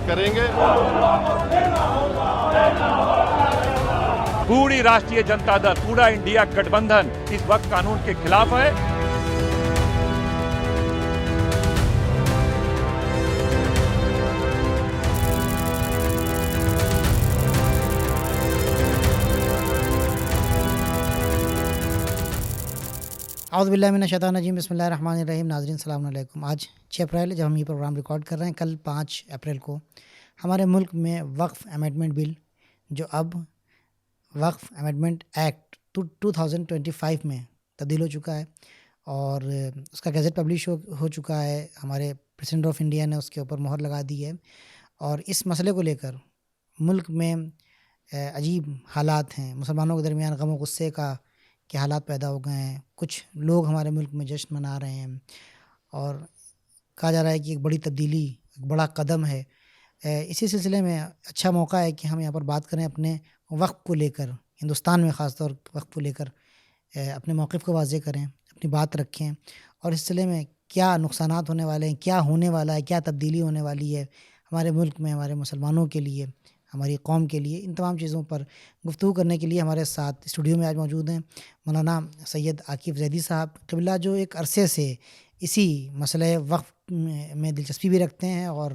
کریں گے. پوری راشٹریہ جنتا دل, پورا انڈیا گٹھ بندھن اس وقت قانون کے خلاف ہے. اعوذ باللہ من الشیطان الرجیم. بسم اللہ الرحمن الرحیم. ناظرین السلام علیکم. آج 6 اپریل جب ہم یہ پروگرام ریکارڈ کر رہے ہیں, کل 5 اپریل کو ہمارے ملک میں وقف امینڈمنٹ بل, جو اب وقف امینڈمنٹ ایکٹ 2025 میں تبدیل ہو چکا ہے اور اس کا گیزٹ پبلش ہو چکا ہے. ہمارے پریزیڈنٹ آف انڈیا نے اس کے اوپر مہر لگا دی ہے اور اس مسئلے کو لے کر ملک میں عجیب حالات ہیں. مسلمانوں کے درمیان غم و غصے کے حالات پیدا ہو گئے ہیں. کچھ لوگ ہمارے ملک میں جشن منا رہے ہیں اور کہا جا رہا ہے کہ ایک بڑی تبدیلی, ایک بڑا قدم ہے. اسی سلسلے میں اچھا موقع ہے کہ ہم یہاں پر بات کریں اپنے وقت کو لے کر, ہندوستان میں خاص طور وقت کو لے کر اپنے موقف کو واضح کریں, اپنی بات رکھیں اور اس سلسلے میں کیا نقصانات ہونے والے ہیں, کیا ہونے والا ہے, کیا تبدیلی ہونے والی ہے ہمارے ملک میں, ہمارے مسلمانوں کے لیے, ہماری قوم کے لیے. ان تمام چیزوں پر گفتگو کرنے کے لیے ہمارے ساتھ اسٹوڈیو میں آج موجود ہیں مولانا سید عاکف زیدی صاحب قبلہ, جو ایک عرصے سے اسی مسئلہ وقف میں دلچسپی بھی رکھتے ہیں اور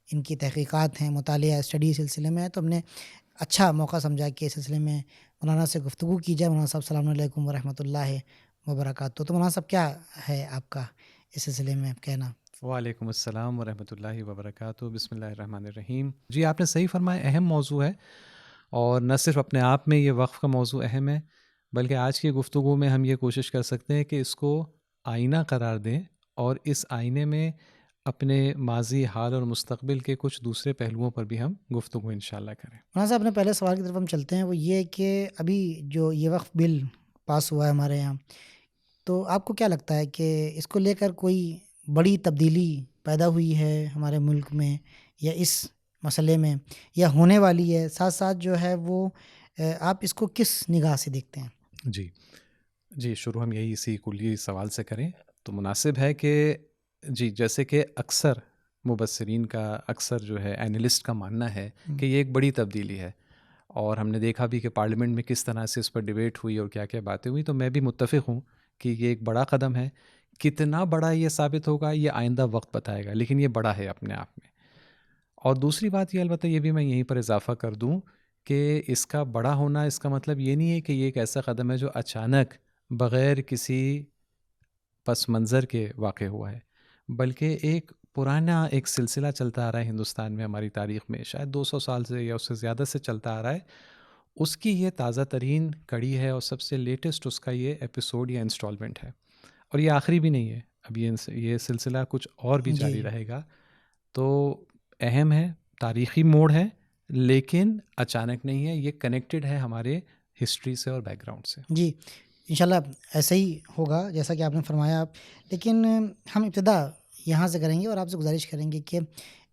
ان کی تحقیقات ہیں, مطالعہ اسٹڈی سلسلے میں ہے. تو ہم نے اچھا موقع سمجھا کہ اس سلسلے میں مولانا سے گفتگو کی جائے. مولانا صاحب السلام علیکم ورحمۃ اللہ وبرکاتہ. تو مولانا صاحب کیا ہے آپ کا اس سلسلے میں کہنا؟ وعلیکم السلام ورحمۃ اللہ وبرکاتہ. بسم اللہ الرحمن الرحیم. جی آپ نے صحیح فرمایا, اہم موضوع ہے اور نہ صرف اپنے آپ میں یہ وقف کا موضوع اہم ہے, بلکہ آج کی گفتگو میں ہم یہ کوشش کر سکتے ہیں کہ اس کو آئینہ قرار دیں اور اس آئینے میں اپنے ماضی, حال اور مستقبل کے کچھ دوسرے پہلوؤں پر بھی ہم گفتگو انشاءاللہ کریں. مولانا صاحب اپنے پہلے سوال کی طرف ہم چلتے ہیں, وہ یہ کہ ابھی جو یہ وقف بل پاس ہوا ہے ہمارے یہاں, تو آپ کو کیا لگتا ہے کہ اس کو لے کر کوئی بڑی تبدیلی پیدا ہوئی ہے ہمارے ملک میں یا اس مسئلے میں, یا ہونے والی ہے؟ ساتھ ساتھ جو ہے وہ آپ اس کو کس نگاہ سے دیکھتے ہیں؟ جی شروع ہم یہی اسی کلی سوال سے کریں تو مناسب ہے کہ جی جیسے کہ اکثر مبصرین کا, اکثر جو ہے اینالسٹ کا ماننا ہے کہ یہ ایک بڑی تبدیلی ہے اور ہم نے دیکھا بھی کہ پارلیمنٹ میں کس طرح سے اس پر ڈیبیٹ ہوئی اور کیا کیا باتیں ہوئی. تو میں بھی متفق ہوں کہ یہ ایک بڑا قدم ہے. کتنا بڑا یہ ثابت ہوگا یہ آئندہ وقت بتائے گا, لیکن یہ بڑا ہے اپنے آپ میں. اور دوسری بات یہ, البتہ یہ بھی میں یہیں پر اضافہ کر دوں کہ اس کا بڑا ہونا اس کا مطلب یہ نہیں ہے کہ یہ ایک ایسا قدم ہے جو اچانک بغیر کسی پس منظر کے واقع ہوا ہے, بلکہ ایک پرانا ایک سلسلہ چلتا آ رہا ہے ہندوستان میں, ہماری تاریخ میں شاید 200 سال سے یا اس سے زیادہ سے چلتا آ رہا ہے. اس کی یہ تازہ ترین کڑی ہے اور سب سے لیٹسٹ اس کا یہ ایپیسوڈ یا انسٹالمنٹ ہے, اور یہ آخری بھی نہیں ہے. اب یہ سلسلہ کچھ اور بھی جاری رہے گا. تو اہم ہے, تاریخی موڑ ہے, لیکن اچانک نہیں ہے. یہ کنیکٹڈ ہے ہمارے ہسٹری سے اور بیک گراؤنڈ سے. جی انشاءاللہ ایسا ہی ہوگا جیسا کہ آپ نے فرمایا. لیکن ہم ابتدا یہاں سے کریں گے اور آپ سے گزارش کریں گے کہ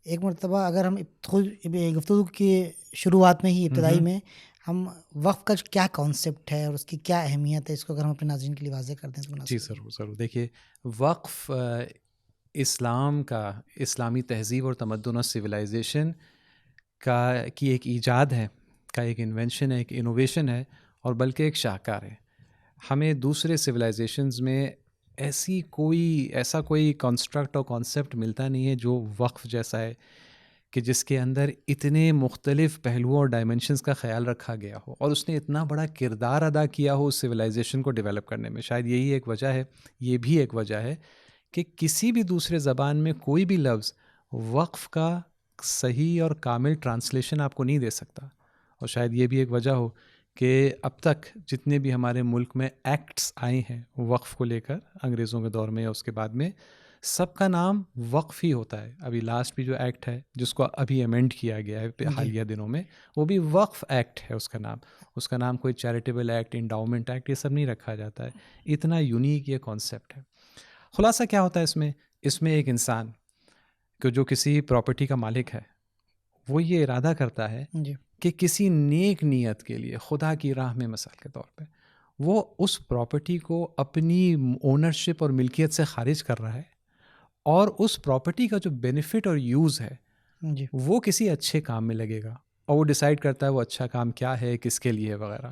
ایک مرتبہ اگر ہم خود گفتگو کی شروعات میں ہی, ابتدائی میں, ہم وقف کا کیا کانسیپٹ ہے اور اس کی کیا اہمیت ہے, اس کو اگر ہم اپنے ناظرین کے لیے واضح کر دیں تو. جی ضرور. دیکھیے, وقف اسلام کا, اسلامی تہذیب اور تمدن اور سویلائزیشن کی ایک ایجاد ہے, کا ایک انوینشن ہے, ایک انوویشن ہے, اور بلکہ ایک شاہکار ہے. ہمیں دوسرے سویلائزیشنز میں ایسا کوئی کنسٹرکٹ اور کانسیپٹ ملتا نہیں ہے جو وقف جیسا ہے, کہ جس کے اندر اتنے مختلف پہلوؤں اور ڈائمنشنز کا خیال رکھا گیا ہو اور اس نے اتنا بڑا کردار ادا کیا ہو اس سویلائزیشن کو ڈیولپ کرنے میں. شاید یہی ایک وجہ ہے, یہ بھی ایک وجہ ہے کہ کسی بھی دوسرے زبان میں کوئی بھی لفظ وقف کا صحیح اور کامل ٹرانسلیشن آپ کو نہیں دے سکتا. اور شاید یہ بھی ایک وجہ ہو کہ اب تک جتنے بھی ہمارے ملک میں ایکٹس آئے ہیں وقف کو لے کر, انگریزوں کے دور میں یا اس کے بعد میں, سب کا نام وقف ہی ہوتا ہے. ابھی لاسٹ بھی جو ایکٹ ہے جس کو ابھی ایمینڈ کیا گیا ہے حالیہ دنوں میں, وہ بھی وقف ایکٹ ہے. اس کا نام کوئی چیریٹیبل ایکٹ, انڈاؤمنٹ ایکٹ, یہ سب نہیں رکھا جاتا ہے. اتنا یونیک یہ کانسیپٹ ہے. خلاصہ کیا ہوتا ہے اس میں ایک انسان جو کسی پراپرٹی کا مالک ہے, وہ یہ ارادہ کرتا ہے کہ کسی نیک نیت کے لیے خدا کی راہ میں, مثال کے طور پہ, وہ اس پراپرٹی کو اپنی اونرشپ اور ملکیت سے خارج کر رہا ہے, اور اس پراپرٹی کا جو بینیفٹ اور یوز ہے جی وہ کسی اچھے کام میں لگے گا اور وہ ڈیسائیڈ کرتا ہے وہ اچھا کام کیا ہے, کس کے لیے وغیرہ.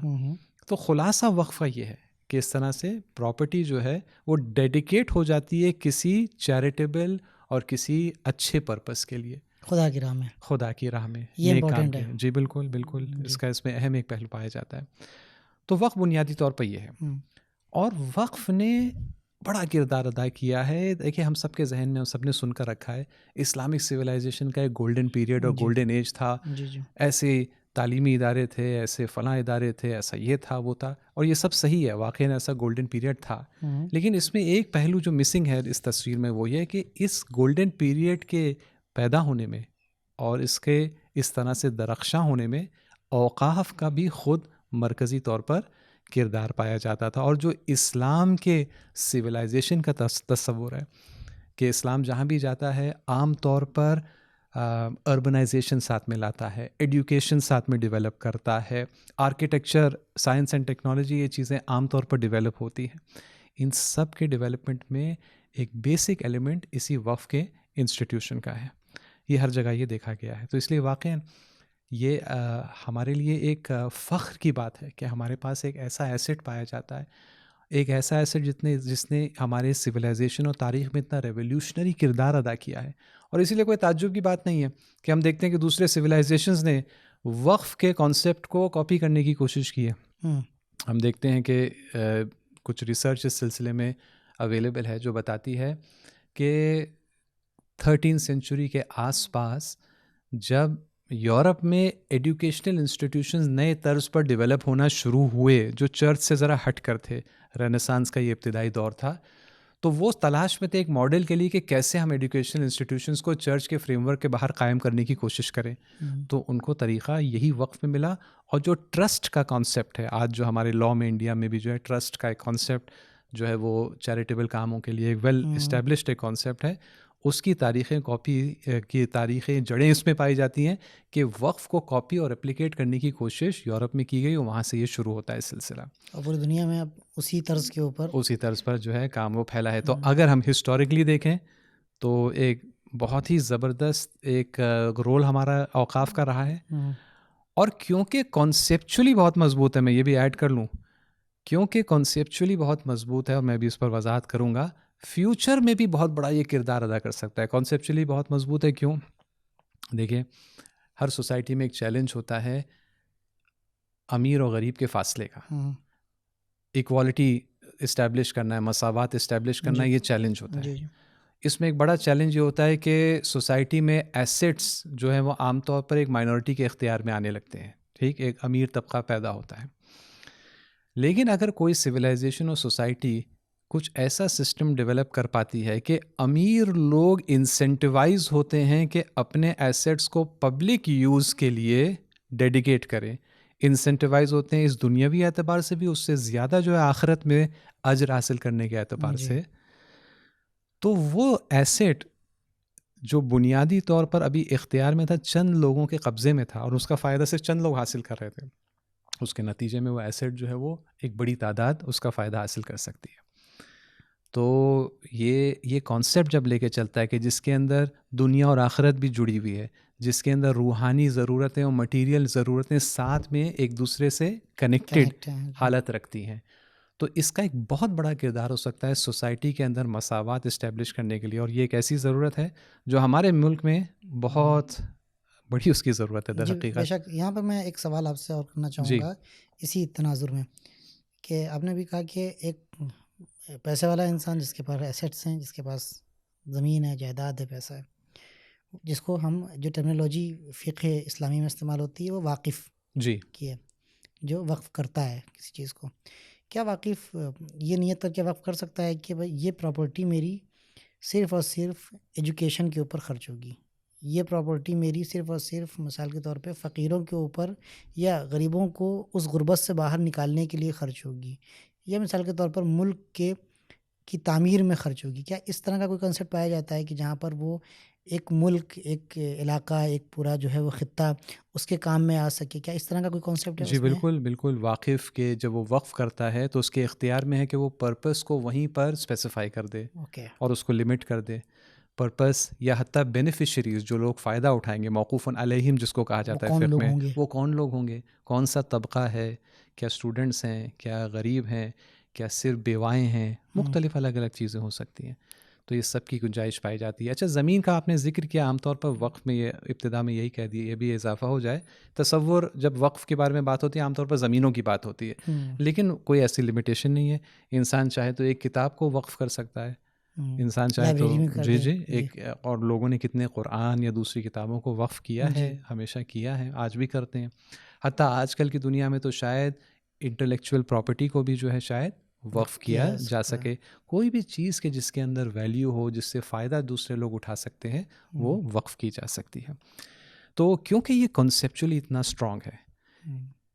تو خلاصہ وقف کا یہ ہے کہ اس طرح سے پراپرٹی جو ہے وہ ڈیڈیکیٹ ہو جاتی ہے کسی چیریٹیبل اور کسی اچھے پرپس کے لیے, خدا کی راہ میں, خدا کی راہ میں, یہ نیک کام امپورٹنٹ کے. ہے. جی بالکل بالکل, اس کا اس میں اہم ایک پہلو پایا جاتا ہے. تو وقف بنیادی طور پر یہ ہے, اور وقف نے بڑا کردار ادا کیا ہے. دیکھیے ہم سب کے ذہن میں, ہم سب نے سن کر رکھا ہے اسلامک سویلائزیشن کا ایک گولڈن پیریڈ اور گولڈن ایج تھا, ایسے تعلیمی ادارے تھے, ایسے فلاں ادارے تھے, ایسا یہ تھا وہ تھا, اور یہ سب صحیح ہے, واقعی ایسا گولڈن پیریڈ تھا. لیکن اس میں ایک پہلو جو مسنگ ہے اس تصویر میں وہ یہ ہے کہ اس گولڈن پیریڈ کے پیدا ہونے میں اور اس کے اس طرح سے درخشاں ہونے میں اوقاف کا بھی خود مرکزی طور پر کردار پایا جاتا تھا. اور جو اسلام کے سویلائزیشن کا تصور ہے کہ اسلام جہاں بھی جاتا ہے عام طور پر اربنائزیشن ساتھ میں لاتا ہے, ایڈوکیشن ساتھ میں ڈیولپ کرتا ہے, آرکیٹیکچر, سائنس اینڈ ٹیکنالوجی, یہ چیزیں عام طور پر ڈیولپ ہوتی ہیں. ان سب کے ڈیولپمنٹ میں ایک بیسک ایلیمنٹ اسی وقف کے انسٹیٹیوشن کا ہے. یہ ہر جگہ یہ دیکھا گیا ہے. تو اس لیے واقعاً یہ ہمارے لیے ایک فخر کی بات ہے کہ ہمارے پاس ایک ایسا ایسٹ پایا جاتا ہے, ایک ایسا ایسٹ جس نے ہمارے سویلائزیشن اور تاریخ میں اتنا ریولیوشنری کردار ادا کیا ہے. اور اسی لیے کوئی تعجب کی بات نہیں ہے کہ ہم دیکھتے ہیں کہ دوسرے سویلائزیشنز نے وقف کے کانسیپٹ کو کاپی کرنے کی کوشش کی ہے. ہم دیکھتے ہیں کہ کچھ ریسرچ اس سلسلے میں اویلیبل ہے جو بتاتی ہے کہ 13 سینچری کے آس پاس جب یورپ میں ایڈوکیشنل انسٹیٹیوشنز نئے طرز پر ڈیولپ ہونا شروع ہوئے, جو چرچ سے ذرا ہٹ کر تھے, رینیسانس کا یہ ابتدائی دور تھا, تو وہ تلاش میں تھے ایک ماڈل کے لیے کہ کیسے ہم ایڈوکیشنل انسٹیٹیوشنز کو چرچ کے فریم ورک کے باہر قائم کرنے کی کوشش کریں. تو ان کو طریقہ یہی وقف میں ملا. اور جو ٹرسٹ کا کانسیپٹ ہے آج جو ہمارے لا میں انڈیا میں بھی جو ہے ٹرسٹ کا ایک کانسیپٹ جو ہے وہ چیریٹیبل کاموں کے لیے ایک ویل اسٹیبلشڈ ایک کانسیپٹ ہے, اس کی تاریخیں کاپی کی تاریخیں جڑیں اس میں پائی جاتی ہیں کہ وقف کو کاپی اور اپلیکیٹ کرنے کی کوشش یورپ میں کی گئی اور وہاں سے یہ شروع ہوتا ہے سلسلہ, اور پوری دنیا میں اب اسی طرز پر جو ہے کام وہ پھیلا ہے. تو اگر ہم ہسٹوریکلی دیکھیں تو ایک بہت ہی زبردست ایک رول ہمارا اوقاف کا رہا ہے. اور کیونکہ کانسیپچولی بہت مضبوط ہے, میں یہ بھی ایڈ کر لوں, کیونکہ کانسیپچولی بہت مضبوط ہے اور میں بھی اس پر وضاحت کروں گا, فیوچر میں بھی بہت بڑا یہ کردار ادا کر سکتا ہے. کانسیپچولی بہت مضبوط ہے کیوں؟ دیکھیں ہر سوسائٹی میں ایک چیلنج ہوتا ہے امیر اور غریب کے فاصلے کا, ایکوالٹی اسٹیبلش کرنا ہے, مساوات اسٹیبلش کرنا ہے, یہ چیلنج ہوتا ہے. اس میں ایک بڑا چیلنج یہ ہوتا ہے کہ سوسائٹی میں ایسٹس جو ہیں وہ عام طور پر ایک مائنورٹی کے اختیار میں آنے لگتے ہیں, ٹھیک, ایک امیر طبقہ پیدا ہوتا ہے. لیکن اگر کوئی سویلائزیشن اور سوسائٹی کچھ ایسا سسٹم ڈیولپ کر پاتی ہے کہ امیر لوگ انسینٹیوائز ہوتے ہیں کہ اپنے ایسٹس کو پبلک یوز کے لیے ڈیڈیکیٹ کریں, انسینٹیوائز ہوتے ہیں اس دنیاوی اعتبار سے بھی, اس سے زیادہ جو ہے آخرت میں اجر حاصل کرنے کے اعتبار سے, تو وہ ایسٹ جو بنیادی طور پر ابھی اختیار میں تھا, چند لوگوں کے قبضے میں تھا اور اس کا فائدہ صرف چند لوگ حاصل کر رہے تھے, اس کے نتیجے میں وہ ایسٹ جو ہے وہ ایک بڑی تعداد اس کا فائدہ حاصل کر سکتی ہے. تو یہ کانسیپٹ جب لے کے چلتا ہے کہ جس کے اندر دنیا اور آخرت بھی جڑی ہوئی ہے, جس کے اندر روحانی ضرورتیں اور مٹیریل ضرورتیں ساتھ میں ایک دوسرے سے کنیکٹڈ حالت رکھتی ہیں, تو اس کا ایک بہت بڑا کردار ہو سکتا ہے سوسائٹی کے اندر مساوات اسٹیبلش کرنے کے لیے. اور یہ ایک ایسی ضرورت ہے جو ہمارے ملک میں بہت بڑی اس کی ضرورت ہے در حقیقت. بے شک. یہاں پہ میں ایک سوال آپ سے اور کرنا چاہوں گا اسی تناظر میں, کہ آپ نے بھی کہا کہ ایک پیسے والا انسان جس کے پاس ایسیٹس ہیں, جس کے پاس زمین ہے, جائیداد ہے, پیسہ ہے, جس کو ہم جو ٹرمینالوجی فقہ اسلامی میں استعمال ہوتی ہے وہ واقف کی ہے, جو وقف کرتا ہے کسی چیز کو. کیا واقف یہ نیت کر کے وقف کر سکتا ہے کہ بھائی یہ پراپرٹی میری صرف اور صرف ایجوکیشن کے اوپر خرچ ہوگی, یہ پراپرٹی میری صرف اور صرف مثال کے طور پہ فقیروں کے اوپر یا غریبوں کو اس غربت سے باہر نکالنے کے لیے خرچ ہوگی, یا مثال کے طور پر ملک کی تعمیر میں خرچ ہوگی؟ کیا اس طرح کا کوئی کنسیپٹ پایا جاتا ہے کہ جہاں پر وہ ایک ملک, ایک علاقہ, ایک پورا جو ہے وہ خطہ اس کے کام میں آ سکے؟ کیا اس طرح کا کوئی کانسیپٹ ہے؟ جی بالکل. واقف کے جب وہ وقف کرتا ہے تو اس کے اختیار میں ہے کہ وہ پرپس کو وہیں پر اسپیسیفائی کر دے اور اس کو لمٹ کر دے. پرپس یا حتیٰ بینیفیشریز جو لوگ فائدہ اٹھائیں گے، موقوفاً علیہم جس کو کہا جاتا ہے فقہ میں، وہ کون لوگ ہوں گے، کون سا طبقہ ہے، کیا اسٹوڈنٹس ہیں، کیا غریب ہیں، کیا صرف بیوائیں ہیں، مختلف الگ الگ چیزیں ہو سکتی ہیں. تو یہ سب کی گنجائش پائی جاتی ہے. اچھا، زمین کا آپ نے ذکر کیا، عام طور پر وقف میں یہ ابتدا میں یہی کہہ دیا، یہ بھی اضافہ ہو جائے، تصور جب وقف کے بارے میں بات ہوتی ہے عام طور پر زمینوں کی بات ہوتی ہے، لیکن کوئی ایسی لمیٹیشن نہیں ہے. انسان چاہے تو ایک کتاب کو وقف کر سکتا ہے، انسان چاہے تو جی ایک، اور لوگوں نے کتنے قرآن یا دوسری کتابوں کو وقف کیا ہے، ہمیشہ کیا ہے، آج بھی کرتے ہیں. حتیٰ آج کل کی دنیا میں تو شاید انٹلیکچوئل پراپرٹی کو بھی جو ہے شاید وقف کیا جا سکے. کوئی بھی چیز کے جس کے اندر ویلیو ہو، جس سے فائدہ دوسرے لوگ اٹھا سکتے ہیں، وہ وقف کی جا سکتی ہے. تو کیونکہ یہ کنسیپچولی اتنا اسٹرانگ ہے،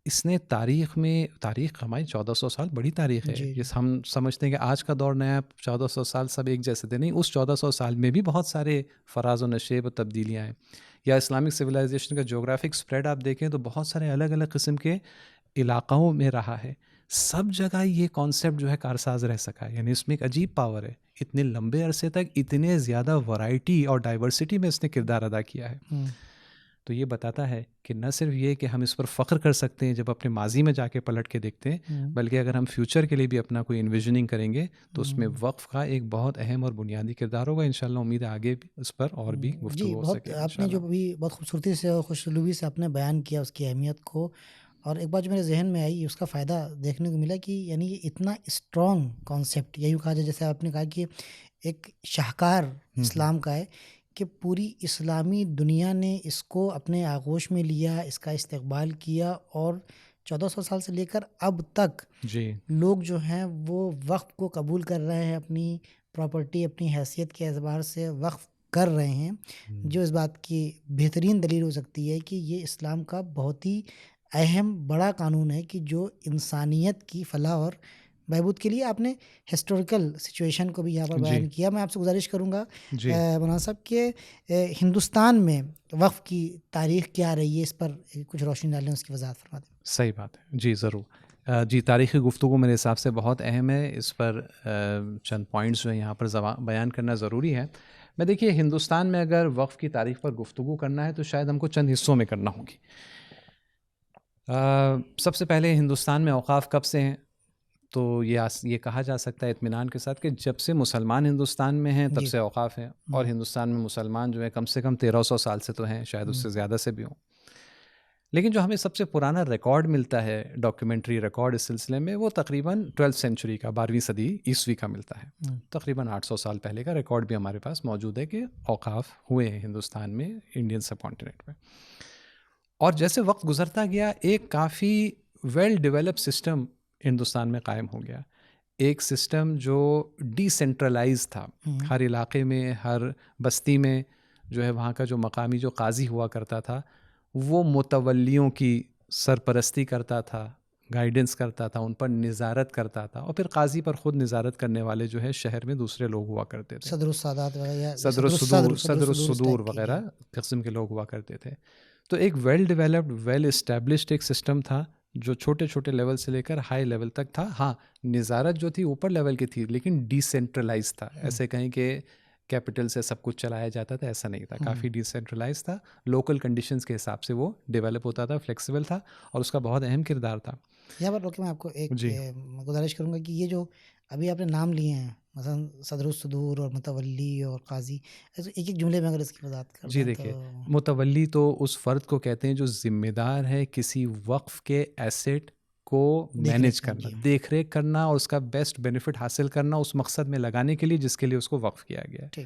اس نے تاریخ میں، تاریخ ہماری 1400 سال بڑی تاریخ ہے. جس ہم سمجھتے ہیں کہ آج کا دور نیا، 1400 سال سب ایک جیسے تھے، نہیں، اس 1400 سال میں بھی بہت سارے فراز و نشیب و تبدیلیاں ہیں. یا اسلامک سویلائزیشن کا جیوگرافک اسپریڈ آپ دیکھیں تو بہت سارے الگ الگ قسم کے علاقوں میں رہا ہے. سب جگہ یہ کانسیپٹ جو ہے کارساز رہ سکا ہے. یعنی اس میں ایک عجیب پاور ہے، اتنے لمبے عرصے تک اتنے زیادہ ورائٹی اور ڈائیورسٹی میں اس نے کردار ادا کیا ہے. تو یہ بتاتا ہے کہ نہ صرف یہ کہ ہم اس پر فخر کر سکتے ہیں جب اپنے ماضی میں جا کے پلٹ کے دیکھتے ہیں، بلکہ اگر ہم فیوچر کے لیے بھی اپنا کوئی انویژننگ کریں گے تو اس میں وقف کا ایک بہت اہم اور بنیادی کردار ہوگا. انشاءاللہ امید ہے آگے بھی اس پر اور بھی گفتگو ہو سکے. آپ نے جو بھی بہت خوبصورتی سے اور خوش اسلوبی سے آپ نے بیان کیا اس کی اہمیت کو، اور ایک بات جو میرے ذہن میں آئی، اس کا فائدہ دیکھنے کو ملا کہ یعنی یہ اتنا اسٹرانگ کانسیپٹ، یہی کہا جائے جیسے آپ نے کہا کہ ایک شاہکار اسلام کا ہے کہ پوری اسلامی دنیا نے اس کو اپنے آغوش میں لیا، اس کا استقبال کیا، اور 1400 سال سے لے کر اب تک لوگ جو ہیں وہ وقف کو قبول کر رہے ہیں، اپنی پراپرٹی، اپنی حیثیت کے اعتبار سے وقف کر رہے ہیں، جو اس بات کی بہترین دلیل ہو سکتی ہے کہ یہ اسلام کا بہت ہی اہم بڑا قانون ہے کہ جو انسانیت کی فلاح اور بہبود کے لیے. آپ نے ہسٹوریکل سچویشن کو بھی یہاں پر بیان کیا. میں آپ سے گزارش کروں گا مولانا صاحب کہ ہندوستان میں وقف کی تاریخ کیا رہی ہے، اس پر کچھ روشنی ڈالیں، اس کی وضاحت فرما دیں. صحیح بات ہے، جی ضرور. جی، تاریخی گفتگو میرے حساب سے بہت اہم ہے. اس پر چند پوائنٹس جو ہیں یہاں پر بیان کرنا ضروری ہے. میں دیکھیے، ہندوستان میں اگر وقف کی تاریخ پر گفتگو کرنا ہے تو شاید ہم کو چند حصوں میں کرنا ہوگی. سب سے پہلے ہندوستان میں اوقاف کب سے ہیں؟ تو یہ کہا جا سکتا ہے اطمینان کے ساتھ کہ جب سے مسلمان ہندوستان میں ہیں تب سے اوقاف ہیں. اور ہندوستان میں مسلمان جو ہیں کم سے کم 1300 سال سے تو ہیں، شاید اس سے زیادہ سے بھی ہوں. لیکن جو ہمیں سب سے پرانا ریکارڈ ملتا ہے، ڈاکیومنٹری ریکارڈ اس سلسلے میں، وہ تقریباً 12ویں سینچری کا، 12ویں صدی عیسوی کا ملتا ہے. تقریباً 800 سال پہلے کا ریکارڈ بھی ہمارے پاس موجود ہے کہ اوقاف ہوئے ہیں ہندوستان میں، انڈین سب کانٹیننٹ میں. اور جیسے وقت گزرتا گیا، ایک کافی ویل ڈیولپ سسٹم ہندوستان میں قائم ہو گیا. ایک سسٹم جو ڈی سینٹرلائز تھا، ہر علاقے میں، ہر بستی میں جو ہے وہاں کا جو مقامی جو قاضی ہوا کرتا تھا وہ متولیوں کی سرپرستی کرتا تھا، گائیڈنس کرتا تھا، ان پر نظارت کرتا تھا. اور پھر قاضی پر خود نظارت کرنے والے جو ہے شہر میں دوسرے لوگ ہوا کرتے تھے، صدر الصدور وغیرہ قسم کے لوگ ہوا کرتے تھے. تو ایک ویل ڈیولپڈ، ویل اسٹیبلشڈ ایک سسٹم تھا جو چھوٹے چھوٹے لیول سے لے کر ہائی لیول تک تھا. ہاں، نظارت جو تھی اوپر لیول کی تھی لیکن ڈی سینٹرلائز تھا. ایسے کہیں کہ کیپٹل سے سب کچھ چلایا جاتا تھا، ایسا نہیں تھا. کافی ڈی سینٹرلائز تھا، لوکل کنڈیشنز کے حساب سے وہ ڈیولپ ہوتا تھا، فلیکسیبل تھا، اور اس کا بہت اہم کردار تھا. یہاں پر روکے میں آپ کو ایک گزارش کروں گا کہ یہ جو ابھی آپ نے نام لیے ہیں، مثلا صدر الصدور اور متولی اور قاضی، ایک ایک جملے میں اگر اس کی وضاحت کریں. جی دیکھیے، متولی تو اس فرد کو کہتے ہیں جو ذمہ دار ہے کسی وقف کے ایسیٹ کو مینیج کرنا، دیکھ ریکھ کرنا، اور اس کا بیسٹ بینیفٹ حاصل کرنا اس مقصد میں لگانے کے لیے جس کے لیے اس کو وقف کیا گیا ہے.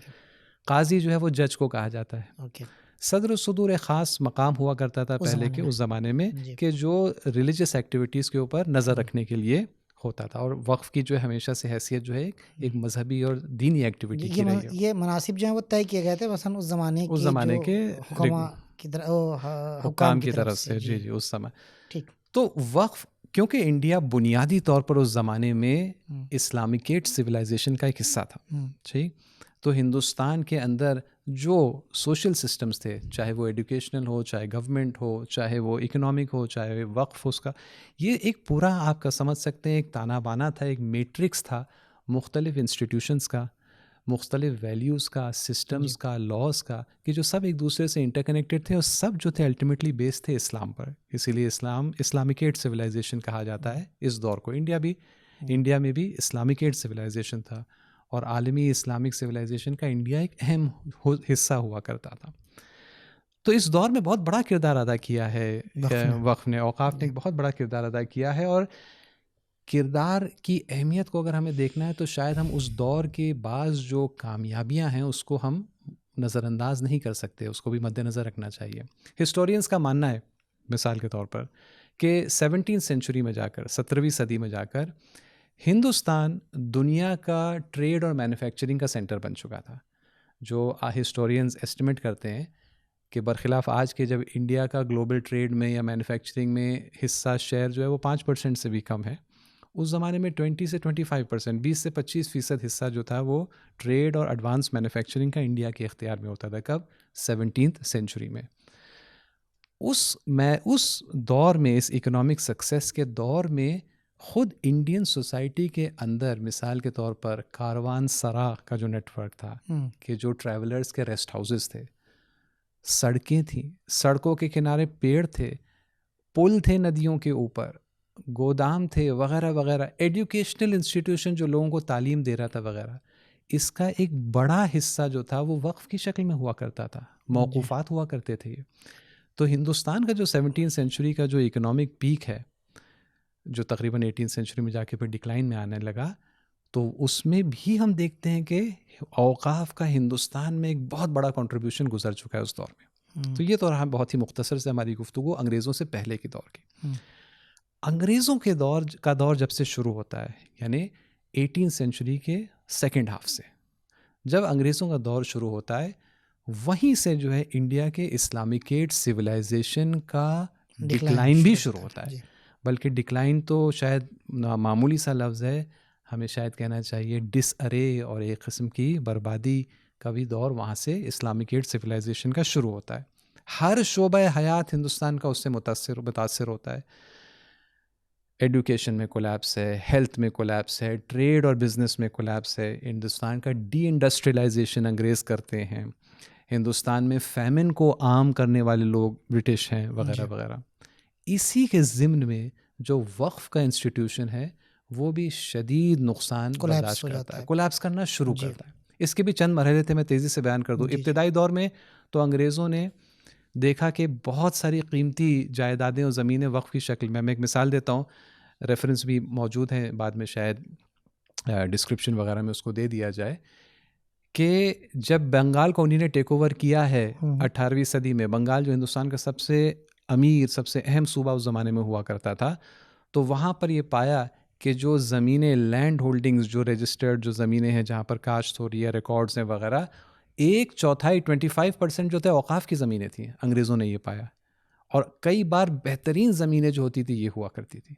قاضی جو ہے وہ جج کو کہا جاتا ہے. صدر الصدور ایک خاص مقام ہوا کرتا تھا پہلے کے اس زمانے میں کہ جو ریلیجس ایکٹیویٹیز کے اوپر نظر رکھنے کے لیے ہوتا تھا. اور وقف کی جو ہے ہمیشہ سے حیثیت جو ہے ایک مذہبی اور دینی ایکٹیویٹی کی رہی ہے. یہ مناصب جو ہیں وہ طے کیے گئے تھے مثلا اس زمانے کے حکام کی طرف سے. جی جی، اس سمے. تو وقف، کیونکہ انڈیا بنیادی طور پر اس زمانے میں اسلامکیٹ سویلائزیشن کا ایک حصہ تھا، ٹھیک، تو ہندوستان کے اندر جو سوشل سسٹمز تھے، چاہے وہ ایڈوکیشنل ہو، چاہے گورنمنٹ ہو، چاہے وہ اکنامک ہو، چاہے وقف اس کا، یہ ایک پورا آپ کا سمجھ سکتے ہیں ایک تانا بانا تھا، ایک میٹرکس تھا مختلف انسٹیٹیوشنز کا، مختلف ویلیوز کا، سسٹمز کا، لاز کا، کہ جو سب ایک دوسرے سے انٹر کنیکٹڈ تھے اور سب جو تھے الٹیمیٹلی بیس تھے اسلام پر. اسی لیے اسلامکیٹ سویلائزیشن کہا جاتا ہے اس دور کو. انڈیا میں بھی اسلامکیٹ سویلائزیشن تھا اور عالمی اسلامک سویلائزیشن کا انڈیا ایک اہم حصہ ہوا کرتا تھا. تو اس دور میں بہت بڑا کردار ادا کیا ہے وقف نے، اوقاف نے ایک بہت بڑا کردار ادا کیا ہے. اور کردار کی اہمیت کو اگر ہمیں دیکھنا ہے تو شاید ہم اس دور کے بعض جو کامیابیاں ہیں اس کو ہم نظر انداز نہیں کر سکتے، اس کو بھی مد نظر رکھنا چاہیے. ہسٹورینس کا ماننا ہے مثال کے طور پر کہ 17ویں سینچری میں جا کر، 17ویں صدی میں جا کر ہندوستان دنیا کا ٹریڈ اور مینوفیکچرنگ کا سینٹر بن چکا تھا. جو ہسٹورینز ایسٹیمیٹ کرتے ہیں کہ برخلاف آج کے جب انڈیا کا گلوبل ٹریڈ میں یا مینوفیکچرنگ میں حصہ شیئر جو ہے وہ 5% سے بھی کم ہے، اس زمانے میں 20 سے 25%، 20 سے 25% حصہ جو تھا وہ ٹریڈ اور ایڈوانس مینوفیکچرنگ کا انڈیا کے اختیار میں ہوتا تھا. کب؟ 17ویں سینچری میں. اس دور میں، اس اکنامک سکسیس کے دور میں، خود انڈین سوسائٹی کے اندر مثال کے طور پر کاروان سرا کا جو نیٹ ورک تھا، کہ جو ٹریولرز کے ریسٹ ہاؤسز تھے، سڑکیں تھیں، سڑکوں کے کنارے پیڑ تھے، پل تھے ندیوں کے اوپر، گودام تھے وغیرہ وغیرہ، ایڈوکیشنل انسٹیٹیوشن جو لوگوں کو تعلیم دے رہا تھا وغیرہ، اس کا ایک بڑا حصہ جو تھا وہ وقف کی شکل میں ہوا کرتا تھا، موقوفات ہوا کرتے تھے. تو ہندوستان کا جو 17ویں سینچری کا جو اکنامک پیک ہے، جو تقریباً 18ویں سینچری میں جا کے پھر ڈکلائن میں آنے لگا، تو اس میں بھی ہم دیکھتے ہیں کہ اوقاف کا ہندوستان میں ایک بہت بڑا کنٹریبیوشن گزر چکا ہے اس دور میں. تو یہ تو رہا بہت ہی مختصر سے ہماری گفتگو انگریزوں سے پہلے کے دور کی. انگریزوں کے دور جب سے شروع ہوتا ہے، یعنی 18ویں سینچری کے سیکنڈ ہاف سے جب انگریزوں کا دور شروع ہوتا ہے، وہیں سے جو ہے انڈیا کے اسلامکیٹ سویلائزیشن کا ڈکلائن بھی شروع ہوتا ہے. بلکہ ڈکلائن تو شاید معمولی سا لفظ ہے، ہمیں شاید کہنا چاہیے ڈس ارے اور ایک قسم کی بربادی کا بھی دور وہاں سے اسلامکیٹ سویلائزیشن کا شروع ہوتا ہے. ہر شعبہ حیات ہندوستان کا اس سے متاثر ہوتا ہے. ایڈوکیشن میں کولیپس ہے، ہیلتھ میں کولیپس ہے، ٹریڈ اور بزنس میں کولیپس ہے. ہندوستان کا ڈی انڈسٹریلائزیشن انگریز کرتے ہیں. ہندوستان میں فیمن کو عام کرنے والے لوگ برٹش ہیں وغیرہ وغیرہ. اسی کے ضمن میں جو وقف کا انسٹیٹیوشن ہے وہ بھی شدید نقصان برداشت کرتا ہے، کولیپس کرنا شروع کرتا ہے. اس کے بھی چند مرحلے تھے، میں تیزی سے بیان کر دوں. ابتدائی دور میں تو انگریزوں نے دیکھا کہ بہت ساری قیمتی جائیدادیں اور زمینیں وقف کی شکل میں ایک مثال دیتا ہوں، ریفرنس بھی موجود ہیں، بعد میں شاید ڈسکرپشن وغیرہ میں اس کو دے دیا جائے، کہ جب بنگال کو انہوں نے ٹیک اوور کیا ہے 18ویں صدی میں، بنگال جو ہندوستان کا سب سے امیر، سب سے اہم صوبہ اس زمانے میں ہوا کرتا تھا، تو وہاں پر یہ پایا کہ جو زمینیں لینڈ ہولڈنگز، جو رجسٹرڈ جو زمینیں ہیں جہاں پر کاشت ہو رہی ہے، ریکارڈز ہیں وغیرہ، 1/4 25% جو تھے اوقاف کی زمینیں تھیں. انگریزوں نے یہ پایا، اور کئی بار بہترین زمینیں جو ہوتی تھی یہ ہوا کرتی تھی.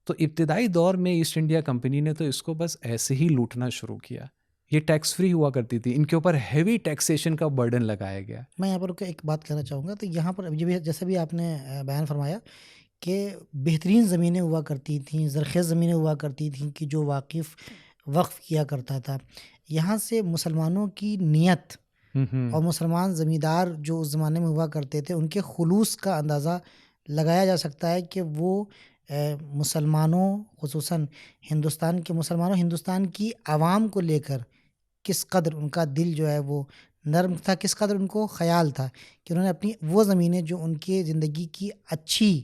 تو ابتدائی دور میں ایسٹ انڈیا کمپنی نے تو اس کو بس ایسے ہی لوٹنا شروع کیا. یہ ٹیکس فری ہوا کرتی تھی، ان کے اوپر ہیوی ٹیکسیشن کا برڈن لگایا گیا. میں یہاں پر ایک بات کہنا چاہوں گا، تو یہاں پر جیسے بھی آپ نے بیان فرمایا کہ بہترین زمینیں ہوا کرتی تھیں، زرخیز زمینیں ہوا کرتی تھیں کہ جو واقف وقف کیا کرتا تھا. یہاں سے مسلمانوں کی نیت اور مسلمان زمیندار جو اس زمانے میں ہوا کرتے تھے ان کے خلوص کا اندازہ لگایا جا سکتا ہے کہ وہ مسلمانوں، خصوصاً ہندوستان کے مسلمانوں، ہندوستان کی عوام کو لے کر کس قدر ان کا دل جو ہے وہ نرم تھا، کس قدر ان کو خیال تھا کہ انہوں نے اپنی وہ زمینیں جو ان کی زندگی کی اچھی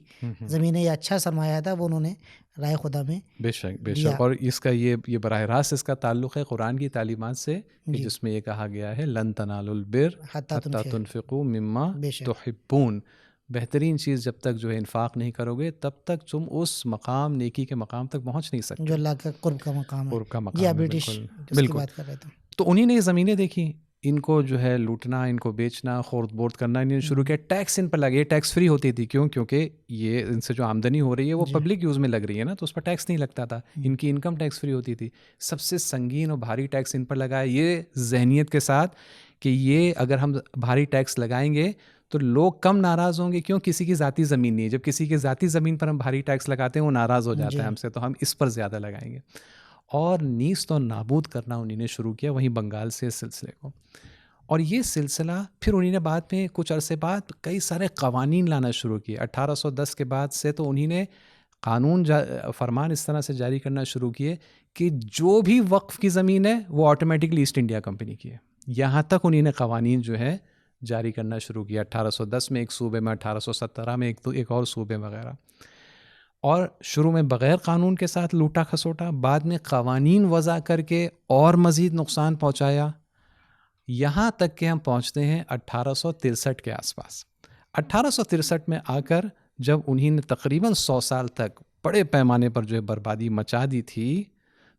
زمینیں یا اچھا سرمایہ تھا وہ انہوں نے رائے خدا میں. بے شک. اور اس کا یہ براہ راست اس کا تعلق ہے قرآن کی تعلیمات سے، جس میں یہ کہا گیا ہے لن تنالوا البر حتی تنفقوا مما تحبون. بہترین چیز جب تک جو ہے انفاق نہیں کرو گے تب تک تم اس مقام، نیکی کے مقام تک پہنچ نہیں سکتے جو اللہ کا قرب کا مقام ہے. یہ برٹش بالکل بات کر رہے تھے. تو انہی نے یہ زمینیں دیکھی، ان کو جو ہے لوٹنا، ان کو بیچنا، خورد بورد کرنا انہوں نے شروع کیا. ٹیکس ان پر لگے، یہ ٹیکس فری ہوتی تھی. کیونکہ یہ ان سے جو آمدنی ہو رہی ہے وہ پبلک یوز میں لگ رہی ہے نا، تو اس پر ٹیکس نہیں لگتا تھا. ان کی انکم ٹیکس فری ہوتی تھی. سب سے سنگین اور بھاری ٹیکس ان پر لگایا، یہ ذہنیت کے ساتھ کہ یہ اگر ہم بھاری ٹیکس لگائیں گے تو لوگ کم ناراض ہوں گے. کیوں؟ کسی کی ذاتی زمین نہیں ہے. جب کسی کی ذاتی زمین پر ہم بھاری ٹیکس لگاتے ہیں وہ ناراض ہو جاتا ہے ہم سے، تو ہم اس پر زیادہ لگائیں گے. اور نیست اور نابود کرنا انہوں نے شروع کیا وہیں بنگال سے اس سلسلے کو. اور یہ سلسلہ پھر انہوں نے بعد میں کچھ عرصے بعد کئی سارے قوانین لانا شروع کیے. 1810 کے بعد سے تو انہوں نے قانون فرمان اس طرح سے جاری کرنا شروع کیے کہ جو بھی وقف کی زمین ہے وہ آٹومیٹکلی ایسٹ انڈیا کمپنی کی ہے. یہاں تک انہوں نے قوانین جو ہے جاری کرنا شروع کیا. 1810 میں ایک صوبے میں, 1817 میں ایک اور صوبے وغیرہ. اور شروع میں بغیر قانون کے ساتھ لوٹا کھسوٹا, بعد میں قوانین وضع کر کے اور مزید نقصان پہنچایا, یہاں تک کہ ہم پہنچتے ہیں 1863 کے آس پاس. 1863 میں آ کر جب انہی نے تقریباً 100 سال تک بڑے پیمانے پر جو ہے بربادی مچا دی تھی,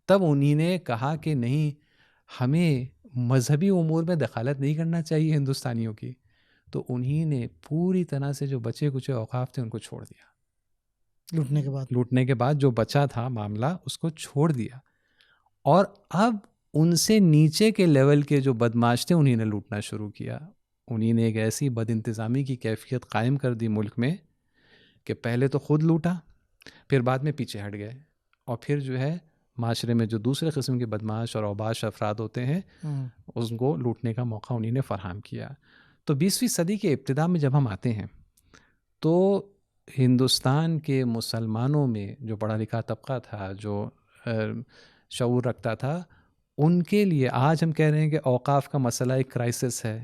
تب انہی نے کہا کہ نہیں, ہمیں مذہبی امور میں دخالت نہیں کرنا چاہیے ہندوستانیوں کی. تو انہی نے پوری طرح سے جو بچے کچے اوقاف تھے ان کو چھوڑ دیا. لوٹنے کے بعد جو بچا تھا معاملہ اس کو چھوڑ دیا, اور اب ان سے نیچے کے لیول کے جو بدماش تھے انہی نے لوٹنا شروع کیا. انہی نے ایک ایسی بد انتظامی کی کیفیت قائم کر دی ملک میں کہ پہلے تو خود لوٹا, پھر بعد میں پیچھے ہٹ گئے, اور پھر جو ہے معاشرے میں جو دوسرے قسم کے بدماش اور اوباش افراد ہوتے ہیں اس کو لوٹنے کا موقع انہی نے فراہم کیا. تو 20ویں صدی کے ابتدا میں جب ہم آتے ہیں تو ہندوستان کے مسلمانوں میں جو پڑھا لکھا طبقہ تھا, جو شعور رکھتا تھا, ان کے لیے آج ہم کہہ رہے ہیں کہ اوقاف کا مسئلہ ایک کرائسس ہے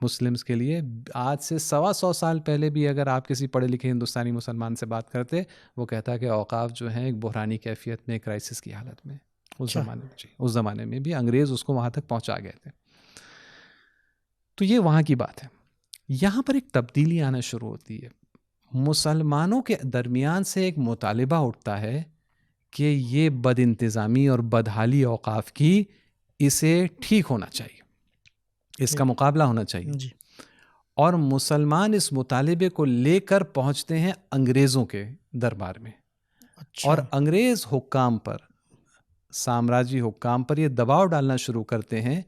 مسلمز کے لیے. آج سے 125 سال پہلے بھی اگر آپ کسی پڑھے لکھے ہندوستانی مسلمان سے بات کرتے, وہ کہتا کہ اوقاف جو ہیں ایک بحرانی کیفیت میں, کرائسس کی حالت میں. اس زمانے میں بھی انگریز اس کو وہاں تک پہنچا گئے تھے. تو یہ وہاں کی بات ہے. یہاں پر ایک تبدیلی آنا شروع ہوتی ہے. مسلمانوں کے درمیان سے ایک مطالبہ اٹھتا ہے کہ یہ بد انتظامی اور بدحالی اوقاف کی, اسے ٹھیک ہونا چاہیے, اس کا مقابلہ ہونا چاہیے جی. اور مسلمان اس مطالبے کو لے کر پہنچتے ہیں انگریزوں کے دربار میں. اور انگریز حکام پر, سامراجی حکام پر یہ دباؤ ڈالنا شروع کرتے ہیں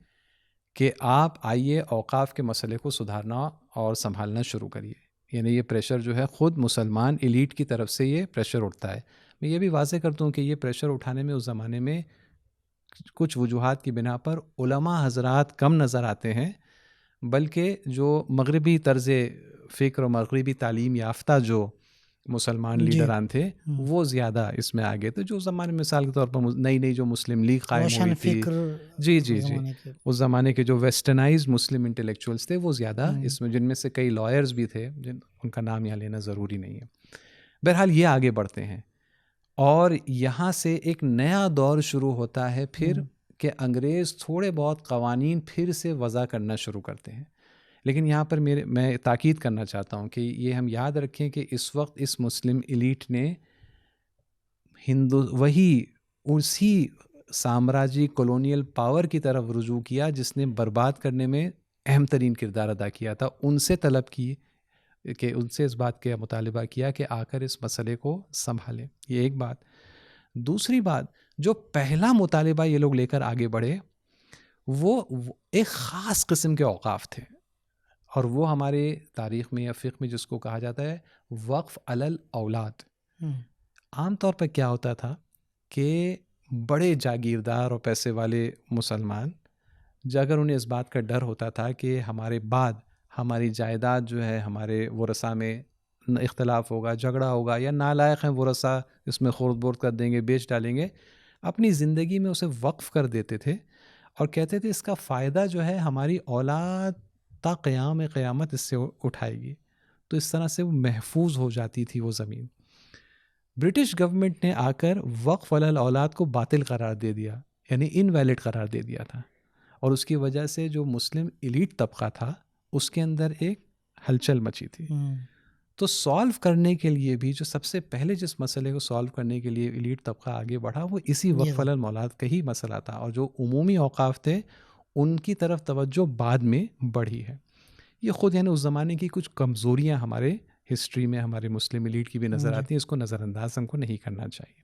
کہ آپ آئیے اوقاف کے مسئلے کو سدھارنا اور سنبھالنا شروع کریے. یعنی یہ پریشر جو ہے خود مسلمان ایلیٹ کی طرف سے یہ پریشر اٹھتا ہے. میں یہ بھی واضح کرتا ہوں کہ یہ پریشر اٹھانے میں اس زمانے میں کچھ وجوہات کی بنا پر علماء حضرات کم نظر آتے ہیں, بلکہ جو مغربی طرز فکر اور مغربی تعلیم یافتہ جو مسلمان لیڈران تھے وہ زیادہ اس میں آگے تھے. جو زمانے میں مثال کے طور پر نئی جو مسلم لیگ قائم ہوئی تھی, جی اس زمانے کے جو ویسٹرنائزڈ مسلم انٹلیکچوئلس تھے وہ زیادہ اس میں, جن میں سے کئی لائرز بھی تھے ان کا نام یہاں لینا ضروری نہیں ہے. بہرحال یہ آگے بڑھتے ہیں اور یہاں سے ایک نیا دور شروع ہوتا ہے پھر کہ انگریز تھوڑے بہت قوانین پھر سے وضع کرنا شروع کرتے ہیں. لیکن یہاں پر میں تاکید کرنا چاہتا ہوں کہ یہ ہم یاد رکھیں کہ اس وقت اس مسلم ایلیٹ نے اسی سامراجی کولونیل پاور کی طرف رجوع کیا جس نے برباد کرنے میں اہم ترین کردار ادا کیا تھا. ان سے طلب کی کہ ان سے اس بات کا مطالبہ کیا کہ آ کر اس مسئلے کو سنبھالیں. یہ ایک بات. دوسری بات, جو پہلا مطالبہ یہ لوگ لے کر آگے بڑھے وہ ایک خاص قسم کے اوقاف تھے, اور وہ ہمارے تاریخ میں یا فقہ میں جس کو کہا جاتا ہے وقف علی الاولاد. عام طور پر کیا ہوتا تھا کہ بڑے جاگیردار اور پیسے والے مسلمان اگر انہیں اس بات کا ڈر ہوتا تھا کہ ہمارے بعد ہماری جائیداد جو ہے ہمارے ورثاء میں اختلاف ہوگا, جھگڑا ہوگا, یا نالائق ہیں ورثاء اس میں خورد بورد کر دیں گے, بیچ ڈالیں گے, اپنی زندگی میں اسے وقف کر دیتے تھے اور کہتے تھے اس کا فائدہ جو ہے ہماری اولاد تا قیامت اس سے اٹھائے گی. تو اس طرح سے وہ محفوظ ہو جاتی تھی وہ زمین. برٹش گورنمنٹ نے آ کر وقف علی الاولاد کو باطل قرار دے دیا, یعنی انویلڈ قرار دے دیا تھا, اور اس کی وجہ سے جو مسلم ایلیٹ طبقہ تھا اس کے اندر ایک ہلچل مچی تھی. تو سالو کرنے کے لیے بھی جو سب سے پہلے جس مسئلے کو سالو کرنے کے لیے ایلیٹ طبقہ آگے بڑھا وہ اسی وقف علی الاولاد کا ہی مسئلہ تھا, اور جو عمومی اوقاف تھے ان کی طرف توجہ بعد میں بڑھی ہے. یہ خود یعنی اس زمانے کی کچھ کمزوریاں ہمارے ہسٹری میں ہمارے مسلم ایلیٹ کی بھی نظر آتی ہیں, اس کو نظر انداز ہم کو نہیں کرنا چاہیے.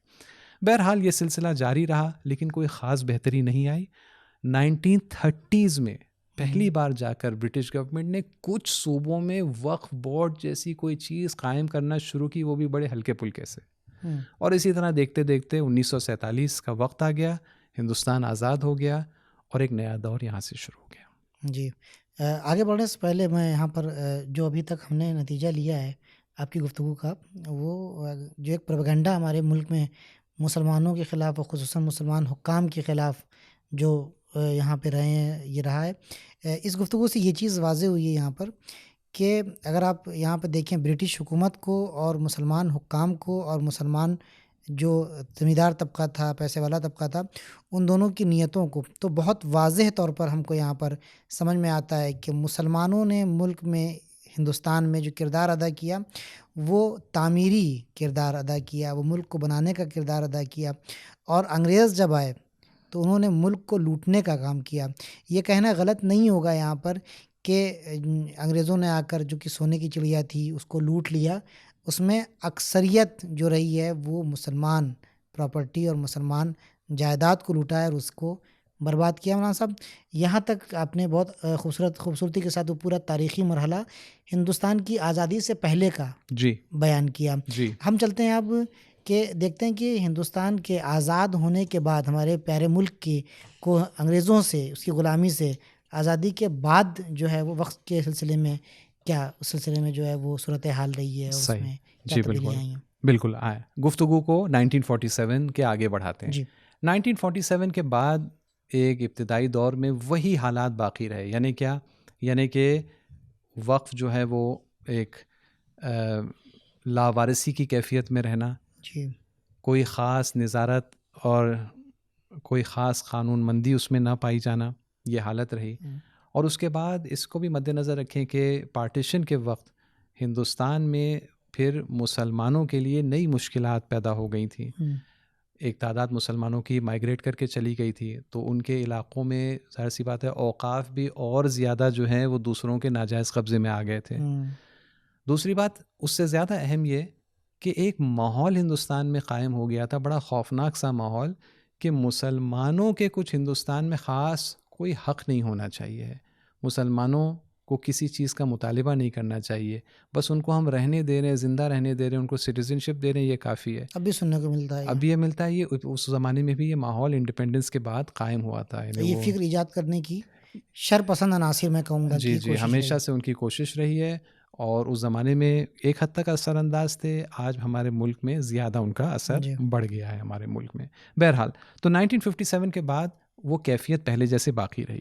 بہرحال یہ سلسلہ جاری رہا لیکن کوئی خاص بہتری نہیں آئی. 1930s میں پہلی بار جا کر برٹش گورنمنٹ نے کچھ صوبوں میں وقف بورڈ جیسی کوئی چیز قائم کرنا شروع کی, وہ بھی بڑے ہلکے پھلکے سے. اور اسی طرح دیکھتے دیکھتے 1947 کا وقت آ گیا، ہندوستان آزاد ہو گیا اور ایک نیا دور یہاں سے شروع ہو گیا۔ جی، آگے بڑھنے سے پہلے میں یہاں پر جو ابھی تک ہم نے نتیجہ لیا ہے آپ کی گفتگو کا، وہ جو ایک پروپیگنڈا ہمارے ملک میں مسلمانوں کے خلاف اور خصوصاً مسلمان حکام کے خلاف جو یہاں پہ رہے ہیں، یہ رہا ہے۔ اس گفتگو سے یہ چیز واضح ہوئی ہے یہاں پر کہ اگر آپ یہاں پہ دیکھیں برٹش حکومت کو اور مسلمان حکام کو اور مسلمان جو زمیندار طبقہ تھا، پیسے والا طبقہ تھا، ان دونوں کی نیتوں کو، تو بہت واضح طور پر ہم کو یہاں پر سمجھ میں آتا ہے کہ مسلمانوں نے ملک میں، ہندوستان میں جو کردار ادا کیا وہ تعمیری کردار ادا کیا، وہ ملک کو بنانے کا کردار ادا کیا، اور انگریز جب آئے تو انہوں نے ملک کو لوٹنے کا کام کیا۔ یہ کہنا غلط نہیں ہوگا یہاں پر کہ انگریزوں نے آ کر جو کہ سونے کی چڑیا تھی اس کو لوٹ لیا، اس میں اکثریت جو رہی ہے وہ مسلمان پراپرٹی اور مسلمان جائیداد کو لوٹا ہے اور اس کو برباد کیا۔ مولانا صاحب، یہاں تک آپ نے بہت خوبصورتی کے ساتھ وہ پورا تاریخی مرحلہ ہندوستان کی آزادی سے پہلے کا جی بیان کیا۔ جی ہم چلتے ہیں اب کہ دیکھتے ہیں کہ ہندوستان کے آزاد ہونے کے بعد ہمارے پیارے ملک کی کو انگریزوں سے، اس کی غلامی سے آزادی کے بعد جو ہے وہ وقت کے سلسلے میں کیا، اس سلسلے میں جو ہے وہ صورتحال رہی ہے، اور اس صحیح، میں کیا جی تبدیلیاں آئی ہیں؟ بالکل آئے گفتگو کو 1947 کے آگے بڑھاتے ہیں۔ جی 1947 کے بعد ایک ابتدائی دور میں وہی حالات باقی رہے، یعنی کیا، یعنی کہ وقف جو ہے وہ ایک لاوارثی کی کیفیت میں رہنا، جی کوئی خاص نظارت اور کوئی خاص قانون مندی اس میں نہ پائی جانا، یہ حالت رہی۔ اور اس کے بعد اس کو بھی مد نظر رکھیں کہ پارٹیشن کے وقت ہندوستان میں پھر مسلمانوں کے لیے نئی مشکلات پیدا ہو گئی تھیں۔ ایک تعداد مسلمانوں کی مائیگریٹ کر کے چلی گئی تھی، تو ان کے علاقوں میں ظاہر سی بات ہے اوقاف بھی اور زیادہ جو ہیں وہ دوسروں کے ناجائز قبضے میں آ گئے تھے۔ دوسری بات اس سے زیادہ اہم یہ کہ ایک ماحول ہندوستان میں قائم ہو گیا تھا، بڑا خوفناک سا ماحول، کہ مسلمانوں کے کچھ ہندوستان میں خاص کوئی حق نہیں ہونا چاہیے، مسلمانوں کو کسی چیز کا مطالبہ نہیں کرنا چاہیے، بس ان کو ہم رہنے دے رہے ہیں، زندہ رہنے دے رہے ہیں، ان کو سٹیزن شپ دے رہے ہیں، یہ کافی ہے۔ اب بھی سننے کو ملتا ہے، اب یہ ملتا ہے، یہ اس زمانے میں بھی یہ ماحول انڈیپینڈنس کے بعد قائم ہوا تھا، یہ فکر ایجاد کرنے کی شر پسند عناصر میں کہوں گا جی جی ہمیشہ سے ان کی کوشش رہی ہے، اور اس زمانے میں ایک حد تک اثر انداز تھے، آج ہمارے ملک میں زیادہ ان کا اثر بڑھ گیا ہے ہمارے ملک میں۔ بہرحال تو 1957 کے بعد وہ کیفیت پہلے جیسے باقی رہی،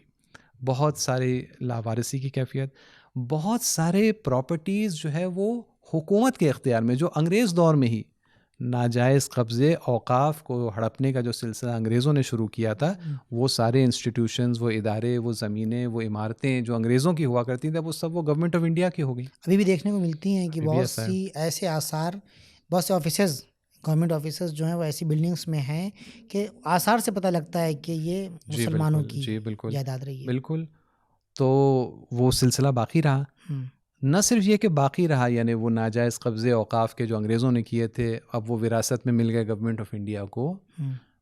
بہت سارے لاوارثی کی کیفیت، بہت سارے پراپرٹیز جو ہے وہ حکومت کے اختیار میں، جو انگریز دور میں ہی ناجائز قبضے، اوقاف کو ہڑپنے کا جو سلسلہ انگریزوں نے شروع کیا تھا، وہ سارے انسٹیٹیوشنز، وہ ادارے، وہ زمینیں، وہ عمارتیں جو انگریزوں کی ہوا کرتی تھیں، وہ سب وہ گورنمنٹ آف انڈیا کی ہو گئی۔ ابھی بھی دیکھنے کو ملتی ہیں کہ بہت سی ایسے آثار، بہت سے آفیسز، گورنمنٹ آفیسز جو ہیں وہ ایسی بلڈنگس میں ہیں کہ آثار سے پتہ لگتا ہے کہ یہ مسلمانوں کی جائیداد رہی ہے۔ بالکل، تو وہ سلسلہ باقی رہا۔ نہ صرف یہ کہ باقی رہا، یعنی وہ ناجائز قبضے اوقاف کے جو انگریزوں نے کیے تھے اب وہ وراثت میں مل گئے گورنمنٹ آف انڈیا کو،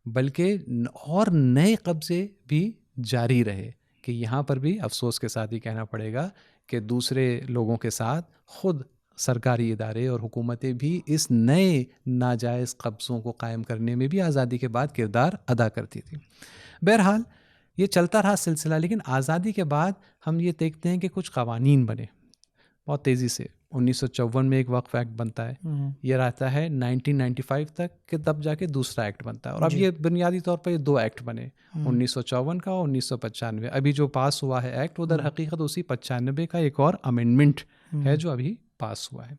بلکہ اور نئے قبضے بھی جاری رہے، کہ یہاں پر بھی افسوس کے ساتھ ہی کہنا پڑے گا کہ دوسرے لوگوں کے ساتھ خود سرکاری ادارے اور حکومتیں بھی اس نئے ناجائز قبضوں کو قائم کرنے میں بھی آزادی کے بعد کردار ادا کرتی تھی۔ بہرحال یہ چلتا رہا سلسلہ، لیکن آزادی کے بعد ہم یہ دیکھتے ہیں کہ کچھ قوانین بنے بہت تیزی سے۔ 1954 میں ایک وقف ایکٹ بنتا ہے، یہ رہتا ہے 1995 تک کہ تب جا کے دوسرا ایکٹ بنتا ہے، اور اب یہ بنیادی طور پر یہ دو ایکٹ بنے، 1954 کا اور 1995۔ ابھی جو پاس ہوا ہے ایکٹ وہ در حقیقت اسی 95 کا ایک اور امینڈمنٹ ہے جو ابھی پاس ہوا ہے۔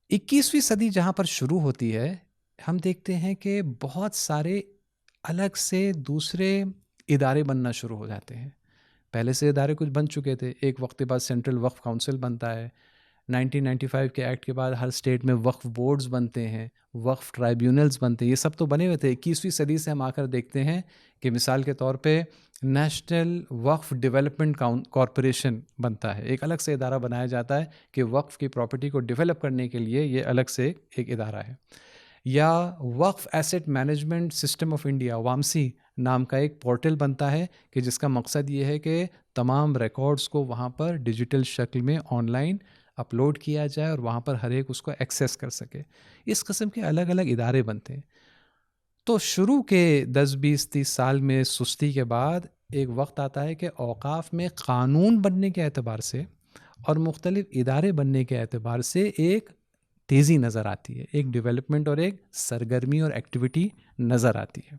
21ویں صدی جہاں پر شروع ہوتی ہے، ہم دیکھتے ہیں کہ بہت سارے الگ سے دوسرے ادارے بننا شروع ہو جاتے ہیں۔ پہلے سے ادارے کچھ بن چکے تھے، ایک وقت کے بعد سینٹرل وقف کونسل بنتا ہے، 1995 کے ایکٹ کے بعد ہر اسٹیٹ میں وقف بورڈز بنتے ہیں، وقف ٹرائیبیونلز بنتے ہیں، یہ سب تو بنے ہوئے تھے۔ 21ویں صدی سے ہم آ کر دیکھتے ہیں کہ مثال کے طور پہ نیشنل وقف ڈیولپمنٹ کارپوریشن بنتا ہے، ایک الگ سے ادارہ بنایا جاتا ہے کہ وقف کی پراپرٹی کو ڈیولپ کرنے کے لیے یہ الگ سے ایک ادارہ ہے۔ یا وقف asset management system of India, Vamsi نام کا ایک پورٹل بنتا ہے کہ جس کا مقصد یہ ہے کہ تمام ریکارڈز کو وہاں پر ڈیجیٹل شکل میں آن لائن اپلوڈ کیا جائے اور وہاں پر ہر ایک اس کو ایکسیس کر سکے. اس قسم کے الگ الگ ادارے بنتے ہیں. تو شروع کے 10-20-30 سال میں سستی کے بعد ایک وقت آتا ہے کہ اوقاف میں قانون بننے کے اعتبار سے اور مختلف ادارے بننے کے اعتبار سے ایک تیزی نظر آتی ہے, ایک ڈیولپمنٹ اور ایک سرگرمی اور ایکٹیویٹی نظر آتی ہے.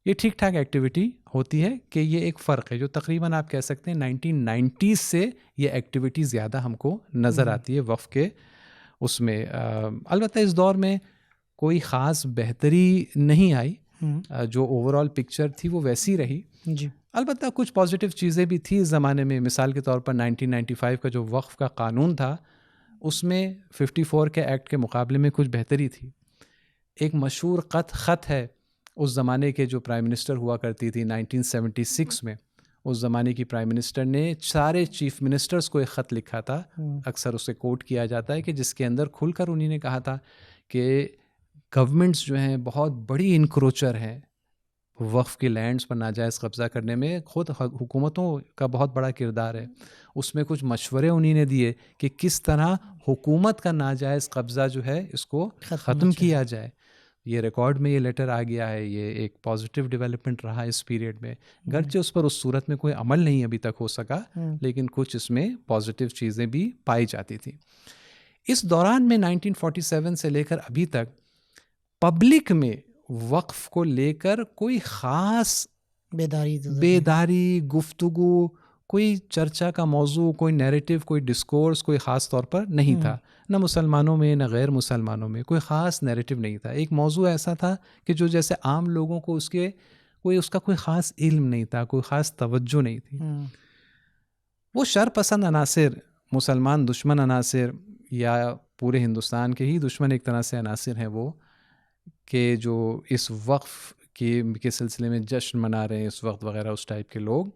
یہ ٹھیک ٹھاک ایکٹیویٹی ہوتی ہے کہ یہ ایک فرق ہے جو تقریباً آپ کہہ سکتے ہیں 1990s سے یہ ایکٹیویٹی زیادہ ہم کو نظر آتی ہے وقف کے اس میں. البتہ اس دور میں کوئی خاص بہتری نہیں آئی, جو اوور آل پکچر تھی وہ ویسی رہی. جی البتہ کچھ پازیٹیو چیزیں بھی تھیں اس زمانے میں. مثال کے طور پر 1995 کا جو وقف کا قانون تھا اس میں 54 کے ایکٹ کے مقابلے میں کچھ بہتری تھی. ایک مشہور خط ہے اس زمانے کے جو پرائم منسٹر ہوا کرتی تھی 1976 میں, اس زمانے کی پرائم منسٹر نے سارے چیف منسٹرز کو ایک خط لکھا تھا, اکثر اسے کوٹ کیا جاتا ہے, کہ جس کے اندر کھل کر انہوں نے کہا تھا کہ گورنمنٹس جو ہیں بہت بڑی انکروچر ہیں وقف کی لینڈز پر ناجائز قبضہ کرنے میں, خود حکومتوں کا بہت بڑا کردار ہے. اس میں کچھ مشورے انہوں نے دیے کہ کس طرح حکومت کا ناجائز قبضہ جو ہے اس کو ختم کیا جائے. یہ ریکارڈ میں یہ لیٹر آ گیا ہے, یہ ایک پازیٹیو ڈیولپمنٹ رہا اس پیریڈ میں. گرچہ اس پر اس صورت میں کوئی عمل نہیں ابھی تک ہو سکا, لیکن کچھ اس میں پازیٹیو چیزیں بھی پائی جاتی تھیں. اس دوران میں 1947 سے لے کر ابھی تک پبلک میں وقف کو لے کر کوئی خاص بیداری, گفتگو, کوئی چرچا کا موضوع, کوئی نیریٹو, کوئی ڈسکورس کوئی خاص طور پر نہیں تھا. نہ مسلمانوں میں نہ غیر مسلمانوں میں کوئی خاص نیریٹو نہیں تھا. ایک موضوع ایسا تھا کہ جو جیسے عام لوگوں کو اس کا کوئی خاص علم نہیں تھا, کوئی خاص توجہ نہیں تھی. وہ شر پسند عناصر, مسلمان دشمن عناصر یا پورے ہندوستان کے ہی دشمن ایک طرح سے عناصر ہیں وہ, کہ جو اس وقف کے سلسلے میں جشن منا رہے ہیں اس وقت وغیرہ, اس ٹائپ کے لوگ,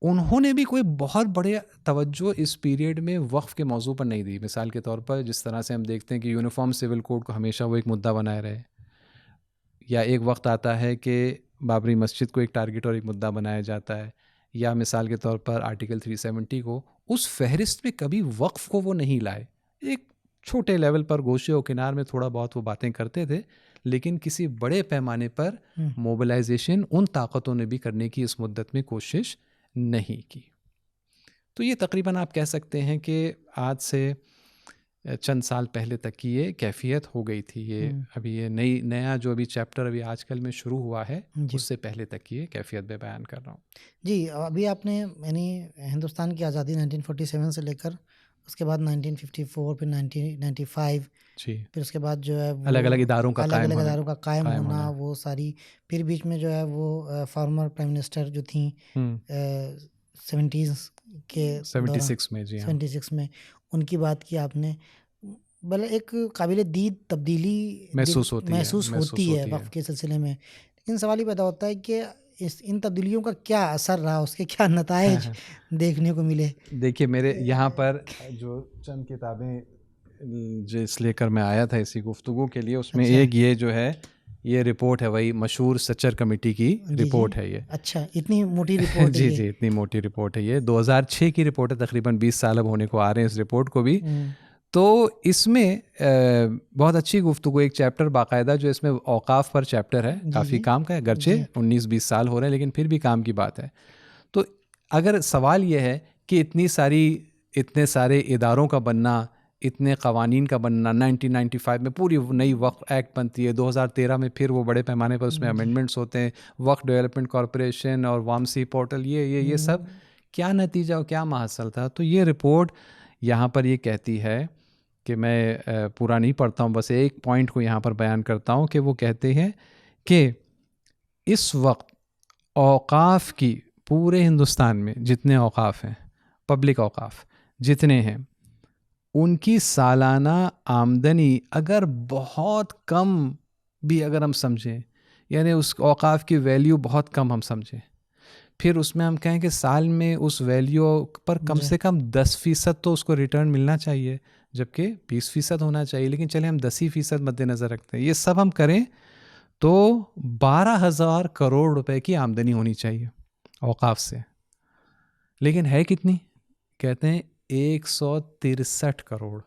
انہوں نے بھی کوئی بہت بڑے توجہ اس پیریڈ میں وقف کے موضوع پر نہیں دی. مثال کے طور پر جس طرح سے ہم دیکھتے ہیں کہ یونیفارم سول کوڈ کو ہمیشہ وہ ایک مدعا بنائے رہے, یا ایک وقت آتا ہے کہ بابری مسجد کو ایک ٹارگٹ اور ایک مدعا بنایا جاتا ہے, یا مثال کے طور پر آرٹیکل 370 کو اس فہرست میں کبھی وقف کو وہ نہیں لائے. ایک چھوٹے لیول پر گوشے و کنار میں تھوڑا بہت وہ باتیں کرتے تھے, لیکن کسی بڑے پیمانے پر موبلائزیشن ان طاقتوں نے بھی کرنے کی اس مدت میں کوشش نہیں کی. تو یہ تقریباً آپ کہہ سکتے ہیں کہ آج سے چند سال پہلے تک کی یہ کیفیت ہو گئی تھی. یہ ابھی یہ نیا جو ابھی چیپٹر ابھی آج کل میں شروع ہوا ہے, اس سے پہلے تک کی یہ کیفیت میں بیان کر رہا ہوں. جی ابھی آپ نے یعنی ہندوستان کی آزادی 1947 سے لے کر اس کے بعد 1954 پھر 1995 جی, پھر اس کے بعد جو ہے الگ الگ اداروں کا قائم ہونا, وہ ساری, پھر بیچ میں جو ہے وہ فارمر پرائم منسٹر جو تھیں 70s کے 76 میں, جی 76 میں, ان کی بات کی آپ نے. بلکہ ایک قابل دید تبدیلی محسوس ہوتی ہے وقف کے سلسلے میں. لیکن سوال یہ پیدا ہوتا ہے کہ ان تبدیلیوں کا کیا اثر رہا, اس کے کیا نتائج دیکھنے کو ملے. دیکھیے میرے یہاں پر جو چند کتابیں جس لے کر میں آیا تھا اسی گفتگو کے لیے, اس میں ایک یہ جو ہے یہ رپورٹ ہے, وہی مشہور سچر کمیٹی کی رپورٹ ہے یہ. اچھا, اتنی موٹی رپورٹ جی جی, اتنی موٹی رپورٹ ہے یہ. 2006 کی رپورٹ ہے, تقریباً 20 سال اب ہونے کو آ رہے ہیں اس رپورٹ کو بھی. تو اس میں بہت اچھی گفتگو, ایک چیپٹر باقاعدہ جو اس میں اوقاف پر چیپٹر ہے, کافی کام کا ہے, گرچہ 19-20 سال ہو رہے ہیں لیکن پھر بھی کام کی بات ہے. تو اگر سوال یہ ہے کہ اتنے سارے اداروں کا بننا, اتنے قوانین کا بننا, 1995 میں پوری نئی وقف ایکٹ بنتی ہے, 2013 میں پھر وہ بڑے پیمانے پر اس میں امینڈمنٹس ہوتے ہیں, وقف ڈیولپمنٹ کارپوریشن اور وامسی پورٹل, یہ سب کیا نتیجہ اور کیا محصل تھا. تو یہ رپورٹ یہاں پر یہ کہتی ہے کہ میں پورا نہیں پڑھتا ہوں, بس ایک پوائنٹ کو یہاں پر بیان کرتا ہوں کہ وہ کہتے ہیں کہ اس وقت اوقاف کی پورے ہندوستان میں جتنے اوقاف ہیں, پبلک اوقاف جتنے ہیں, ان کی سالانہ آمدنی اگر بہت کم بھی اگر ہم سمجھیں, یعنی اس اوقاف کی ویلیو بہت کم ہم سمجھیں, پھر اس میں ہم کہیں کہ سال میں اس ویلیو پر کم سے کم 10% تو اس کو ریٹرن ملنا چاہیے, جبکہ 20% ہونا چاہیے, لیکن چلے ہم 10% مد نظر رکھتے ہیں. یہ سب ہم کریں تو 12,000 کروڑ روپے کی آمدنی ہونی چاہیے اوقاف سے. لیکن ہے کتنی؟ کہتے ہیں 163 کروڑ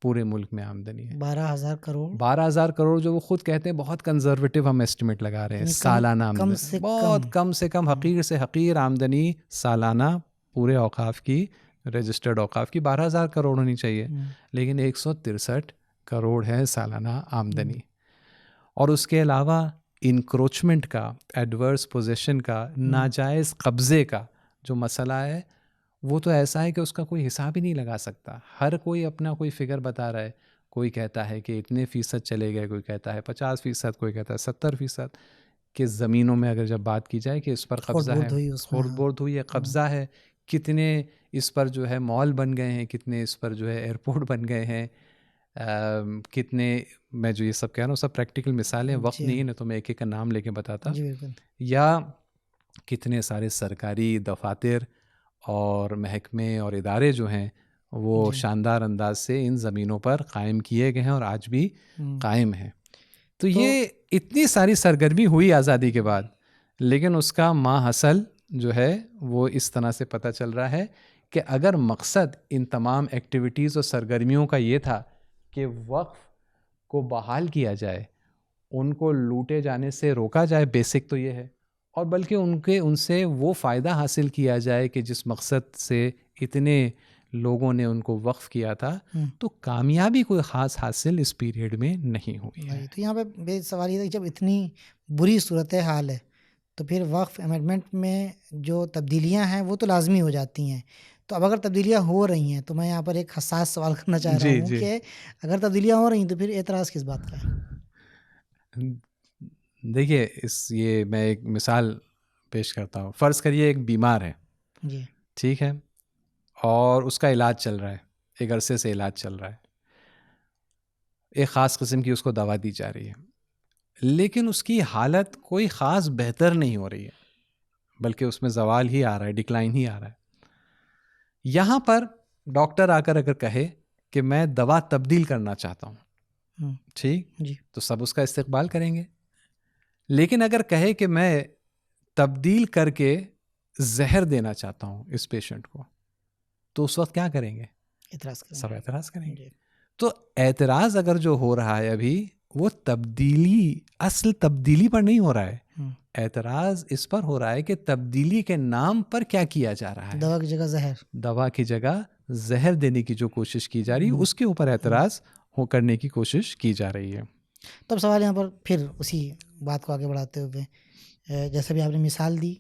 پورے ملک میں آمدنی ہے. 12,000 کروڑ 12,000 کروڑ جو وہ خود کہتے ہیں بہت کنزرویٹو ہم ایسٹیمیٹ لگا رہے ہیں سالانہ آمدنی, بہت کم سے کم حقیر سے حقیر آمدنی سالانہ پورے اوقاف کی, رجسٹرڈ اوقاف کی 12,000 کروڑ ہونی چاہیے, لیکن 163 کروڑ ہے سالانہ آمدنی. اور اس کے علاوہ انکروچمنٹ کا, ایڈورس پوزیشن کا, ناجائز قبضے کا جو مسئلہ ہے وہ تو ایسا ہے کہ اس کا کوئی حساب ہی نہیں لگا سکتا. ہر کوئی اپنا کوئی فگر بتا رہا ہے, کوئی کہتا ہے کہ اتنے فیصد چلے گئے, کوئی کہتا ہے 50%, کوئی کہتا ہے 70%, کہ زمینوں میں اگر جب بات کی جائے کہ اس پر قبضہ ہے, خورد بورد ہوئی ہے, قبضہ ہے, کتنے اس پر جو ہے مال بن گئے ہیں, کتنے اس پر جو ہے ایئرپورٹ بن گئے ہیں, کتنے, میں جو یہ سب کہہ رہا ہوں سب پریکٹیکل مثالیں, وقت نہیں ہے تو میں ایک ایک کا نام لے کے بتاتا, یا کتنے سارے سرکاری دفاتر اور محکمے اور ادارے جو ہیں وہ شاندار انداز سے ان زمینوں پر قائم کیے گئے ہیں اور آج بھی قائم ہیں. تو یہ اتنی ساری سرگرمی ہوئی آزادی کے بعد, لیکن اس کا ماحصل جو ہے وہ اس طرح سے پتہ چل رہا ہے کہ اگر مقصد ان تمام ایکٹیویٹیز اور سرگرمیوں کا یہ تھا کہ وقف کو بحال کیا جائے, ان کو لوٹے جانے سے روکا جائے, بیسک تو یہ ہے, اور بلکہ ان سے وہ فائدہ حاصل کیا جائے کہ جس مقصد سے اتنے لوگوں نے ان کو وقف کیا تھا, تو کامیابی کوئی خاص حاصل اس پیریڈ میں نہیں ہوئی ہے. تو یہاں پہ سوال یہ تھا کہ جب اتنی بری صورتحال ہے تو پھر وقف امینڈمنٹ میں جو تبدیلیاں ہیں وہ تو لازمی ہو جاتی ہیں. تو اب اگر تبدیلیاں ہو رہی ہیں تو میں یہاں پر ایک حساس سوال کرنا چاہ رہا ہوں کہ اگر تبدیلیاں ہو رہی ہیں تو پھر اعتراض کس بات کا ہے؟ دیکھیے یہ میں ایک مثال پیش کرتا ہوں. فرض کریے ایک بیمار ہے, جی ٹھیک ہے, اور اس کا علاج چل رہا ہے, ایک عرصے سے علاج چل رہا ہے, ایک خاص قسم کی اس کو دوا دی جا رہی ہے, لیکن اس کی حالت کوئی خاص بہتر نہیں ہو رہی ہے, بلکہ اس میں زوال ہی آ رہا ہے, ڈکلائن ہی آ رہا ہے. یہاں پر ڈاکٹر آ کر اگر کہے کہ میں دوا تبدیل کرنا چاہتا ہوں, ٹھیک جی, تو سب اس کا استقبال کریں گے. لیکن اگر کہے کہ میں تبدیل کر کے زہر دینا چاہتا ہوں اس پیشنٹ کو, تو اس وقت کیا کریں گے؟ سب اعتراض کریں گے. تو اعتراض اگر جو ہو رہا ہے ابھی وہ تبدیلی, اصل تبدیلی پر نہیں ہو رہا ہے, اعتراض اس پر ہو رہا ہے کہ تبدیلی کے نام پر کیا کیا جا رہا ہے. دوا کی جگہ زہر, دوا کی جگہ زہر دینے کی جو کوشش کی جا رہی ہے اس کے اوپر اعتراض کرنے کی کوشش کی جا رہی ہے. تب سوال یہاں پر پھر اسی بات کو آگے بڑھاتے ہوئے, جیسے بھی آپ نے مثال دی,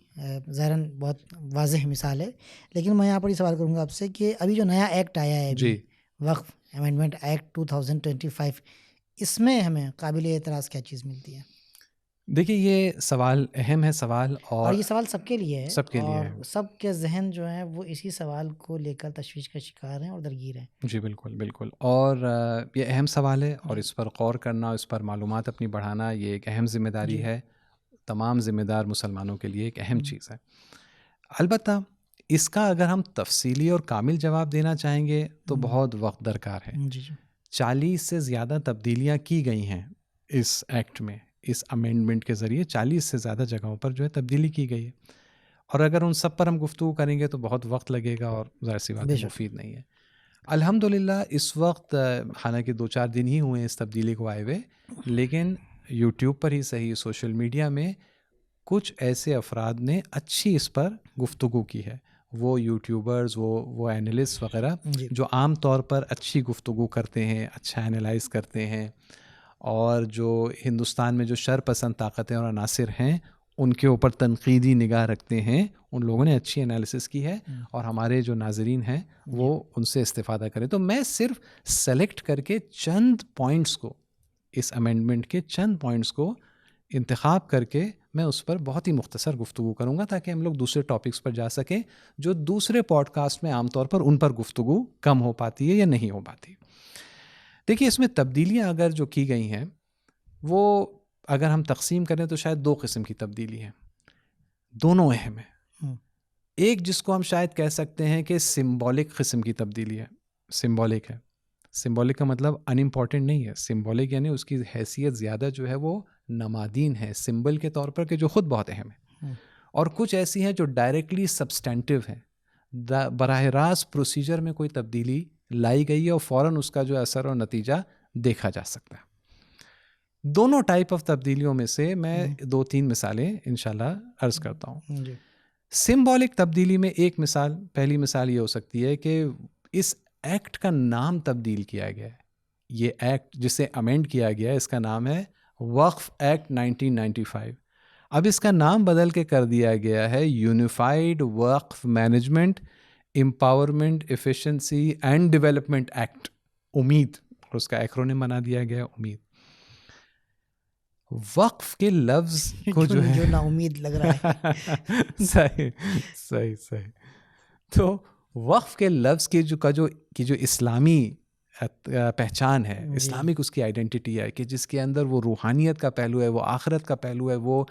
ظاہراً بہت واضح مثال ہے, لیکن میں یہاں پر یہ سوال کروں گا آپ سے کہ ابھی جو نیا ایکٹ آیا ہے ابھی, وقف امینڈمنٹ ایکٹ 2025, اس میں ہمیں قابل اعتراض کیا چیز ملتی ہے؟ دیکھیے یہ سوال اہم ہے سوال, اور یہ سوال سب کے لیے ہے, سب کے لیے اور ہے. سب کے ذہن جو ہیں وہ اسی سوال کو لے کر تشویش کا شکار ہیں اور درگیر ہیں. جی بالکل بالکل, اور یہ اہم سوال ہے, اور اس پر غور کرنا, اس پر معلومات اپنی بڑھانا یہ ایک اہم ذمہ داری ہے, تمام ذمہ دار مسلمانوں کے لیے ایک اہم چیز ہے. البتہ اس کا اگر ہم تفصیلی اور کامل جواب دینا چاہیں گے تو بہت وقت درکار ہے. 40 سے زیادہ تبدیلیاں کی گئی ہیں اس ایکٹ میں, اس امینڈمنٹ کے ذریعے 40 سے زیادہ جگہوں پر جو ہے تبدیلی کی گئی ہے, اور اگر ان سب پر ہم گفتگو کریں گے تو بہت وقت لگے گا اور ظاہر سی بات مفید نہیں ہے. الحمدللہ اس وقت حالانکہ 2-4 دن ہی ہوئے ہیں اس تبدیلی کو آئے ہوئے, لیکن یوٹیوب پر ہی صحیح, سوشل میڈیا میں کچھ ایسے افراد نے اچھی اس پر گفتگو کی ہے. وہ یوٹیوبرز, وہ اینالسٹ وغیرہ جو عام طور پر اچھی گفتگو کرتے ہیں, اچھا اینالائز کرتے ہیں, اور جو ہندوستان میں جو شر پسند طاقتیں اور عناصر ہیں ان کے اوپر تنقیدی نگاہ رکھتے ہیں, ان لوگوں نے اچھی انالیسس کی ہے, اور ہمارے جو ناظرین ہیں وہ ان سے استفادہ کریں. تو میں صرف سلیکٹ کر کے چند پوائنٹس کو, اس امینڈمنٹ کے چند پوائنٹس کو انتخاب کر کے میں اس پر بہت ہی مختصر گفتگو کروں گا, تاکہ ہم لوگ دوسرے ٹاپکس پر جا سکیں جو دوسرے پوڈ کاسٹ میں عام طور پر ان پر گفتگو کم ہو پاتی ہے یا نہیں ہو پاتی. دیکھیے اس میں تبدیلیاں اگر جو کی گئی ہیں وہ اگر ہم تقسیم کریں تو شاید 2 قسم کی تبدیلی ہیں, دونوں اہم ہیں. ایک جس کو ہم شاید کہہ سکتے ہیں کہ سمبولک قسم کی تبدیلی ہے. سمبولک ہے, سمبولک کا مطلب ان امپورٹنٹ نہیں ہے, سمبولک یعنی اس کی حیثیت زیادہ جو ہے وہ نمادین ہے, سمبل کے طور پر, کہ جو خود بہت اہم ہے. اور کچھ ایسی ہیں جو ڈائریکٹلی سبسٹینٹیو ہیں, براہ راست پروسیجر میں کوئی تبدیلی لائی گئی ہے اور فوراً اس کا جو اثر اور نتیجہ دیکھا جا سکتا ہے. دونوں ٹائپ آف تبدیلیوں میں سے میں 2-3 مثالیں انشاءاللہ عرض کرتا ہوں. سمبولک تبدیلی میں ایک مثال، پہلی مثال یہ ہو سکتی ہے کہ اس ایکٹ کا نام تبدیل کیا گیا ہے. یہ ایکٹ جسے امینڈ کیا گیا ہے اس کا نام ہے وقف ایکٹ 1995. اب اس کا نام بدل کے کر دیا گیا ہے یونیفائڈ وقف management empowerment efficiency and development act, امید، اور اس کا ایکرونیم بنا دیا گیا امید. وقف کے لفظ کو جو ہے نا امید لگ رہا ہے. صحیح. تو وقف کے لفظ کی جو اسلامی پہچان ہے، اسلامک اس کی آئیڈینٹی ہے کہ جس کے اندر وہ روحانیت کا پہلو ہے، وہ آخرت کا پہلو ہے، وہ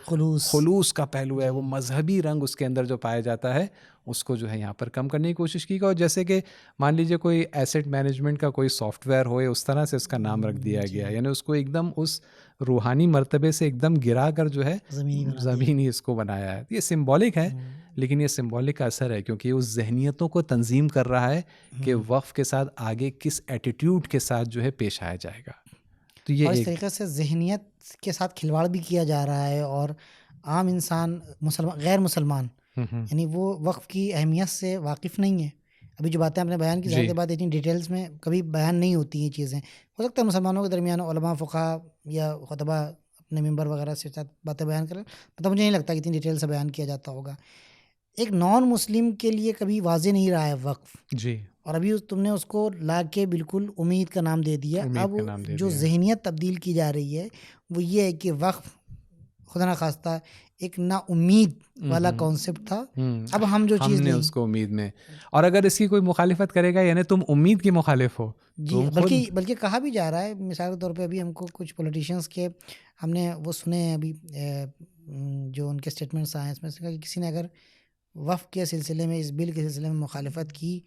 خلوص کا پہلو ہے، وہ مذہبی رنگ اس کے اندر جو پایا جاتا ہے، اس کو جو ہے یہاں پر کم کرنے کی کوشش کی گئی. اور جیسے کہ مان لیجیے کوئی ایسٹ مینجمنٹ کا کوئی سافٹ ویئر ہو، اس طرح سے اس کا نام رکھ دیا گیا، یعنی اس کو ایک دم اس روحانی مرتبے سے ایک دم گرا کر جو ہے زمینی اس کو بنایا ہے. یہ سمبولک ہے، لیکن یہ سمبولک کا اثر ہے کیونکہ یہ اس ذہنیتوں کو تنظیم کر رہا ہے کہ وقف کے ساتھ آگے کس ایٹیٹیوڈ کے ساتھ جو ہے پیش آیا جائے گا. تو یہ اس طریقے سے ذہنیت کے ساتھ کھلواڑ بھی کیا جا رہا ہے، اور عام انسان غیر مسلمان یعنی وہ وقف کی اہمیت سے واقف نہیں ہے. ابھی جو باتیں آپ نے بیان کی ظاہر بات اتنی ڈیٹیلز میں کبھی بیان نہیں ہوتی ہیں چیزیں. ہو سکتا ہے مسلمانوں کے درمیان علماء فقہا یا خطبہ اپنے ممبر وغیرہ سے ساتھ باتیں بیان کریں، مطلب مجھے نہیں لگتا کہ اتنی ڈیٹیل سے بیان کیا جاتا ہوگا. ایک نان مسلم کے لیے کبھی واضح نہیں رہا ہے وقف، جی، اور ابھی تم نے اس کو لا کے بالکل امید کا نام دے دیا. اب جو ذہنیت تبدیل کی جا رہی ہے وہ یہ ہے کہ وقف خدا نخواستہ ایک نا امید والا کانسیپٹ تھا، اب ہم جو چیز نے اس کو امید میں، اور اگر اس کی کوئی مخالفت کرے گا یعنی تم امید کی مخالف ہو. جی، بلکہ کہا بھی جا رہا ہے، مثال کے طور پہ ابھی ہم کو کچھ پولیٹیشینس کے ہم نے وہ سنے ہیں ابھی جو ان کے اسٹیٹمنٹس آئے ہیں، اس میں سے کہ کسی نے اگر وقف کے سلسلے میں، اس بل کے سلسلے میں مخالفت کی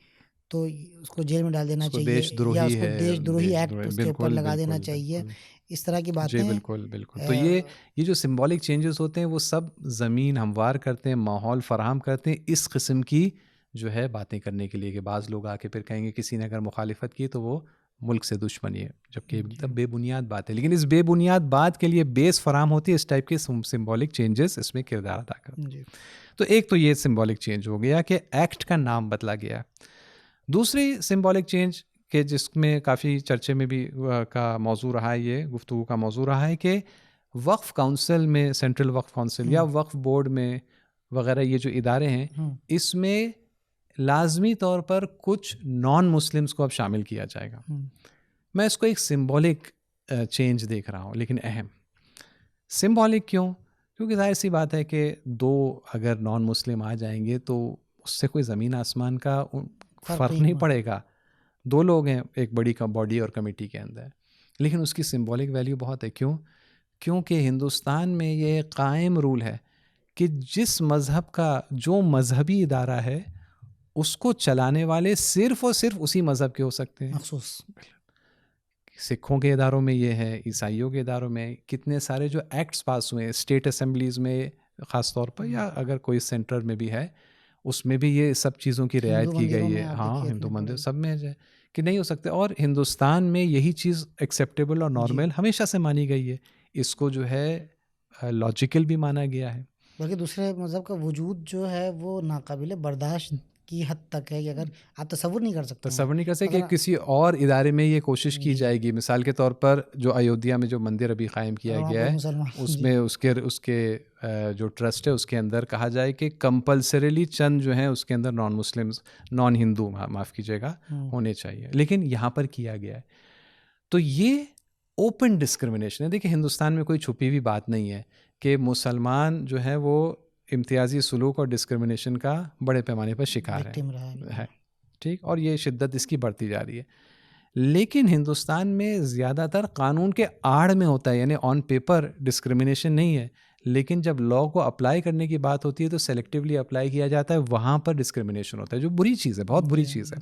تو اس کو جیل میں ڈال دینا چاہیے، یا اس کو دیش دروہی ایکٹ اس کے اوپر لگا دینا چاہیے. اس طرح کی باتیں بالکل. تو یہ جو سمبولک چینجز ہوتے ہیں وہ سب زمین ہموار کرتے ہیں، ماحول فراہم کرتے ہیں اس قسم کی جو ہے باتیں کرنے کے لیے کہ بعض لوگ آ کے پھر کہیں گے کسی نے اگر مخالفت کی تو وہ ملک سے دشمنی ہے، جبکہ ایک بے بنیاد بات ہے. لیکن اس بے بنیاد بات کے لیے بیس فراہم ہوتی ہے اس ٹائپ کے سمبولک چینجز اس میں کردار ادا کرتے ہیں. تو ایک تو یہ سمبولک چینج ہو گیا کہ ایکٹ کا نام بدلا گیا. دوسری سمبولک چینج کہ جس میں کافی چرچے میں بھی کا موضوع رہا ہے، یہ گفتگو کا موضوع رہا ہے کہ وقف کونسل میں، سینٹرل وقف کونسل یا وقف بورڈ میں وغیرہ یہ جو ادارے ہیں، اس میں لازمی طور پر کچھ نان مسلمس کو اب شامل کیا جائے گا. میں اس کو ایک سمبولک چینج دیکھ رہا ہوں، لیکن اہم. سمبولک کیوں؟ کیونکہ ظاہر سی بات ہے کہ دو اگر نان مسلم آ جائیں گے تو اس سے کوئی زمین آسمان کا فرق نہیں پڑے گا. دو لوگ ہیں ایک بڑی باڈی اور کمیٹی کے اندر، لیکن اس کی سمبولک ویلیو بہت ہے. کیونکہ ہندوستان میں یہ قائم رول ہے کہ جس مذہب کا جو مذہبی ادارہ ہے اس کو چلانے والے صرف اور صرف اسی مذہب کے ہو سکتے ہیں. مخصوص سکھوں کے اداروں میں یہ ہے، عیسائیوں کے اداروں میں کتنے سارے جو ایکٹس پاس ہوئے ہیں اسٹیٹ اسمبلیز میں خاص طور پر، یا اگر کوئی سینٹر میں بھی ہے اس میں بھی یہ سب چیزوں کی رعایت کی گئی ہے. ہاں، ہندو مندر سب میں ہے کہ نہیں ہو سکتے، اور ہندوستان میں یہی چیز ایکسیپٹیبل اور نارمل ہمیشہ سے مانی گئی ہے. اس کو جو ہے لاجیکل بھی مانا گیا ہے. بلکہ دوسرے مذہب کا وجود جو ہے وہ ناقابل برداشت کی حد تک ہے کہ اگر آپ تصور نہیں کر سکتے کہ کسی اور ادارے میں یہ کوشش کی جائے گی. مثال کے طور پر جو ایودھیا میں جو مندر ابھی قائم کیا گیا ہے اس میں اس کے جو ٹرسٹ ہے اس کے اندر کہا جائے کہ کمپلسریلی چند جو ہیں اس کے اندر نان مسلمز، نان ہندو معاف کیجیے گا، ہونے چاہیے، لیکن یہاں پر کیا گیا ہے. تو یہ اوپن ڈسکرمنیشن ہے. دیکھیں ہندوستان میں کوئی چھپی ہوئی بات نہیں ہے کہ مسلمان جو ہے وہ امتیازی سلوک اور ڈسکرمنیشن کا بڑے پیمانے پر شکار ہے، ٹھیک، اور یہ شدت اس کی بڑھتی جا رہی ہے. لیکن ہندوستان میں زیادہ تر قانون کے آڑ میں ہوتا ہے، یعنی آن پیپر ڈسکرمنیشن نہیں ہے، لیکن جب لا کو اپلائی کرنے کی بات ہوتی ہے تو سیلیکٹیولی اپلائی کیا جاتا ہے، وہاں پر ڈسکرمنیشن ہوتا ہے، جو بری چیز ہے، بہت بری چیز ہے.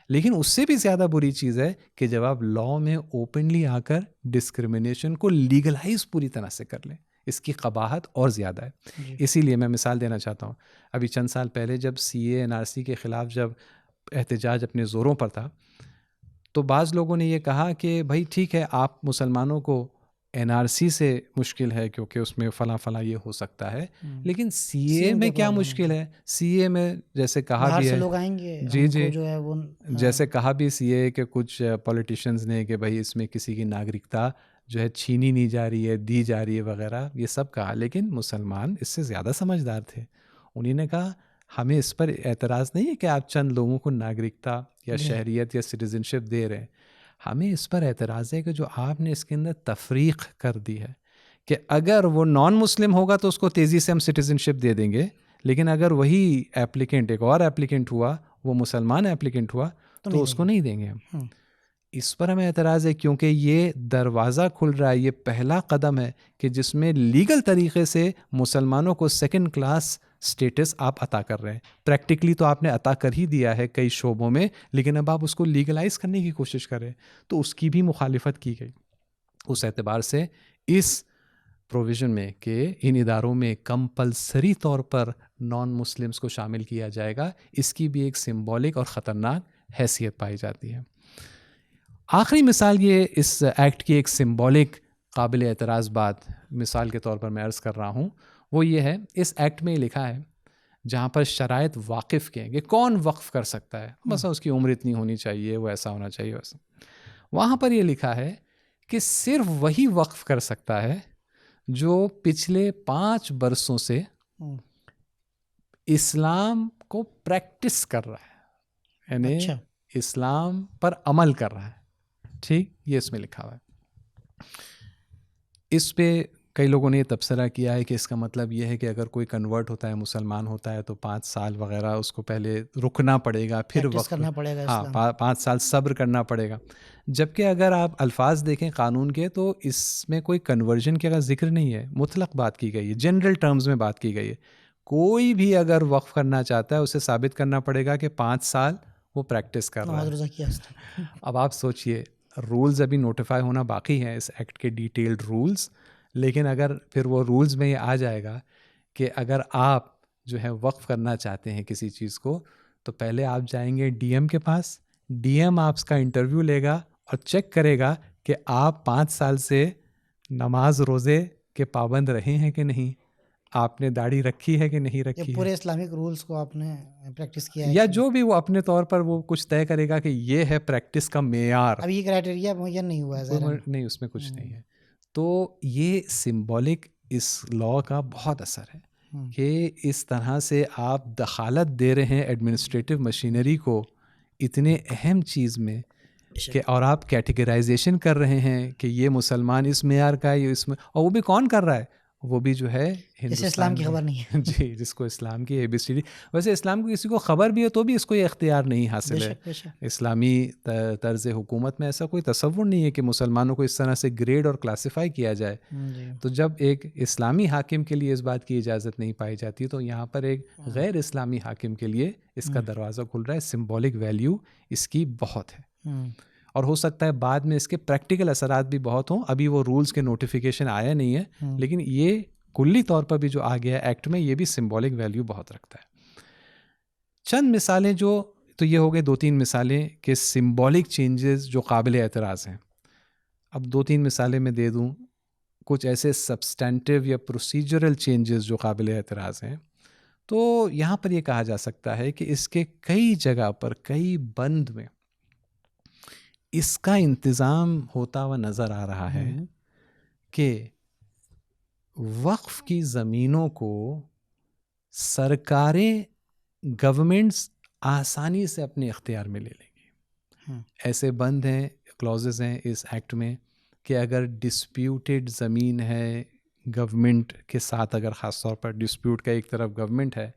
لیکن اس سے بھی زیادہ بری چیز ہے کہ جب آپ لا میں اوپنلی آ کر ڈسکرمنیشن کو لیگلائز پوری طرح سے کر لیں. اس کی قباحت اور زیادہ ہے. اسی لیے میں مثال دینا چاہتا ہوں. ابھی چند سال پہلے جب CAA NRC کے خلاف جب احتجاج اپنے زوروں پر تھا تو بعض لوگوں نے یہ کہا کہ بھائی ٹھیک ہے آپ مسلمانوں کو NRC سے مشکل ہے کیونکہ اس میں فلاں فلاں یہ ہو سکتا ہے, لیکن CAA میں کیا مشکل ہے؟ CAA میں جیسے کہا بھی ہے لوگ آئیں گے جی جو ہے وہ جیسے کہا بھی CAA کے کچھ پولیٹیشینز نے کہ بھائی اس میں کسی کی ناگرکتا جو ہے چھینی نہیں جا رہی ہے, دی جا رہی ہے وغیرہ, یہ سب کہا. لیکن مسلمان اس سے زیادہ سمجھدار تھے. انہوں نے کہا ہمیں اس پر اعتراض نہیں ہے کہ آپ چند لوگوں کو ناگرکتا یا شہریت یا سٹیزنشپ دے رہے ہیں, ہمیں اس پر اعتراض ہے کہ جو آپ نے اس کے اندر تفریق کر دی ہے کہ اگر وہ نان مسلم ہوگا تو اس کو تیزی سے ہم سٹیزنشپ دے دیں گے, لیکن اگر وہی ایپلیکنٹ ایک اور ایپلیکنٹ ہوا, وہ مسلمان ایپلیکنٹ ہوا تو اس کو نہیں دیں گے ہم. اس پر ہمیں اعتراض ہے کیونکہ یہ دروازہ کھل رہا ہے, یہ پہلا قدم ہے کہ جس میں لیگل طریقے سے مسلمانوں کو سیکنڈ کلاس سٹیٹس آپ عطا کر رہے ہیں. پریکٹیکلی تو آپ نے عطا کر ہی دیا ہے کئی شعبوں میں, لیکن اب آپ اس کو لیگلائز کرنے کی کوشش کریں تو اس کی بھی مخالفت کی گئی. اس اعتبار سے اس پروویژن میں کہ ان اداروں میں کمپلسری طور پر نان مسلمس کو شامل کیا جائے گا, اس کی بھی ایک سمبولک اور خطرناک حیثیت پائی جاتی ہے. آخری مثال یہ اس ایکٹ کی ایک سمبولک قابل اعتراض بات مثال کے طور پر میں عرض کر رہا ہوں, وہ یہ ہے اس ایکٹ میں یہ لکھا ہے جہاں پر شرائط واقف کے ہیں کہ کون وقف کر سکتا ہے, مثلا اس کی عمر اتنی ہونی چاہیے, وہ ایسا ہونا چاہیے ویسا, وہاں پر یہ لکھا ہے کہ صرف وہی وقف کر سکتا ہے جو پچھلے 5 برسوں سے اسلام کو پریکٹس کر رہا ہے, یعنی اسلام پر عمل کر رہا ہے. ٹھیک, یہ اس میں لکھا ہوا ہے. اس پہ کئی لوگوں نے یہ تبصرہ کیا ہے کہ اس کا مطلب یہ ہے کہ اگر کوئی کنورٹ ہوتا ہے, مسلمان ہوتا ہے, تو 5 سال وغیرہ اس کو پہلے رکنا پڑے گا, پھر وقت کرنا پڑے گا, ہاں 5 سال صبر کرنا پڑے گا. جبکہ اگر آپ الفاظ دیکھیں قانون کے تو اس میں کوئی کنورژن کا ذکر نہیں ہے, مطلق بات کی گئی ہے, جنرل ٹرمز میں بات کی گئی ہے. کوئی بھی اگر وقف کرنا چاہتا ہے اسے ثابت کرنا پڑے گا کہ 5 سال وہ پریکٹس کر رہا ہے. اب آپ سوچئے رولز ابھی نوٹیفائی ہونا باقی ہیں اس ایکٹ کے ڈیٹیلڈ رولز, لیکن اگر پھر وہ رولز میں یہ آ جائے گا کہ اگر آپ جو ہے وقف کرنا چاہتے ہیں کسی چیز کو تو پہلے آپ جائیں گے DM کے پاس, DM آپ کا انٹرویو لے گا اور چیک کرے گا کہ آپ 5 سال سے نماز روزے کے پابند رہے ہیں کہ نہیں, آپ نے داڑھی رکھی ہے کہ نہیں رکھی, پورے اسلامک رولز کو آپ نے پریکٹس کیا ہے, یا جو بھی وہ اپنے طور پر وہ کچھ طے کرے گا کہ یہ ہے پریکٹس کا معیار. اب یہ کرائٹیریا معین نہیں ہوا ہے, نہیں اس میں کچھ نہیں ہے. تو یہ سمبولک اس لاء کا بہت اثر ہے کہ اس طرح سے آپ دخالت دے رہے ہیں ایڈمنسٹریٹو مشینری کو اتنے اہم چیز میں کہ, اور آپ کیٹیگرائزیشن کر رہے ہیں کہ یہ مسلمان اس معیار کا ہے, یہ اس میں, اور وہ بھی کون کر رہا ہے, وہ بھی جو ہے اسلام کی خبر نہیں ہے. جی, جس کو اسلام کی ABCD, ویسے اسلام کو کسی کو خبر بھی ہے تو بھی اس کو یہ اختیار نہیں حاصل ہے. اسلامی طرز حکومت میں ایسا کوئی تصور نہیں ہے کہ مسلمانوں کو اس طرح سے گریڈ اور کلاسیفائی کیا جائے. تو جب ایک اسلامی حاکم کے لیے اس بات کی اجازت نہیں پائی جاتی تو یہاں پر ایک غیر اسلامی حاکم کے لیے اس کا دروازہ کھل رہا ہے. سمبولک ویلیو اس کی بہت ہے, اور ہو سکتا ہے بعد میں اس کے پریکٹیکل اثرات بھی بہت ہوں. ابھی وہ رولز کے نوٹیفیکیشن آیا نہیں ہے, لیکن یہ کلی طور پر بھی جو آ گیا ہے ایکٹ میں, یہ بھی سمبولک ویلیو بہت رکھتا ہے. چند مثالیں جو تو یہ ہو گئے 2-3 مثالیں کہ سمبولک چینجز جو قابل اعتراض ہیں. اب 2-3 مثالیں میں دے دوں کچھ ایسے سبسٹینٹیو یا پروسیجرل چینجز جو قابل اعتراض ہیں. تو یہاں پر یہ کہا جا سکتا ہے کہ اس کے کئی جگہ پر کئی بند میں اس کا انتظام ہوتا ہوا نظر آ رہا ہے کہ وقف کی زمینوں کو سرکاریں, گورنمنٹس آسانی سے اپنے اختیار میں لے لیں گی. ایسے بند ہیں, کلوزز ہیں اس ایکٹ میں کہ اگر ڈسپیوٹیڈ زمین ہے گورنمنٹ کے ساتھ, اگر خاص طور پر ڈسپیوٹ کا ایک طرف گورنمنٹ ہے,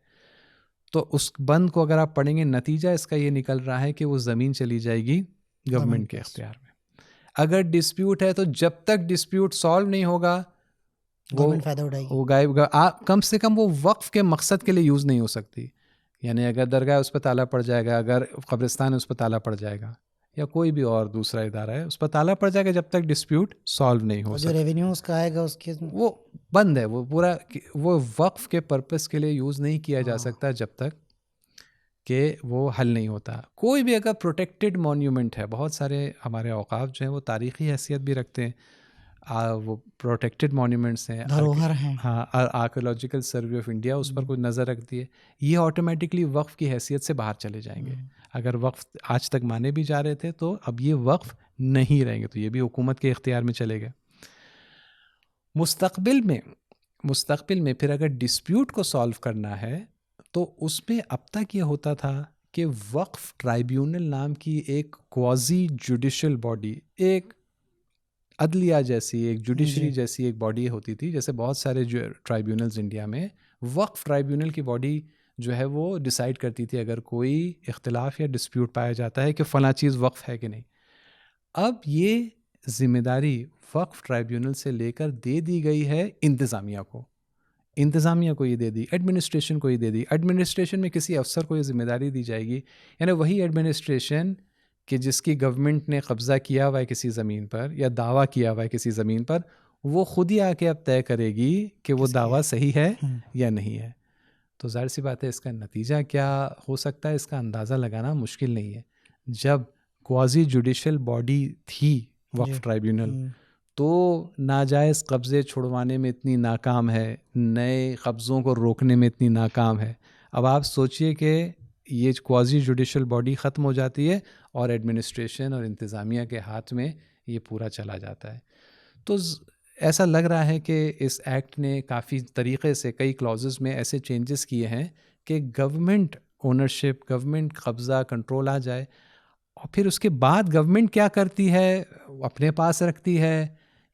تو اس بند کو اگر آپ پڑھیں گے نتیجہ اس کا یہ نکل رہا ہے کہ وہ زمین چلی جائے گی گورنمنٹ کے اختیار میں. اگر ڈسپیوٹ ہے تو جب تک ڈسپیوٹ سالو نہیں ہوگا وہ غائب, کم سے کم وہ وقف کے مقصد کے لیے یوز نہیں ہو سکتی. یعنی اگر درگاہ اس پہ تالا پڑ جائے گا, اگر قبرستان اس پہ تالا پڑ جائے گا, یا کوئی بھی اور دوسرا ادارہ ہے اس پر تالا پڑ جائے گا جب تک ڈسپیوٹ سالو نہیں ہو جو سکتا. ریونیو اس کا آئے گا اس کے وہ بند ہے, وہ پورا وہ وقف کے پرپس کے لیے یوز نہیں کیا جا سکتا جب تک کہ وہ حل نہیں ہوتا. کوئی بھی اگر پروٹیکٹڈ مونیومنٹ ہے, بہت سارے ہمارے اوقاف جو ہیں وہ تاریخی حیثیت بھی رکھتے ہیں, وہ پروٹیکٹڈ مونیومنٹس ہیں, دھروہر ہیں. ہاں, آرکیولوجیکل سروے آف انڈیا اس پر کوئی نظر رکھتی ہے. یہ آٹومیٹکلی وقف کی حیثیت سے باہر چلے جائیں گے. اگر وقف آج تک مانے بھی جا رہے تھے تو اب یہ وقف نہیں رہیں گے, تو یہ بھی حکومت کے اختیار میں چلے گئے. مستقبل میں پھر اگر ڈسپیوٹ کو سالو کرنا ہے تو اس میں اب تک یہ ہوتا تھا کہ وقف ٹرائیبیونل نام کی ایک کوازی جوڈیشل باڈی, ایک عدلیہ جیسی, ایک جوڈیشری جیسی ایک باڈی ہوتی تھی. جیسے بہت سارے جو ٹرائیبیونلز انڈیا میں, وقف ٹرائیبیونل کی باڈی جو ہے وہ ڈیسائیڈ کرتی تھی اگر کوئی اختلاف یا ڈسپیوٹ پایا جاتا ہے کہ فلاں چیز وقف ہے کہ نہیں. اب یہ ذمہ داری وقف ٹرائیبیونل سے لے کر دے دی گئی ہے انتظامیہ کو. انتظامیہ کو یہ دے دی, ایڈمنسٹریشن کو یہ دے دی. ایڈمنسٹریشن میں کسی افسر کو یہ ذمہ داری دی جائے گی, یعنی وہی ایڈمنسٹریشن کہ جس کی گورنمنٹ نے قبضہ کیا ہوا ہے کسی زمین پر یا دعویٰ کیا ہوا ہے کسی زمین پر, وہ خود ہی آ کے اب طے کرے گی کہ وہ دعویٰ صحیح ہے یا نہیں ہے. تو ظاہر سی بات ہے اس کا نتیجہ کیا ہو سکتا ہے اس کا اندازہ لگانا مشکل نہیں ہے. جب کوازی جوڈیشل باڈی تھی وقف ٹرائیبیونل تو ناجائز قبضے چھڑوانے میں اتنی ناکام ہے, نئے قبضوں کو روکنے میں اتنی ناکام ہے. اب آپ سوچئے کہ یہ کوازی جوڈیشل باڈی ختم ہو جاتی ہے اور ایڈمنسٹریشن اور انتظامیہ کے ہاتھ میں یہ پورا چلا جاتا ہے. تو ایسا لگ رہا ہے کہ اس ایکٹ نے کافی طریقے سے کئی کلازز میں ایسے چینجز کیے ہیں کہ گورنمنٹ اونرشپ, گورنمنٹ قبضہ, کنٹرول آ جائے, اور پھر اس کے بعد گورنمنٹ کیا کرتی ہے, اپنے پاس رکھتی ہے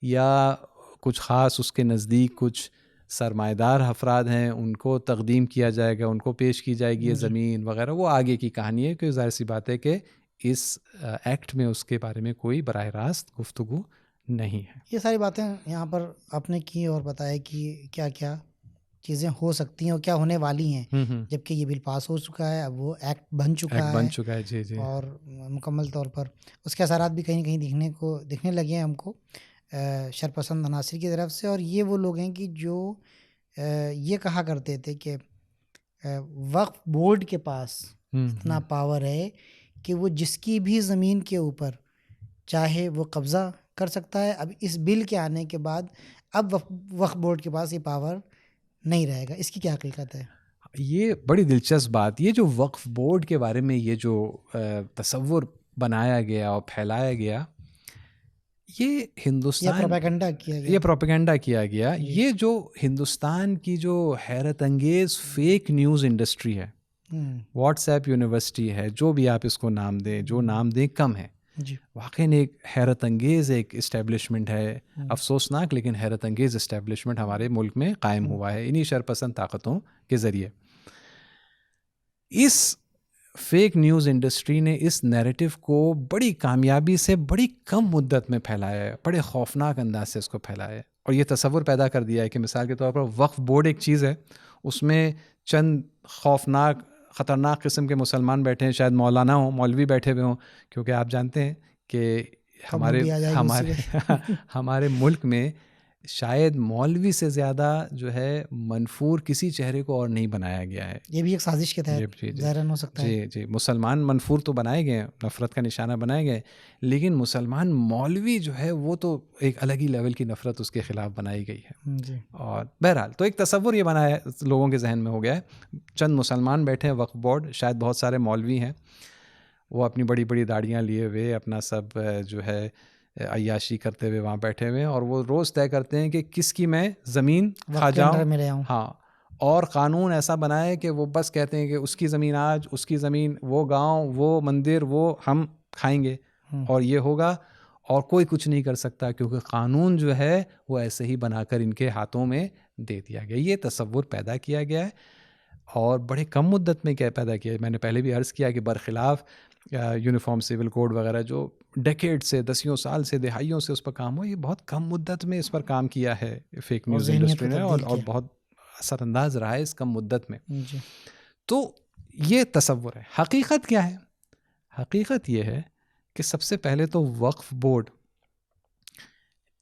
یا کچھ خاص اس کے نزدیک کچھ سرمایہ دار افراد ہیں ان کو تقدیم کیا جائے گا, ان کو پیش کی جائے گی یہ زمین وغیرہ, وہ آگے کی کہانی ہے. کہ ظاہر سی بات ہے کہ اس ایکٹ میں اس کے بارے میں کوئی براہ راست گفتگو نہیں ہے. یہ ساری باتیں یہاں پر آپ نے کی اور بتایا کہ کیا کیا چیزیں ہو سکتی ہیں اور کیا ہونے والی ہیں, جبکہ یہ بل پاس ہو چکا ہے, اب وہ ایکٹ بن چکا ہے. جی اور مکمل طور پر اس کے اثرات بھی کہیں کہیں دکھنے لگے ہیں ہم کو شرپسند عناصر کی طرف سے. اور یہ وہ لوگ ہیں کہ جو یہ کہا کرتے تھے کہ وقف بورڈ کے پاس اتنا پاور ہے کہ وہ جس کی بھی زمین کے اوپر چاہے وہ قبضہ کر سکتا ہے. اب اس بل کے آنے کے بعد اب وقف بورڈ کے پاس یہ پاور نہیں رہے گا. اس کی کیا حقیقت ہے؟ یہ بڑی دلچسپ بات, یہ جو وقف بورڈ کے بارے میں یہ جو تصور بنایا گیا اور پھیلایا گیا, یہ ہندوستان پروپیگنڈا کیا گیا. یہ جو ہندوستان کی جو حیرت انگیز فیک نیوز انڈسٹری ہے, واٹس ایپ یونیورسٹی ہے, جو بھی آپ اس کو نام دیں, جو نام دیں کم ہے. واقعی ایک حیرت انگیز ایک اسٹیبلشمنٹ ہے, افسوسناک لیکن حیرت انگیز اسٹیبلشمنٹ ہمارے ملک میں قائم ہوا ہے انہی شرپسند طاقتوں کے ذریعے. اس فیک نیوز انڈسٹری نے اس نیریٹو کو بڑی کامیابی سے بڑی کم مدت میں پھیلایا ہے, بڑے خوفناک انداز سے اس کو پھیلایا ہے, اور یہ تصور پیدا کر دیا ہے کہ مثال کے طور پر وقف بورڈ ایک چیز ہے, اس میں چند خوفناک خطرناک قسم کے مسلمان بیٹھے ہیں, شاید مولانا ہوں, مولوی بیٹھے ہوئے ہوں, کیونکہ آپ جانتے ہیں کہ ہمارے ملک میں شاید مولوی سے زیادہ جو ہے منفور کسی چہرے کو اور نہیں بنایا گیا ہے. یہ بھی ایک سازش کے تحت ظاہراً ہو سکتا ہے. جی, مسلمان منفور تو بنائے گئے, نفرت کا نشانہ بنائے گئے, لیکن مسلمان مولوی جو ہے وہ تو ایک الگ ہی لیول کی نفرت اس کے خلاف بنائی گئی ہے. اور بہرحال تو ایک تصور یہ بنا ہے لوگوں کے ذہن میں ہو گیا ہے, چند مسلمان بیٹھے ہیں وقف بورڈ, شاید بہت سارے مولوی ہیں, وہ اپنی بڑی بڑی داڑیاں لیے ہوئے اپنا سب جو ہے عیاشی کرتے ہوئے وہاں بیٹھے ہوئے ہیں, اور وہ روز طے کرتے ہیں کہ کس کی میں زمین کھا جاؤں. ہاں, اور قانون ایسا بنائے کہ وہ بس کہتے ہیں کہ اس کی زمین آج, اس کی زمین, وہ گاؤں, وہ مندر, وہ ہم کھائیں گے, اور یہ ہوگا, اور کوئی کچھ نہیں کر سکتا کیونکہ قانون جو ہے وہ ایسے ہی بنا کر ان کے ہاتھوں میں دے دیا گیا. یہ تصور پیدا کیا گیا ہے اور بڑے کم مدت میں کیا پیدا کیا ہے. میں نے پہلے بھی عرض کیا کہ برخلاف یونیفارم سول کوڈ وغیرہ جو ڈیکیڈ سے, دسیوں سال سے, دہائیوں سے اس پر کام ہوا, یہ بہت کم مدت میں اس پر کام کیا ہے فیک نیوز انڈسٹری نے, اور بہت اثر انداز رہا ہے اس کم مدت میں. تو یہ تصور ہے. حقیقت کیا ہے؟ حقیقت یہ ہے کہ سب سے پہلے تو وقف بورڈ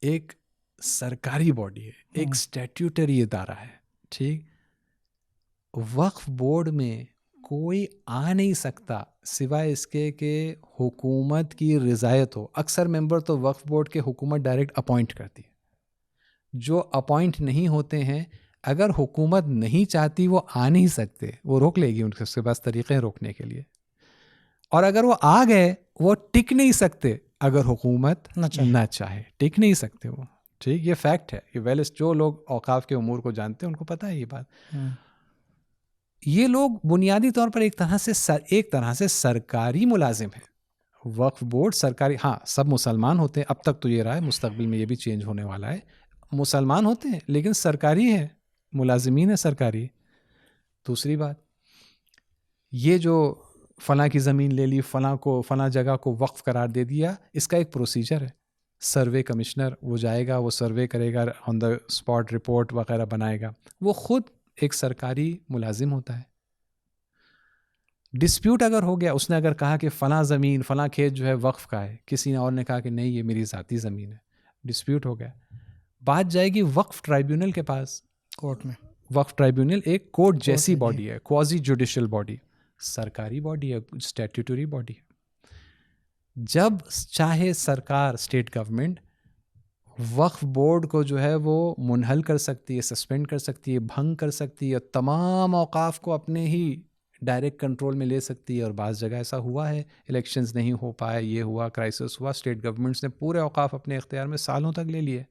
ایک سرکاری باڈی ہے, ایک اسٹیٹیوٹری ادارہ ہے, ٹھیک. وقف بورڈ میں کوئی آ نہیں سکتا سوائے اس کے کہ حکومت کی رضایت ہو. اکثر ممبر تو وقف بورڈ کے حکومت ڈائریکٹ اپوائنٹ کرتی ہے. جو اپوائنٹ نہیں ہوتے ہیں, اگر حکومت نہیں چاہتی وہ آ نہیں سکتے, وہ روک لے گی, ان کے پاس طریقے ہیں روکنے کے لیے. اور اگر وہ آ گئے وہ ٹک نہیں سکتے اگر حکومت نہ چاہے, ٹک نہیں سکتے وہ, ٹھیک. یہ فیکٹ ہے, یہ جو لوگ اوقاف کے امور کو جانتے ہیں ان کو پتہ ہے یہ بات. یہ لوگ بنیادی طور پر ایک طرح سے سرکاری ملازم ہیں. وقف بورڈ سرکاری, ہاں سب مسلمان ہوتے ہیں, اب تک تو یہ رہا ہے, مستقبل میں یہ بھی چینج ہونے والا ہے. مسلمان ہوتے ہیں لیکن سرکاری ہے, ملازمین ہے سرکاری. دوسری بات, یہ جو فلاں کی زمین لے لی, فلاں جگہ کو وقف قرار دے دیا, اس کا ایک پروسیجر ہے. سروے کمشنر وہ جائے گا, وہ سروے کرے گا, آن دا اسپاٹ رپورٹ وغیرہ بنائے گا. وہ خود ایک سرکاری ملازم ہوتا ہے. ڈسپیوٹ اگر ہو گیا, اس نے اگر کہا کہ فلاں زمین فلاں کھیت جو ہے وقف کا ہے, کسی نے اور نے کہا کہ نہیں یہ میری ذاتی زمین ہے, ڈسپیوٹ ہو گیا, بات جائے گی وقف ٹرائیبیونل کے پاس, کورٹ میں. وقف ٹرائیبیونل ایک کورٹ جیسی باڈی ہے, کوازی جوڈیشل باڈی, سرکاری باڈی ہے, اسٹیٹیوٹری باڈی ہے. جب چاہے سرکار, اسٹیٹ گورنمنٹ وقف بورڈ کو جو ہے وہ منحل کر سکتی ہے, سسپینڈ کر سکتی ہے, بھنگ کر سکتی ہے, تمام اوقاف کو اپنے ہی ڈائریکٹ کنٹرول میں لے سکتی ہے. اور بعض جگہ ایسا ہوا ہے, الیکشنز نہیں ہو پائے, یہ ہوا, کرائسس ہوا, اسٹیٹ گورنمنٹس نے پورے اوقاف اپنے اختیار میں سالوں تک لے لیے.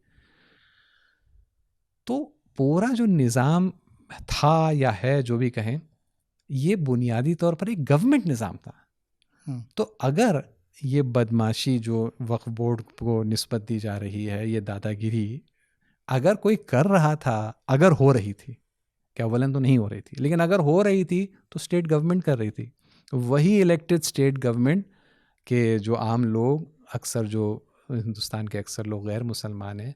تو پورا جو نظام تھا یا ہے, جو بھی کہیں, یہ بنیادی طور پر ایک گورنمنٹ نظام تھا. تو اگر یہ بدماشی جو وقف بورڈ کو نسبت دی جا رہی ہے, یہ دادا گیری اگر کوئی کر رہا تھا, اگر ہو رہی تھی, کہ اولاً تو نہیں ہو رہی تھی, لیکن اگر ہو رہی تھی تو اسٹیٹ گورنمنٹ کر رہی تھی. وہی الیکٹڈ اسٹیٹ گورنمنٹ کے جو عام لوگ, اکثر جو ہندوستان کے اکثر لوگ غیر مسلمان ہیں,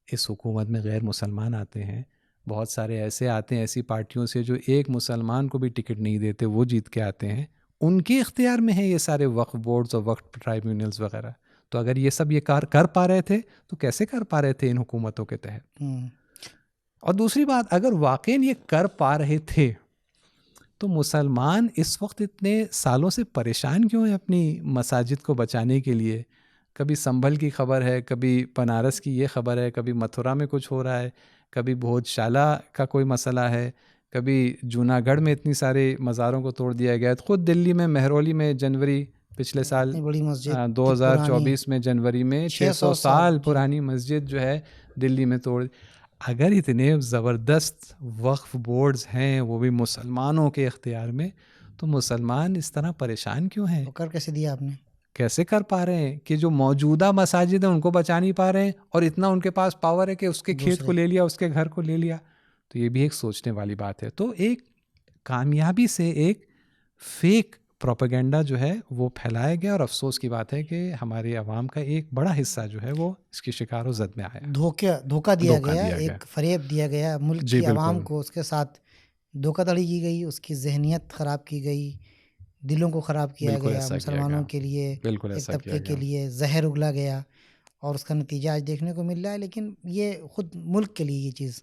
اس حکومت میں غیر مسلمان آتے ہیں, بہت سارے ایسے آتے ہیں ایسی پارٹیوں سے جو ایک مسلمان کو بھی ٹکٹ نہیں دیتے, وہ جیت کے آتے ہیں, ان کے اختیار میں ہے یہ سارے وقف بورڈز اور وقف ٹرائیبیونلز وغیرہ. تو اگر یہ سب یہ کار کر پا رہے تھے تو کیسے کر پا رہے تھے ان حکومتوں کے تحت. اور دوسری بات, اگر واقعی یہ کر پا رہے تھے تو مسلمان اس وقت اتنے سالوں سے پریشان کیوں ہیں اپنی مساجد کو بچانے کے لیے. کبھی سنبھل کی خبر ہے, کبھی بنارس کی یہ خبر ہے, کبھی متھرا میں کچھ ہو رہا ہے, کبھی بھوج شالہ کا کوئی مسئلہ ہے, کبھی جوناگڑھ میں اتنی سارے مزاروں کو توڑ دیا گیا. خود دلی میں مہرولی میں جنوری پچھلے سال 2024 میں جنوری میں 600 سال پرانی مسجد جو ہے دلی میں توڑ. اگر اتنے زبردست وقف بورڈز ہیں, وہ بھی مسلمانوں کے اختیار میں, تو مسلمان اس طرح پریشان کیوں ہیں؟ کر کیسے دیا آپ نے, کیسے کر پا رہے ہیں کہ جو موجودہ مساجد ہیں ان کو بچا نہیں پا رہے ہیں, اور اتنا ان کے پاس پاور ہے کہ اس کے کھیت کو لے لیا, اس کے گھر کو لے لیا. تو یہ بھی ایک سوچنے والی بات ہے. تو ایک کامیابی سے ایک فیک پروپیگنڈا جو ہے وہ پھیلایا گیا, اور افسوس کی بات ہے کہ ہمارے عوام کا ایک بڑا حصہ جو ہے وہ اس کی شکار و زد میں آیا. دھوکہ دیا گیا, ایک فریب دیا گیا ملک کی عوام کو, اس کے ساتھ دھوکہ دھڑی کی گئی, اس کی ذہنیت خراب کی گئی, دلوں کو خراب کیا گیا, مسلمانوں کے لیے ایک طبقے کے لیے زہر اگلا گیا, اور اس کا نتیجہ آج دیکھنے کو مل رہا ہے. لیکن یہ خود ملک کے لیے یہ چیز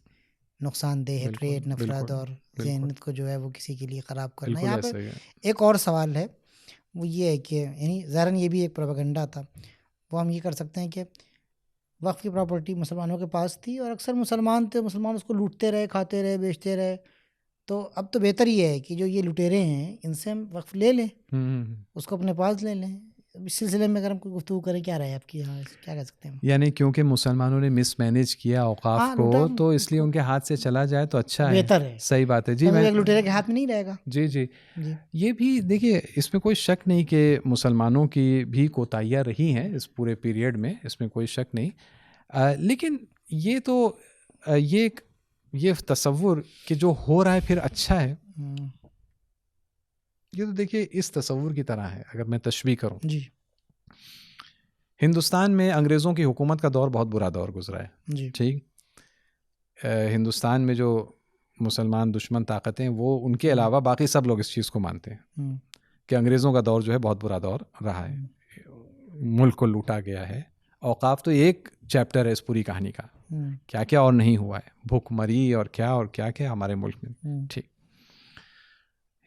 نقصان دہ ہے, ٹریڈ, نفرت اور ذہنیت کو جو ہے وہ کسی کے لیے خراب کرنا. یہاں پہ ایک اور سوال ہے, وہ یہ ہے کہ یعنی ظاہراً یہ بھی ایک پروپیگنڈا تھا. وہ ہم یہ کر سکتے ہیں کہ وقف کی پراپرٹی مسلمانوں کے پاس تھی, اور اکثر مسلمان تھے, مسلمان اس کو لوٹتے رہے, کھاتے رہے, بیچتے رہے. تو اب تو بہتر یہ ہے کہ جو یہ لٹیرے ہیں ان سے ہم وقف لے لیں, اس کو اپنے پاس لے لیں. اس سلسلے میں اگر ہم کوئی گفتگو کریں, کیا رہے آپ کی, کیا کہہ سکتے ہیں؟ یعنی کیونکہ مسلمانوں نے مس مینیج کیا اوقاف کو, تو اس لیے ان کے ہاتھ سے چلا جائے تو اچھا ہے, بہتر ہے, صحیح بات ہے. جی, میں لٹیرے کے ہاتھ میں نہیں رہے گا. جی, یہ بھی دیکھیے, اس میں کوئی شک نہیں کہ مسلمانوں کی بھی کوتاہیاں رہی ہیں اس پورے پیریڈ میں, اس میں کوئی شک نہیں. لیکن یہ تو یہ تصور کہ جو ہو رہا ہے پھر اچھا ہے, یہ تو دیکھیے اس تصور کی طرح ہے. اگر میں تشبیہ کروں, جی, ہندوستان میں انگریزوں کی حکومت کا دور بہت برا دور گزرا ہے, ٹھیک. ہندوستان میں جو مسلمان دشمن طاقتیں, وہ ان کے علاوہ باقی سب لوگ اس چیز کو مانتے ہیں کہ انگریزوں کا دور جو ہے بہت برا دور رہا ہے. ملک کو لوٹا گیا ہے. اوقاف تو ایک چیپٹر ہے اس پوری کہانی کا, کیا کیا اور نہیں ہوا ہے, بھوک مری اور کیا کیا ہمارے ملک میں. ٹھیک,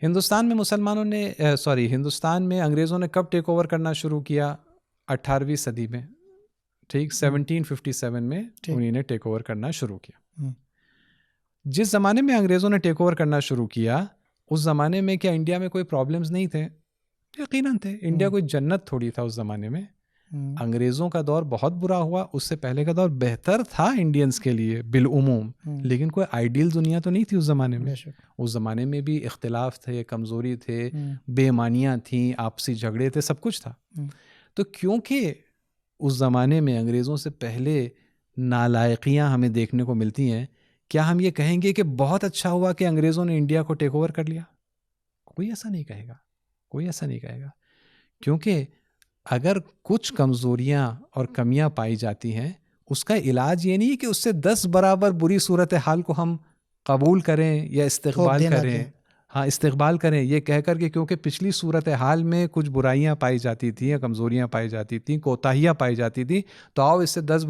ہندوستان میں مسلمانوں نے ہندوستان میں انگریزوں نے کب ٹیک اوور کرنا شروع کیا؟ 18ویں صدی میں. ٹھیک, 1757 میں انہیں نے ٹیک اوور کرنا شروع کیا. جس زمانے میں انگریزوں نے ٹیک اوور کرنا شروع کیا, اس زمانے میں کیا انڈیا میں کوئی پرابلمز نہیں تھے؟ یقیناً تھے. انڈیا کوئی جنت تھوڑی تھا اس زمانے میں. انگریزوں کا دور بہت برا ہوا, اس سے پہلے کا دور بہتر تھا انڈینز کے لیے بالعموم, لیکن کوئی آئیڈیل دنیا تو نہیں تھی اس زمانے میں. اس زمانے میں بھی اختلاف تھے, کمزوری تھے, بے ایمانیاں تھیں, آپسی جھگڑے تھے, سب کچھ تھا. تو کیونکہ اس زمانے میں انگریزوں سے پہلے نالائقیاں ہمیں دیکھنے کو ملتی ہیں, کیا ہم یہ کہیں گے کہ بہت اچھا ہوا کہ انگریزوں نے انڈیا کو ٹیک اوور کر لیا؟ کوئی ایسا نہیں کہے گا, کوئی ایسا نہیں کہے گا. کیونکہ اگر کچھ کمزوریاں اور کمیاں پائی جاتی ہیں, اس کا علاج یہ نہیں کہ اس سے 10 برابر بری صورتحال کو ہم قبول کریں یا استقبال کریں. ہاں, استقبال کریں یہ کہہ کر کہ کیونکہ پچھلی صورتحال میں کچھ برائیاں پائی جاتی تھیں یا کمزوریاں پائی جاتی تھیں, کوتاہیاں پائی جاتی تھیں, تو آؤ اس سے 10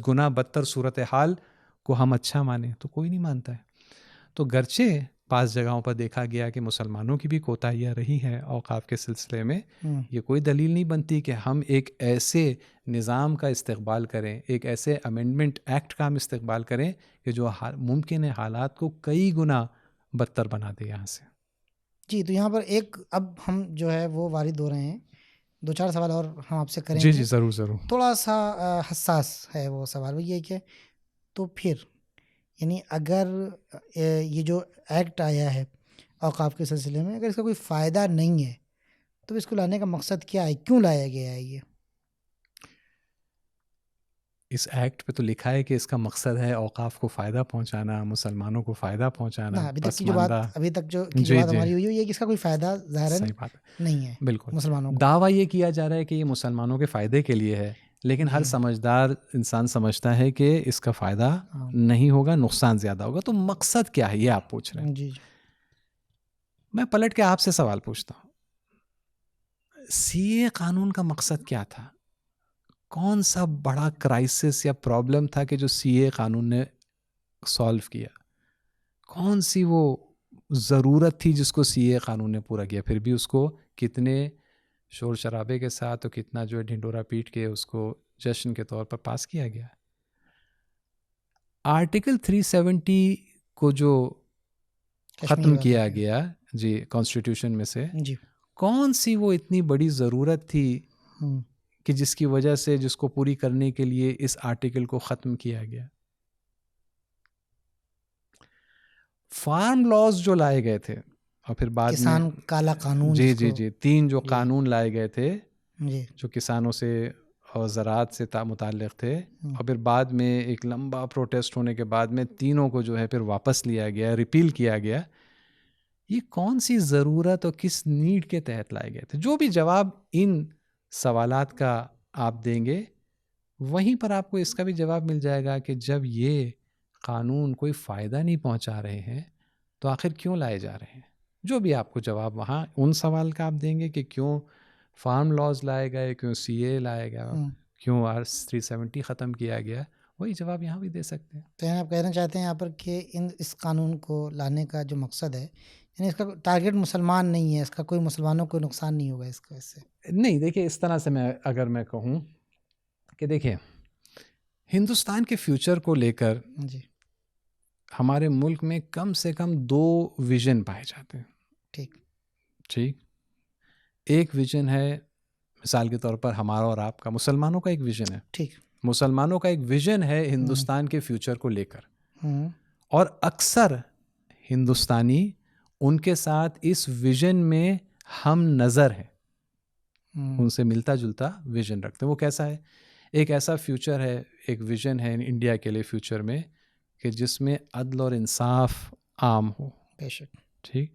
گنا بدتر صورتحال کو ہم اچھا مانیں. تو کوئی نہیں مانتا ہے. تو گرچہ بعض جگہوں پر دیکھا گیا کہ مسلمانوں کی بھی کوتاہیاں رہی ہیں اوقاف کے سلسلے میں, یہ کوئی دلیل نہیں بنتی کہ ہم ایک ایسے نظام کا استقبال کریں, ایک ایسے امینڈمنٹ ایکٹ کا ہم استقبال کریں کہ جو ممکن ہے حالات کو کئی گنا بدتر بنا دے یہاں سے. جی, تو یہاں پر ایک اب ہم جو ہے وہ وارد ہو رہے ہیں, 2-4 سوال اور ہم آپ سے کریں گے. جی ضرور ضرور. تھوڑا سا حساس ہے وہ سوال, وہ یہ کہ تو پھر یعنی اگر یہ جو ایکٹ آیا ہے اوقاف کے سلسلے میں, اگر اس کا کوئی فائدہ نہیں ہے تو اس کو لانے کا مقصد کیا ہے, کیوں لایا گیا ہے؟ یہ اس ایکٹ پہ تو لکھا ہے کہ اس کا مقصد ہے اوقاف کو فائدہ پہنچانا, مسلمانوں کو فائدہ پہنچانا. ابھی تک کی جو بات ہماری ہوئی ہے کہ اس کا کوئی فائدہ ظاہر نہیں ہے. بالکل, مسلمانوں کو دعویٰ یہ کیا جا رہا ہے کہ یہ مسلمانوں کے فائدے کے لیے ہے, لیکن ہر سمجھدار انسان سمجھتا ہے کہ اس کا فائدہ نہیں ہوگا, نقصان زیادہ ہوگا. تو مقصد کیا ہے یہ آپ پوچھ رہے ہیں. جی, میں پلٹ کے آپ سے سوال پوچھتا ہوں, سی اے قانون کا مقصد کیا تھا؟ کون سا بڑا کرائسس یا پرابلم تھا کہ جو سی اے قانون نے سالو کیا؟ کون سی وہ ضرورت تھی جس کو سی اے قانون نے پورا کیا؟ پھر بھی اس کو کتنے شور شرابے کے ساتھ اور کتنا جو ہے ڈھنڈورا پیٹ کے اس کو جشن کے طور پر پاس کیا گیا. آرٹیکل 370 کو جو ختم کیا گیا جی کانسٹیٹیوشن میں سے, کون سی وہ اتنی بڑی ضرورت تھی کہ جس کی وجہ سے جس کو پوری کرنے کے لیے اس آرٹیکل کو ختم کیا گیا؟ فارم لاز جو لائے گئے تھے اور پھر بعد کسان کالا قانون, جی 3 جو قانون لائے گئے تھے جو کسانوں سے اور زراعت سے متعلق تھے, اور پھر بعد میں ایک لمبا پروٹیسٹ ہونے کے بعد میں تینوں کو جو ہے پھر واپس لیا گیا, ریپیل کیا گیا. یہ کون سی ضرورت اور کس نیڈ کے تحت لائے گئے تھے؟ جو بھی جواب ان سوالات کا آپ دیں گے وہیں پر آپ کو اس کا بھی جواب مل جائے گا کہ جب یہ قانون کوئی فائدہ نہیں پہنچا رہے ہیں تو آخر کیوں لائے جا رہے ہیں. جو بھی آپ کو جواب وہاں ان سوال کا آپ دیں گے کہ کیوں فارم لاز لائے گئے, کیوں سی اے لائے گیا, کیوں 370 ختم کیا گیا, وہی جواب یہاں بھی دے سکتے ہیں. تو آپ کہنا چاہتے ہیں یہاں پر کہ اس قانون کو لانے کا جو مقصد ہے, یعنی اس کا ٹارگیٹ مسلمان نہیں ہے, اس کا کوئی مسلمانوں کو نقصان نہیں ہوگا اس کا, اس سے نہیں. دیکھیں اس طرح سے اگر میں کہوں کہ دیکھیں ہندوستان کے فیوچر کو لے کر ہمارے ملک میں کم سے کم 2 ویژن پائے جاتے ہیں. ٹھیک, ایک ویژن ہے مثال کے طور پر ہمارا اور آپ کا, مسلمانوں کا ایک ویژن ہے. ٹھیک, مسلمانوں کا ایک ویژن ہے ہندوستان کے فیوچر کو لے کر, اور اکثر ہندوستانی ان کے ساتھ اس ویژن میں ہم نظر ہیں, ان سے ملتا جلتا ویژن رکھتے ہیں. وہ کیسا ہے؟ ایک ایسا فیوچر ہے, ایک ویژن ہے انڈیا کے لیے فیوچر میں کہ جس میں عدل اور انصاف عام ہو. بے شک. ٹھیک,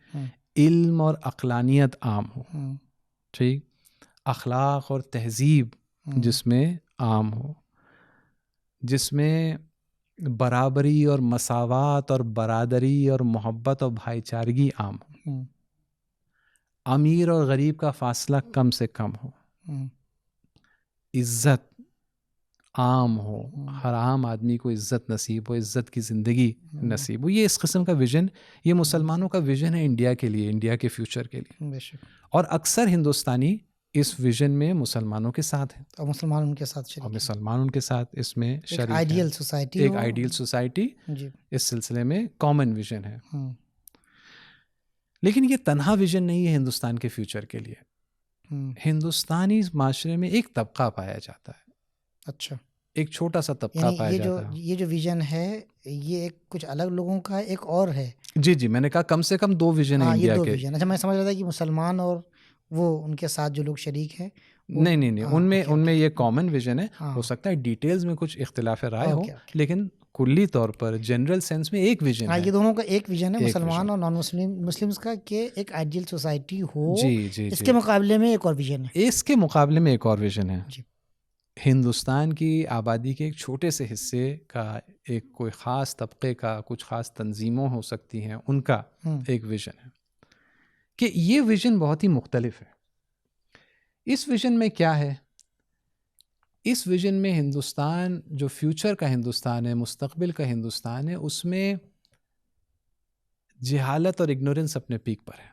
علم اور عقلانیت عام ہو. ٹھیک, اخلاق اور تہذیب جس میں عام ہو, جس میں برابری اور مساوات اور برادری اور محبت اور بھائی چارگی عام ہو. امیر اور غریب کا فاصلہ کم سے کم ہو، عزت عام ہو، ہر عام آدمی کو عزت نصیب ہو، عزت کی زندگی نصیب ہو. یہ اس قسم کا ویژن، یہ مسلمانوں کا ویژن ہے انڈیا کے لیے، انڈیا کے فیوچر کے لیے. بے شک. اور اکثر ہندوستانی اس ویژن میں مسلمانوں کے ساتھ ہیں، اور مسلمان ان کے ساتھ شریک اور ہیں. مسلمان ان کے ساتھ اس میں ایک شریک ہیں. آئیڈیل سوسائٹی، ایک آئیڈیل سوسائٹی جی. اس سلسلے میں کامن ویژن ہے. لیکن یہ تنہا ویژن نہیں ہے ہندوستان کے فیوچر کے لیے. ہندوستانی معاشرے میں ایک طبقہ پایا جاتا ہے. اچھا. ایک چھوٹا سا طبقہ پایا جاتا ہے. یہ جو ویژن ہے یہ ایک کچھ الگ لوگوں کا ایک اور ہے. جی میں نے کہا کم سے کم 2 ویژن ہیں انڈیا کے. اچھا، میں سمجھ رہا تھا کہ مسلمان اور وہ ان کے ساتھ جو لوگ شریک ہیں. نہیں، ان میں یہ کامن ویژن ہے. ہو سکتا ہے ڈیٹیلز میں کچھ اختلاف رائے ہو، لیکن کلی طور پر جنرل سینس میں ایک ویژن ہے. یہ دونوں کا ایک ویژن ہے، مسلمان اور نان مسلمس کا، کہ ایک آئیڈیل سوسائٹی ہو. جی اس کے مقابلے میں ایک اور ویژن ہے. اس کے مقابلے میں ایک اور ویژن ہے. ہندوستان کی آبادی کے ایک چھوٹے سے حصے کا، ایک کوئی خاص طبقے کا، کچھ خاص تنظیموں ہو سکتی ہیں، ان کا ایک ویژن ہے. کہ یہ ویژن بہت ہی مختلف ہے. اس ویژن میں کیا ہے؟ اس ویژن میں ہندوستان جو فیوچر کا ہندوستان ہے، مستقبل کا ہندوستان ہے، اس میں جہالت اور اگنورنس اپنے پیک پر ہے.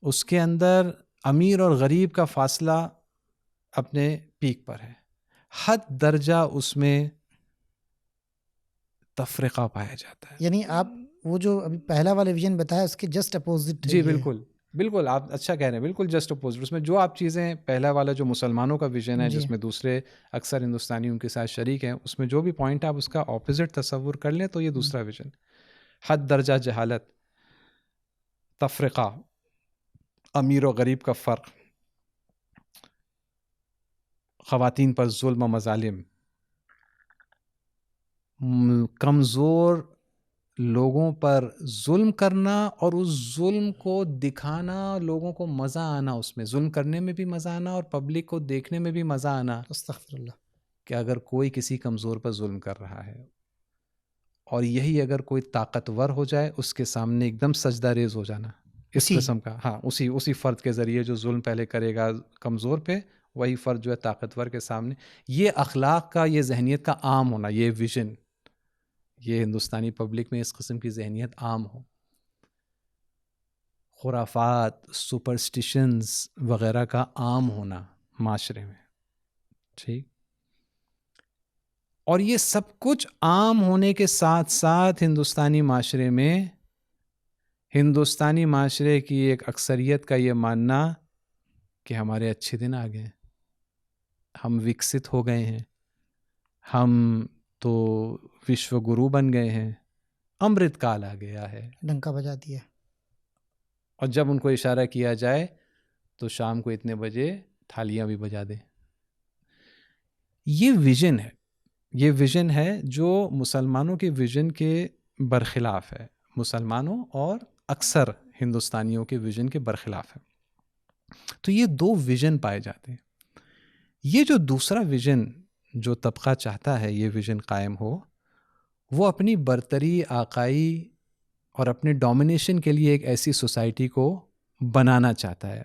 اس کے اندر امیر اور غریب کا فاصلہ اپنے پیک پر ہے. حد درجہ اس میں تفرقہ پایا جاتا ہے. یعنی آپ وہ جو ابھی پہلا والا ویژن بتایا اس کے جسٹ اپوزٹ. جی بالکل آپ اچھا کہہ رہے ہیں، بالکل جسٹ اپوزٹ. اس میں جو آپ چیزیں، پہلا والا جو مسلمانوں کا ویژن ہے جس میں دوسرے اکثر ہندوستانی ان کے ساتھ شریک ہیں، اس میں جو بھی پوائنٹ آپ اس کا اپوزٹ تصور کر لیں تو یہ دوسرا ویژن. حد درجہ جہالت، تفرقہ، امیر و غریب کا فرق، خواتین پر ظلم و مظالم، کمزور لوگوں پر ظلم کرنا اور اس ظلم کو دکھانا، لوگوں کو مزہ آنا، اس میں ظلم کرنے میں بھی مزہ آنا اور پبلک کو دیکھنے میں بھی مزہ آنا. استغفر اللہ. کہ اگر کوئی کسی کمزور پر ظلم کر رہا ہے، اور یہی اگر کوئی طاقتور ہو جائے اس کے سامنے ایک دم سجدہ ریز ہو جانا، اس قسم کا. ہاں، اسی فرد کے ذریعے جو ظلم پہلے کرے گا کمزور پہ، وہی فرد جو ہے طاقتور کے سامنے. یہ اخلاق کا، یہ ذہنیت کا عام ہونا، یہ ویژن، یہ ہندوستانی پبلک میں اس قسم کی ذہنیت عام ہو. خرافات، سپرسٹیشنز وغیرہ کا عام ہونا معاشرے میں. ٹھیک. اور یہ سب کچھ عام ہونے کے ساتھ ساتھ ہندوستانی معاشرے میں، ہندوستانی معاشرے کی ایک اکثریت کا یہ ماننا کہ ہمارے اچھے دن آ گئے، ہم وکست ہو گئے ہیں، ہم تو وشو گرو بن گئے ہیں، امرت کال آ گیا ہے، ڈنکا بجا دیا. اور جب ان کو اشارہ کیا جائے تو شام کو اتنے بجے تھالیاں بھی بجا دیں. یہ ویژن ہے، یہ ویژن ہے جو مسلمانوں کے ویژن کے برخلاف ہے، مسلمانوں اور اکثر ہندوستانیوں کے ویژن کے برخلاف ہے. تو یہ 2 ویژن پائے جاتے ہیں. یہ جو دوسرا ویژن جو طبقہ چاہتا ہے یہ ویژن قائم ہو، وہ اپنی برتری، آقائی اور اپنے ڈومینیشن کے لیے ایک ایسی سوسائٹی کو بنانا چاہتا ہے.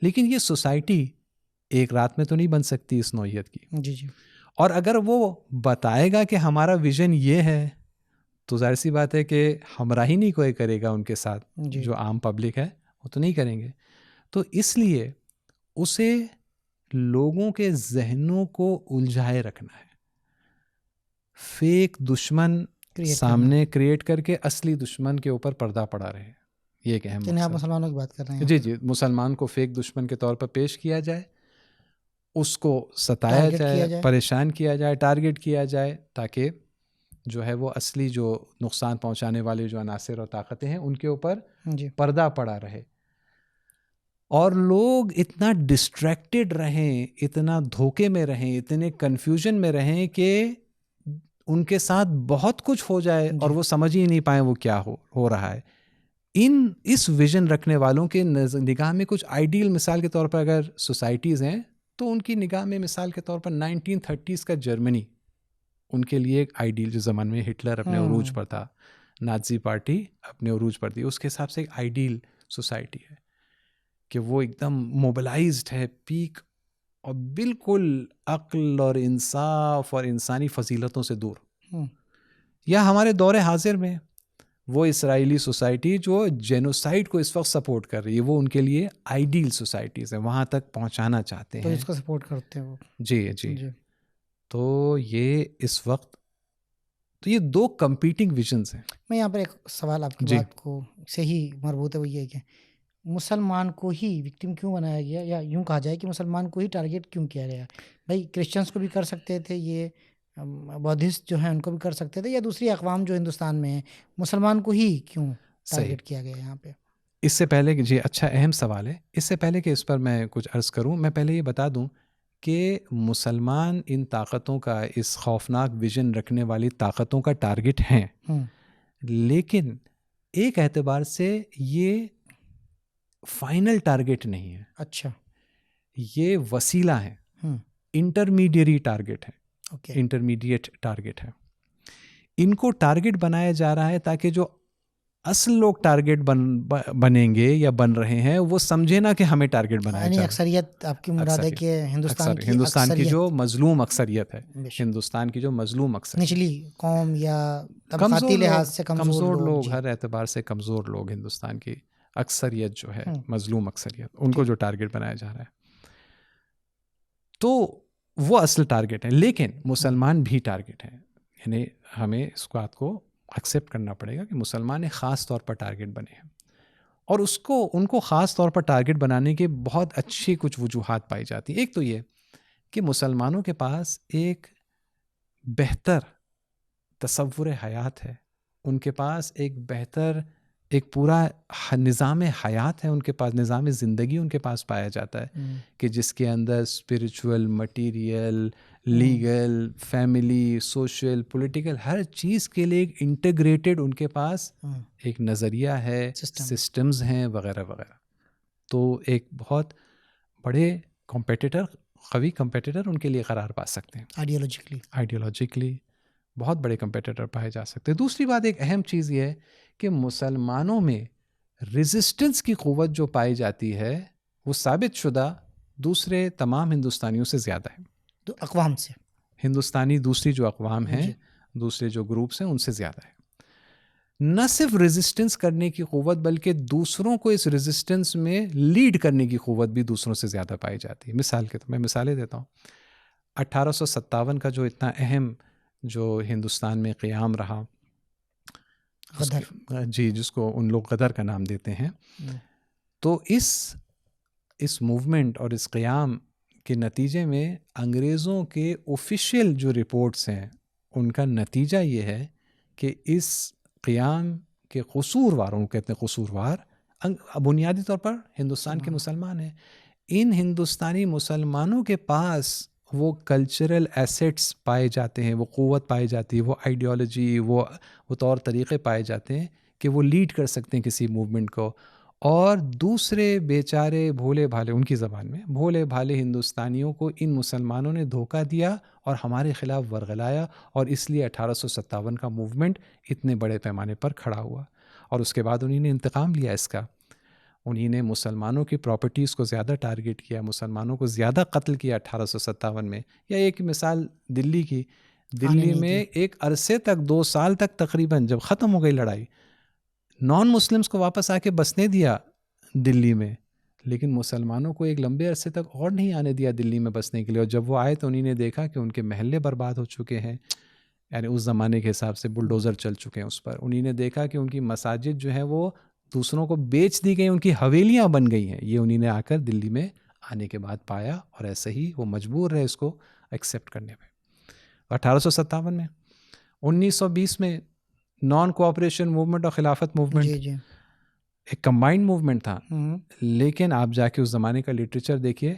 لیکن یہ سوسائٹی ایک رات میں تو نہیں بن سکتی اس نوعیت کی. جی. اور اگر وہ بتائے گا کہ ہمارا ویژن یہ ہے تو ظاہر سی بات ہے کہ ہمراہی نہیں کوئی کرے گا ان کے ساتھ. جو عام پبلک ہے وہ تو نہیں کریں گے. تو اس لیے اسے لوگوں کے ذہنوں کو الجھائے رکھنا ہے، فیک دشمن سامنے کریٹ کر کے اصلی دشمن کے اوپر پردہ پڑا رہے. یہ ایک اہم آپ مسلمانوں کی بات کر رہے ہیں. جی مسلمان کو فیک دشمن کے طور پر پیش کیا جائے، اس کو ستایا جائے، پریشان کیا جائے، ٹارگٹ کیا جائے، تاکہ جو ہے وہ اصلی جو نقصان پہنچانے والے جو عناصر اور طاقتیں ہیں ان کے اوپر پردہ پڑا رہے. اور لوگ اتنا ڈسٹریکٹڈ رہیں، اتنا دھوکے میں رہیں، اتنے کنفیوژن میں رہیں کہ ان کے ساتھ بہت کچھ ہو جائے اور وہ سمجھ ہی نہیں پائیں وہ کیا ہو رہا ہے. اس ویژن رکھنے والوں کے نگاہ میں کچھ آئیڈیل، مثال کے طور پر اگر سوسائٹیز ہیں تو ان کی نگاہ میں مثال کے طور پر 1930s کا جرمنی ان کے لیے ایک آئیڈیل، جو زمان میں ہٹلر اپنے عروج پر تھا، نازی پارٹی اپنے عروج پر تھی، اس کے حساب سے ایک آئیڈیل سوسائٹی ہے. کہ وہ ایک دم موبلائزڈ ہے پیک اور بالکل عقل اور انصاف اور انسانی فضیلتوں سے دور. یا ہمارے دور حاضر میں وہ اسرائیلی سوسائٹی جو جینوسائیڈ کو اس وقت سپورٹ کر رہی ہے, وہ ان کے لیے آئیڈیل سوسائٹیز ہیں, وہاں تک پہنچانا چاہتے ہیں, اس کو سپورٹ کرتے ہیں وہ. جی. تو یہ اس وقت تو یہ دو کمپیٹنگ ویژنز ہیں. میں یہاں پر ایک سوال آپ کی بات کو سے ہی مربوط ہے, وہ یہ ہے کہ مسلمان کو ہی وکٹم کیوں بنایا گیا, یا یوں کہا جائے کہ مسلمان کو ہی ٹارگیٹ کیوں کیا گیا؟ بھائی کرسچنس کو بھی کر سکتے تھے, یہ بودھسٹ جو ہیں ان کو بھی کر سکتے تھے, یا دوسری اقوام جو ہندوستان میں ہیں, مسلمان کو ہی کیوں ٹارگیٹ کیا گیا یہاں پہ؟ اس سے پہلے کہ جی اچھا اہم سوال ہے, اس سے پہلے کہ اس پر میں کچھ عرض کروں, میں پہلے یہ بتا دوں کہ مسلمان ان طاقتوں کا, اس خوفناک ویژن رکھنے والی طاقتوں کا ٹارگٹ ہیں, لیکن ایک اعتبار سے یہ فائنل ٹارگٹ نہیں ہے. اچھا, یہ وسیلہ ہے, انٹرمیڈیری ٹارگٹ ہے, اوکے, انٹرمیڈیٹ ٹارگٹ ہے. ان کو ٹارگٹ بنایا جا رہا ہے تاکہ جو اصل لوگ ٹارگٹ بنیں گے یا بن رہے ہیں وہ سمجھے نا کہ ہمیں ٹارگٹ بنایا جا رہا ہے. اکثریت آپ کی مراد ہے کہ ہندوستان کی جو مظلوم اکثریت ہے, ہندوستان کی جو مظلوم اکثریت, نچلی قوم یا طبقاتی لحاظ سے کمزور لوگ, ہر اعتبار سے کمزور لوگ, ہندوستان کی اکثریت جو ہے, مظلوم اکثریت, ان کو جو ٹارگٹ بنایا جا رہا ہے, تو وہ اصل ٹارگٹ ہے. لیکن مسلمان بھی ٹارگٹ ہیں, یعنی ہمیں اس بات کو ایکسیپٹ کرنا پڑے گا کہ مسلمان ایک خاص طور پر ٹارگٹ بنے ہیں, اور ان کو خاص طور پر ٹارگٹ بنانے کے بہت اچھی کچھ وجوہات پائی جاتی ہیں. ایک تو یہ کہ مسلمانوں کے پاس ایک بہتر تصور حیات ہے, ان کے پاس ایک بہتر ایک پورا نظام حیات ہے, ان کے پاس نظام زندگی ان کے پاس پایا جاتا ہے کہ جس کے اندر spiritual, material, legal, family, social, political, ہر چیز کے لیے ایک انٹیگریٹڈ ان کے پاس ایک نظریہ ہے, سسٹمز ہیں وغیرہ وغیرہ. تو ایک بہت بڑے کمپیٹیٹر, قوی کمپیٹیٹر ان کے لیے قرار پا سکتے ہیں. آئیڈیالوجیکلی بہت بڑے کمپیٹیٹر پائے جا سکتے ہیں. دوسری بات, ایک اہم چیز یہ ہے کہ مسلمانوں میں ریزسٹنس کی قوت جو پائی جاتی ہے وہ ثابت شدہ دوسرے تمام ہندوستانیوں سے زیادہ ہے. تو اقوام سے ہندوستانی دوسری جو اقوام ہیں, دوسرے جو گروپس ہیں, ان سے زیادہ ہے. نہ صرف ریزسٹنس کرنے کی قوت بلکہ دوسروں کو اس ریزسٹنس میں لیڈ کرنے کی قوت بھی دوسروں سے زیادہ پائی جاتی ہے. مثال کے طور میں مثالیں دیتا ہوں. 1857 کا جو اتنا اہم جو ہندوستان میں قیام رہا, جی, جس کو ان لوگ غدر کا نام دیتے ہیں, تو اس موومنٹ اور اس قیام کے نتیجے میں انگریزوں کے آفیشیل جو رپورٹس ہیں ان کا نتیجہ یہ ہے کہ اس قیام کے قصورواروں, کہتے ہیں قصوروار, بنیادی طور پر ہندوستان کے مسلمان ہیں. ان ہندوستانی مسلمانوں کے پاس وہ کلچرل ایسیٹس پائے جاتے ہیں, وہ قوت پائی جاتی ہے, وہ آئیڈیالوجی, وہ طور طریقے پائے جاتے ہیں کہ وہ لیڈ کر سکتے ہیں کسی موومنٹ کو. اور دوسرے بیچارے بھولے بھالے, ان کی زبان میں بھولے بھالے ہندوستانیوں کو ان مسلمانوں نے دھوکہ دیا اور ہمارے خلاف ورغلایا, اور اس لیے 1857 کا موومنٹ اتنے بڑے پیمانے پر کھڑا ہوا. اور اس کے بعد انہوں نے انتقام لیا اس کا. انہی نے مسلمانوں کی پراپرٹیز کو زیادہ ٹارگٹ کیا, مسلمانوں کو زیادہ قتل کیا 1857 میں. یا ایک مثال دلی کی, دلی میں ایک عرصے تک 2 سال تک تقریباً جب ختم ہو گئی لڑائی, نان مسلمس کو واپس آ کے بسنے دیا دلی میں, لیکن مسلمانوں کو ایک لمبے عرصے تک اور نہیں آنے دیا دلی میں بسنے کے لیے. اور جب وہ آئے تو انہی نے دیکھا کہ ان کے محلے برباد ہو چکے ہیں, یعنی اس زمانے کے حساب سے بلڈوزر چل چکے ہیں اس پر. انہی نے دیکھا کہ ان کی مساجد جو ہیں وہ دوسروں کو بیچ دی گئی, ان کی حویلیاں بن گئی ہیں. یہ انہی نے آ کر دلی میں آنے کے بعد پایا, اور ایسے ہی وہ مجبور رہے اس کو ایکسیپٹ کرنے میں. 1857 میں 1920 میں نان کوآپریشن موومنٹ اور خلافت موومنٹ ایک کمبائنڈ موومنٹ تھا. لیکن آپ جا کے اس زمانے کا لٹریچر دیکھیے,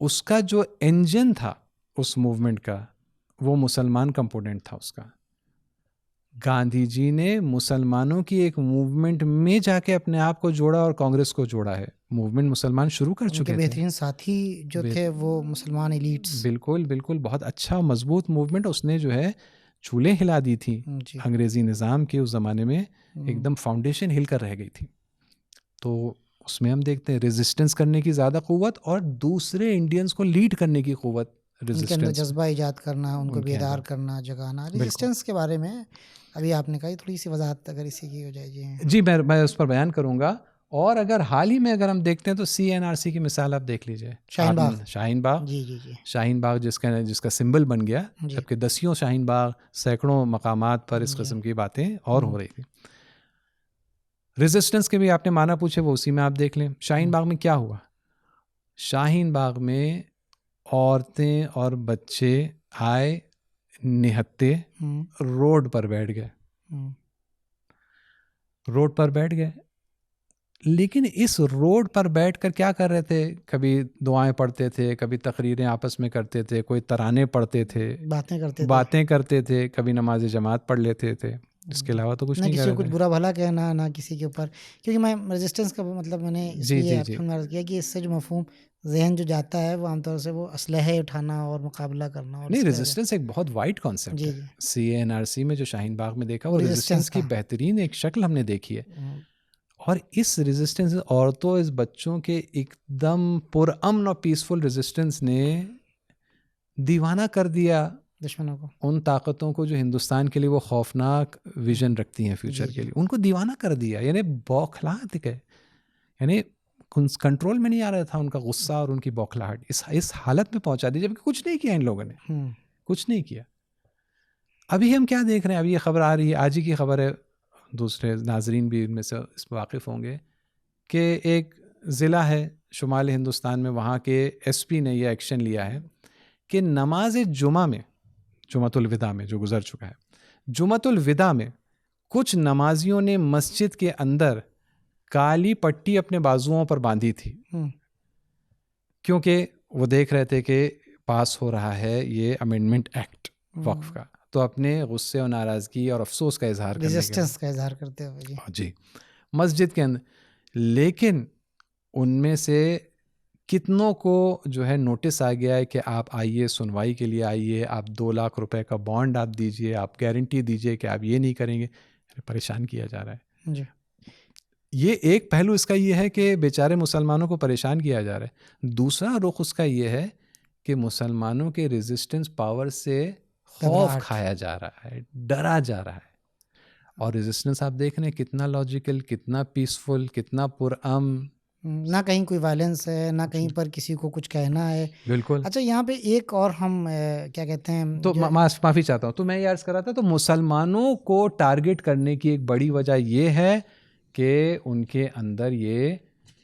اس کا جو انجن تھا اس موومنٹ کا وہ مسلمان کمپوننٹ تھا اس کا. گاندھی جی نے مسلمانوں کی ایک موومنٹ میں جا کے اپنے آپ کو جوڑا اور کانگریس کو جوڑا ہے. موومنٹ مسلمان شروع کر چکے تھے, بہترین ساتھی جو تھے وہ مسلمان ایلیٹس. بالکل بالکل, بہت اچھا مضبوط موومنٹ. اس نے جو ہے چولے ہلا دی تھی انگریزی نظام کے اس زمانے میں, ایک دم فاؤنڈیشن ہل کر رہ گئی تھی. تو اس میں ہم دیکھتے ہیں ریزسٹنس کرنے کی زیادہ قوت اور دوسرے انڈینس کو لیڈ کرنے کی قوت ان کے اندر ریزسٹنس. جذبہ ایجاد کرنا، ان کو ان کے بیدار اندر. کرنا، جگانا. ریزسٹنس کے بارے میں ابھی آپ نے کہا، تھوڑی سی وضاحت اگر اسی کی ہو جائے. جی میں اس پر بیان کروں گا. اور اگر حال ہی میں اگر ہم دیکھتے ہیں تو CNRC کی مثال آپ دیکھ لیجئے. شاہین باغ. شاہین باغ. جی جی جی. شاہین باغ جس کا سمبل بن گیا، جبکہ دسیوں شاہین باغ، سینکڑوں مقامات پر اس قسم کی باتیں اور ہو رہی تھی. ریزسٹنس کے بھی آپ نے معنی پوچھے، وہ اسی میں آپ دیکھ لیں. شاہین باغ میں کیا ہوا؟ شاہین باغ میں عورتیں اور بچے آئے نہتے، روڈ پر بیٹھ گئے. روڈ پر بیٹھ گئے، لیکن اس روڈ پر بیٹھ کر کیا کر رہے تھے؟ کبھی دعائیں پڑھتے تھے، کبھی تقریریں آپس میں کرتے تھے، کوئی ترانے پڑھتے تھے، باتیں کرتے تھے، کبھی نماز جماعت پڑھ لیتے تھے. اس کے علاوہ تو کچھ نہیں کر رہے تھے. نہ کسی کو کچھ برا بھلا کہنا، نہ کسی کے اوپر. کیونکہ میں ریزسٹنس کا مطلب میں نے اس لیے عرض کیا کہ اس سے جو مفہوم ذہن جو جاتا ہے وہ عام طور سے وہ اسلحے اٹھانا اور مقابلہ کرنا. نہیں، ریزسٹنس ایک بہت وائڈ کانسیپٹ ہے. CNRC میں جو شاہین باغ میں دیکھا وہ ریزسٹنس کی بہترین ایک شکل ہم نے دیکھی ہے. اور اس ریزسٹنس عورتوں، اس بچوں کے ایک دم پرامن اور پیسفل ریزسٹنس نے دیوانہ کر دیا دشمنوں کو، ان طاقتوں کو جو ہندوستان کے لیے وہ خوفناک ویژن رکھتی ہیں فیوچر کے لیے. ان کو دیوانہ کر دیا، یعنی بوکھلا گئے، یعنی کنٹرول میں نہیں آ رہا تھا ان کا غصہ اور ان کی بوکھلاہٹ. اس حالت میں پہنچا دی جبکہ کچھ نہیں کیا ان لوگوں نے، کچھ نہیں کیا. ابھی ہم کیا دیکھ رہے ہیں؟ ابھی یہ خبر آ رہی ہے، آج ہی کی خبر ہے، دوسرے ناظرین بھی ان میں سے اس میں واقف ہوں گے کہ ایک ضلع ہے شمال ہندوستان میں، وہاں کے SP نے یہ ایکشن لیا ہے کہ نماز جمعہ میں، جمعۃ الوداع میں جو گزر چکا ہے، جمعۃ الوداع میں کچھ نمازیوں نے مسجد کے اندر کالی پٹی اپنے بازوؤں پر باندھی تھی، کیونکہ وہ دیکھ رہے تھے کہ پاس ہو رہا ہے یہ امینڈمنٹ ایکٹ وقف کا. تو اپنے غصے اور ناراضگی اور افسوس کا اظہار کرنے ریزسٹنس کا اظہار کرتے ہوئے جی مسجد کے اندر. لیکن ان میں سے کتنوں کو جو ہے نوٹس آ گیا ہے کہ آپ آئیے، سنوائی کے لیے آئیے، آپ 2 لاکھ روپے کا بانڈ آپ دیجئے، آپ گارنٹی دیجئے کہ آپ یہ نہیں کریں گے. پریشان کیا جا رہا ہے. جی. یہ ایک پہلو اس کا یہ ہے کہ بیچارے مسلمانوں کو پریشان کیا جا رہا ہے. دوسرا رخ اس کا یہ ہے کہ مسلمانوں کے ریزسٹنس پاور سے خوف کھایا جا رہا ہے، ڈرا جا رہا ہے. اور ریزسٹنس آپ دیکھ رہے ہیں کتنا لاجیکل، کتنا پیسفل، کتنا پرامن، نہ کہیں کوئی وائلنس ہے، نہ کہیں پر کسی کو کچھ کہنا ہے. بالکل. اچھا، یہاں پہ ایک اور ہم کیا کہتے ہیں، تو معافی چاہتا ہوں، تو میں یہ عرض کر رہا تھا، تو مسلمانوں کو ٹارگٹ کرنے کی ایک بڑی وجہ یہ ہے کہ ان کے اندر یہ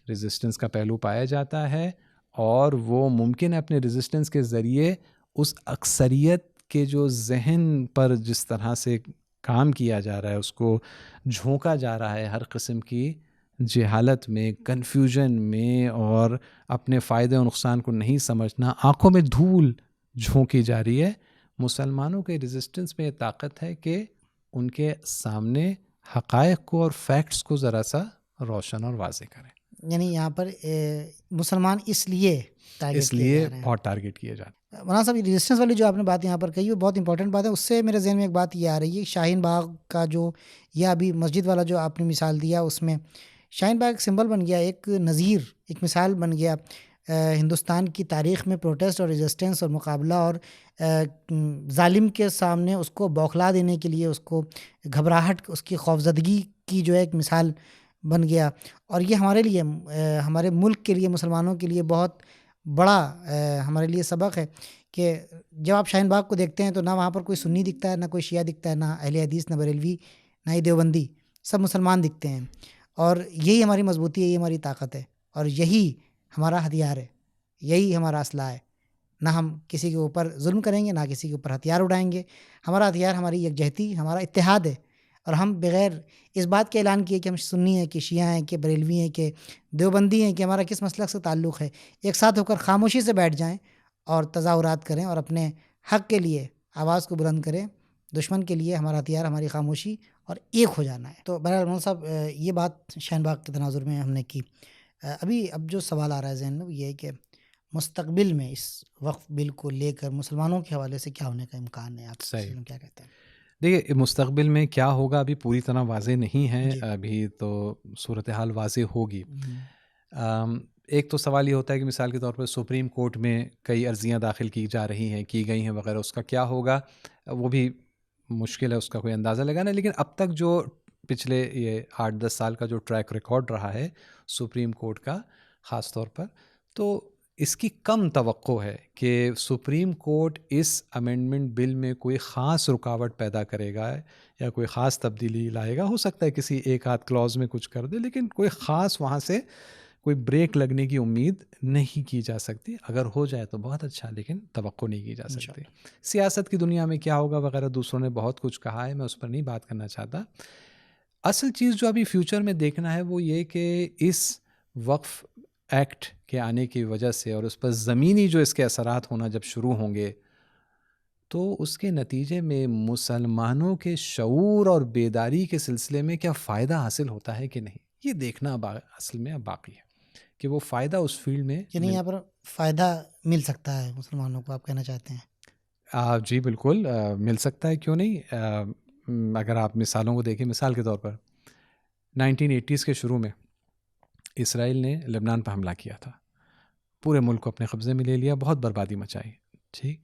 ریزسٹنس کا پہلو پایا جاتا ہے، اور وہ ممکن ہے اپنے ریزسٹنس کے ذریعے اس اکثریت کے جو ذہن پر جس طرح سے کام کیا جا رہا ہے، اس کو جھونکا جا رہا ہے ہر قسم کی جہالت میں، کنفیوژن میں، اور اپنے فائدے و نقصان کو نہیں سمجھنا، آنکھوں میں دھول جھونکی جا رہی ہے. مسلمانوں کے ریزسٹنس میں یہ طاقت ہے کہ ان کے سامنے حقائق کو اور فیکٹس کو ذرا سا روشن اور واضح کریں. یعنی یہاں پر مسلمان اس لیے بہت ٹارگٹ کیے جاتے ہیں. مولانا صاحب، ریزسٹنس والی جو آپ نے بات یہاں پر کہی وہ بہت امپورٹنٹ بات ہے. اس سے میرے ذہن میں ایک بات یہ آ رہی ہے، شاہین باغ کا جو، یا ابھی مسجد والا جو آپ نے مثال دیا، اس میں شاہین باغ ایک سمبل بن گیا، ایک نظیر، ایک مثال بن گیا ہندوستان کی تاریخ میں پروٹیسٹ اور ریزسٹنس اور مقابلہ اور ظالم کے سامنے اس کو بوکھلا دینے کے لیے، اس کو گھبراہٹ، اس کی خوفزدگی کی جو ہے ایک مثال بن گیا. اور یہ ہمارے لیے، ہمارے ملک کے لیے، مسلمانوں کے لیے بہت بڑا ہمارے لیے سبق ہے کہ جب آپ شاہین باغ کو دیکھتے ہیں تو نہ وہاں پر کوئی سنی دکھتا ہے، نہ کوئی شیعہ دکھتا ہے، نہ اہل حدیث، نہ بریلوی، نہ ہی دیوبندی، سب مسلمان دکھتے ہیں. اور یہی ہماری مضبوطی ہے، یہی ہماری طاقت ہے، اور یہی ہمارا ہتھیار ہے، یہی ہمارا اسلحہ ہے. نہ ہم کسی کے اوپر ظلم کریں گے، نہ کسی کے اوپر ہتھیار اٹھائیں گے. ہمارا ہتھیار ہماری یکجہتی، ہمارا اتحاد ہے. اور ہم بغیر اس بات کے اعلان کیے کہ ہم سنی ہیں، کہ شیعہ ہیں، کہ بریلوی ہیں، کہ دیوبندی ہیں، کہ ہمارا کس مسلک سے تعلق ہے، ایک ساتھ ہو کر خاموشی سے بیٹھ جائیں اور تظاہرات کریں اور اپنے حق کے لیے آواز کو بلند کریں. دشمن کے لیے ہمارا ہتھیار ہماری خاموشی اور ایک ہو جانا ہے. تو بہرحال مولانا صاحب، یہ بات شاہین باغ کے تناظر میں ہم نے کی. اب جو سوال آ رہا ہے ذہن میں وہ یہ ہے کہ مستقبل میں اس وقف بل کو لے کر مسلمانوں کے حوالے سے کیا ہونے کا امکان ہے؟ آپ کیا کہتے ہیں؟ دیکھیے، مستقبل میں کیا ہوگا ابھی پوری طرح واضح نہیں ہے. ابھی تو صورتحال واضح ہوگی. ایک تو سوال یہ ہوتا ہے کہ مثال کے طور پر سپریم کورٹ میں کئی عرضیاں داخل کی جا رہی ہیں، کی گئی ہیں وغیرہ، اس کا کیا ہوگا وہ بھی مشکل ہے اس کا کوئی اندازہ لگانا. لیکن اب تک جو پچھلے یہ 8-10 سال کا جو ٹریک ریکارڈ رہا ہے سپریم کورٹ کا خاص طور پر، تو اس کی کم توقع ہے کہ سپریم کورٹ اس امینڈمنٹ بل میں کوئی خاص رکاوٹ پیدا کرے گا یا کوئی خاص تبدیلی لائے گا. ہو سکتا ہے کسی ایک آدھ کلاز میں کچھ کر دے، لیکن کوئی خاص وہاں سے کوئی بریک لگنے کی امید نہیں کی جا سکتی. اگر ہو جائے تو بہت اچھا، لیکن توقع نہیں کی جا سکتی. سیاست کی دنیا میں کیا ہوگا وغیرہ دوسروں نے بہت کچھ کہا ہے، میں اس پر نہیں بات کرنا چاہتا. اصل چیز جو ابھی فیوچر میں دیکھنا ہے وہ یہ کہ اس وقف ایکٹ کے آنے کی وجہ سے اور اس پر زمینی جو اس کے اثرات ہونا جب شروع ہوں گے تو اس کے نتیجے میں مسلمانوں کے شعور اور بیداری کے سلسلے میں کیا فائدہ حاصل ہوتا ہے کہ نہیں، یہ دیکھنا اصل میں اب باقی ہے کہ وہ فائدہ اس فیلڈ میں یعنی یہاں پر فائدہ مل سکتا ہے مسلمانوں کو، آپ کہنا چاہتے ہیں؟ جی بالکل مل سکتا ہے، کیوں نہیں. اگر آپ مثالوں کو دیکھیں، مثال کے طور پر 1980s کے شروع میں اسرائیل نے لبنان پر حملہ کیا تھا، پورے ملک کو اپنے قبضے میں لے لیا، بہت بربادی مچائی، ٹھیک.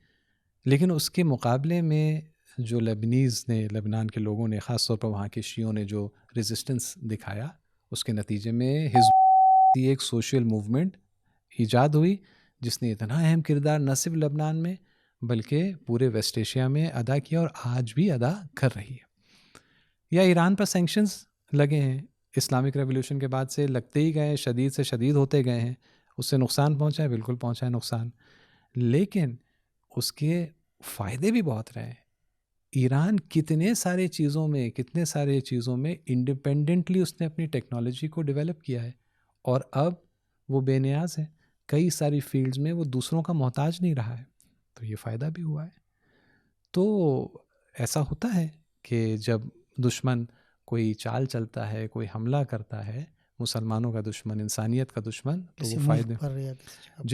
لیکن اس کے مقابلے میں جو لبنیز نے، لبنان کے لوگوں نے، خاص طور پر وہاں کے شیعوں نے جو ریزسٹنس دکھایا، اس کے نتیجے میں حزب ایک سوشل موومنٹ ایجاد ہوئی جس نے اتنا اہم کردار نہ صرف لبنان میں بلکہ پورے ویسٹ ایشیا میں ادا کیا اور آج بھی ادا کر رہی ہے. یا ایران پر سینکشنز لگے ہیں، اسلامک ریولیوشن کے بعد سے لگتے ہی گئے، شدید سے شدید ہوتے گئے ہیں. اس سے نقصان پہنچا ہے، بالکل پہنچا ہے نقصان، لیکن اس کے فائدے بھی بہت رہے ہیں. ایران کتنے سارے چیزوں میں انڈیپینڈنٹلی اس نے اپنی ٹیکنالوجی کو ڈیولپ کیا ہے اور اب وہ بے نیاز ہے. کئی ساری فیلڈز میں وہ دوسروں کا محتاج نہیں رہا ہے، تو یہ فائدہ بھی ہوا ہے. تو ایسا ہوتا ہے کہ جب دشمن کوئی چال چلتا ہے، کوئی حملہ کرتا ہے، مسلمانوں کا دشمن، انسانیت کا دشمن، تو وہ فائدے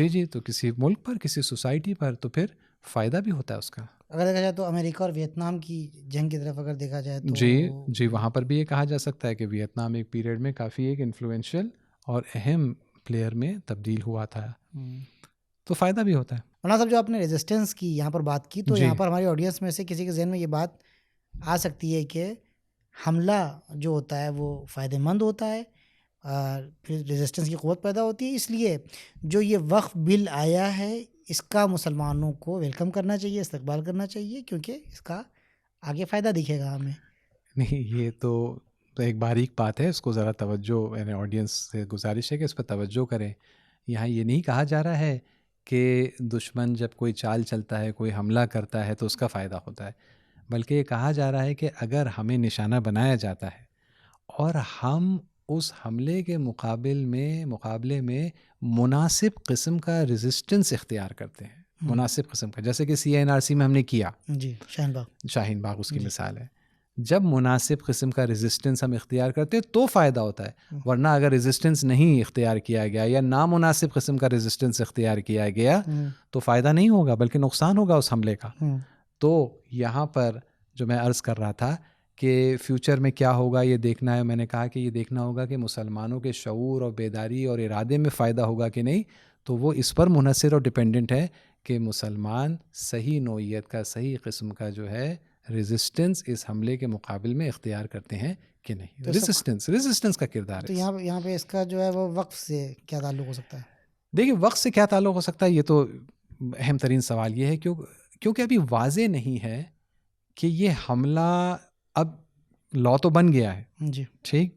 جی تو کسی ملک پر، کسی سوسائٹی پر، تو پھر فائدہ بھی ہوتا ہے اس کا. اگر دیکھا جائے تو امریکہ اور ویتنام کی جنگ کی طرف اگر دیکھا جائے تو جی وہاں پر بھی یہ کہا جا سکتا ہے کہ ویتنام ایک پیریڈ میں کافی ایک انفلوئنشل اور اہم پلیئر میں تبدیل ہوا تھا، تو فائدہ بھی ہوتا ہے. مولانا صاحب، جو آپ نے ریزسٹنس کی یہاں پر بات کی، تو یہاں پر ہماری آڈینس میں سے کسی کے ذہن میں یہ بات آ سکتی ہے کہ حملہ جو ہوتا ہے وہ فائدہ مند ہوتا ہے، پھر ریزسٹنس کی قوت پیدا ہوتی ہے، اس لیے جو یہ وقف بل آیا ہے اس کا مسلمانوں کو ویلکم کرنا چاہیے، استقبال کرنا چاہیے، کیونکہ اس کا آگے فائدہ دکھے گا ہمیں. نہیں، یہ تو ایک باریک بات ہے، اس کو ذرا توجہ، یعنی آڈینس سے گزارش ہے کہ اس پر توجہ کریں. یہاں یہ نہیں کہا جا رہا ہے کہ دشمن جب کوئی چال چلتا ہے، کوئی حملہ کرتا ہے تو اس کا فائدہ ہوتا ہے، بلکہ یہ کہا جا رہا ہے کہ اگر ہمیں نشانہ بنایا جاتا ہے اور ہم اس حملے کے مقابلے میں مناسب قسم کا ریزسٹنس اختیار کرتے ہیں، مناسب قسم کا، جیسے کہ CNRC میں ہم نے کیا، جی شاہین باغ اس کی مثال ہے. جب مناسب قسم کا ریزسٹنس ہم اختیار کرتے ہیں تو فائدہ ہوتا ہے، ورنہ اگر ریزسٹنس نہیں اختیار کیا گیا یا نامناسب قسم کا ریزسٹنس اختیار کیا گیا تو فائدہ نہیں ہوگا بلکہ نقصان ہوگا اس حملے کا. تو یہاں پر جو میں عرض کر رہا تھا کہ فیوچر میں کیا ہوگا یہ دیکھنا ہے. میں نے کہا کہ یہ دیکھنا ہوگا کہ مسلمانوں کے شعور اور بیداری اور ارادے میں فائدہ ہوگا کہ نہیں، تو وہ اس پر منحصر اور ڈپینڈنٹ ہے کہ مسلمان صحیح نوعیت کا، صحیح قسم کا جو ہے ریزسٹنس اس حملے کے مقابل میں اختیار کرتے ہیں کہ نہیں. ریزسٹنس کا کردار ہے. تو یہاں پہ اس کا جو ہے وہ وقف سے کیا تعلق ہو سکتا ہے؟ دیکھیے، وقت سے کیا تعلق ہو سکتا ہے، یہ تو اہم ترین سوال یہ ہے کیونکہ ابھی واضح نہیں ہے کہ یہ حملہ اب لا تو بن گیا ہے، جی ٹھیک،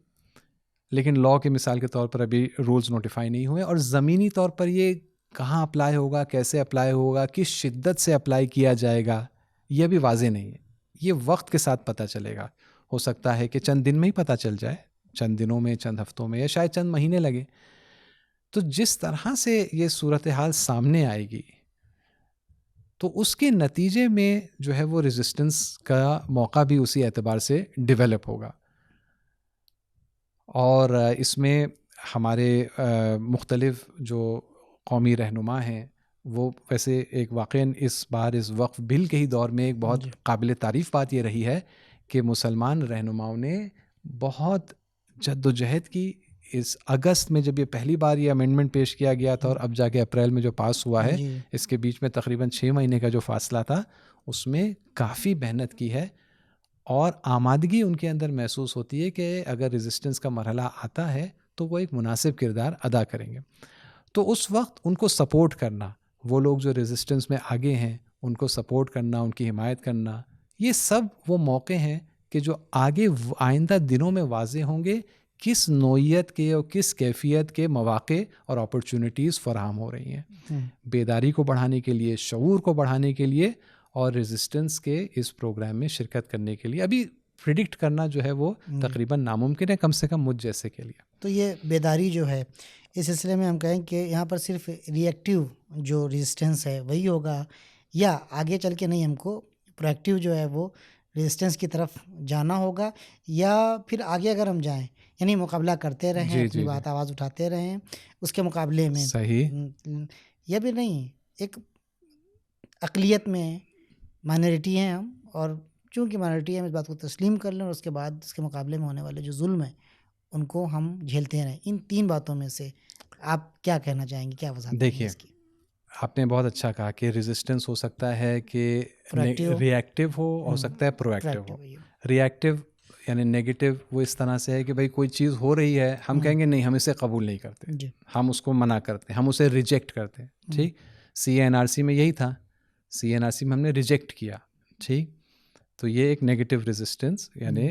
لیکن لا کے مثال کے طور پر ابھی رولز نوٹیفائی نہیں ہوئے، اور زمینی طور پر یہ کہاں اپلائی ہوگا، کیسے اپلائی ہوگا، کس شدت سے اپلائی کیا جائے گا، یہ ابھی واضح نہیں ہے. یہ وقت کے ساتھ پتہ چلے گا. ہو سکتا ہے کہ چند دن میں ہی پتہ چل جائے، چند دنوں میں، چند ہفتوں میں، یا شاید چند مہینے لگے. تو جس طرح سے یہ صورتحال سامنے آئے گی تو اس کے نتیجے میں جو ہے وہ ریزسٹنس کا موقع بھی اسی اعتبار سے ڈیولپ ہوگا. اور اس میں ہمارے مختلف جو قومی رہنما ہیں وہ ویسے ایک واقعاً اس وقف بل کے ہی دور میں ایک بہت قابل تعریف بات یہ رہی ہے کہ مسلمان رہنماؤں نے بہت جد و جہد کی اس اگست میں جب یہ پہلی بار یہ امینڈمنٹ پیش کیا گیا تھا اور اب جا کے اپریل میں جو پاس ہوا ہے, اس کے بیچ میں تقریباً 6 مہینے کا جو فاصلہ تھا, اس میں کافی محنت کی ہے اور آمادگی ان کے اندر محسوس ہوتی ہے کہ اگر ریزسٹنس کا مرحلہ آتا ہے تو وہ ایک مناسب کردار ادا کریں گے. تو اس وقت ان کو سپورٹ کرنا, وہ لوگ جو ریزسٹنس میں آگے ہیں ان کو سپورٹ کرنا, ان کی حمایت کرنا, یہ سب وہ موقع ہیں کہ جو آگے آئندہ دنوں میں واضح ہوں گے کس نوعیت کے اور کس کیفیت کے مواقع اور اپرچونٹیز فراہم ہو رہی ہیں بیداری کو بڑھانے کے لیے, شعور کو بڑھانے کے لیے اور ریزسٹنس کے اس پروگرام میں شرکت کرنے کے لیے. ابھی پریڈکٹ کرنا جو ہے وہ تقریباً ناممکن ہے, کم سے کم مجھ جیسے کے لیے. تو یہ بیداری جو ہے اس سلسلے میں ہم کہیں کہ یہاں پر صرف ری ایکٹیو جو ریزسٹنس ہے وہی ہوگا, یا آگے چل کے نہیں ہم کو پرو ایکٹیو جو ہے وہ ریزسٹنس کی طرف جانا ہوگا, یا پھر آگے اگر ہم جائیں یعنی مقابلہ کرتے رہیں, اپنی بات آواز اٹھاتے رہیں اس کے مقابلے میں, صحیح, یہ بھی نہیں, ایک اقلیت میں مائنورٹی ہیں ہم, اور چونکہ مائنورٹی ہم اس بات کو تسلیم کر لیں اور اس کے بعد اس کے مقابلے میں ہونے والے جو ظلم ہیں ان کو ہم جھیلتے رہیں. ان 3 باتوں میں سے آپ کیا کہنا چاہیں گے, کیا وضاحت؟ دیکھیے آپ نے بہت اچھا کہا کہ ریزسٹنس ہو سکتا ہے کہ ری ایکٹیو ہو سکتا ہے پرو ایکٹیو ہو. ری ایکٹیو یعنی نیگیٹو وہ اس طرح سے ہے کہ بھائی کوئی چیز ہو رہی ہے, ہم کہیں گے نہیں ہم اسے قبول نہیں کرتے, ہم اس کو منع کرتے, ہم اسے ریجیکٹ کرتے. ٹھیک, CNRC میں یہی تھا, CNRC میں ہم نے ریجیکٹ کیا. ٹھیک, تو یہ ایک نیگیٹو ریزسٹنس یعنی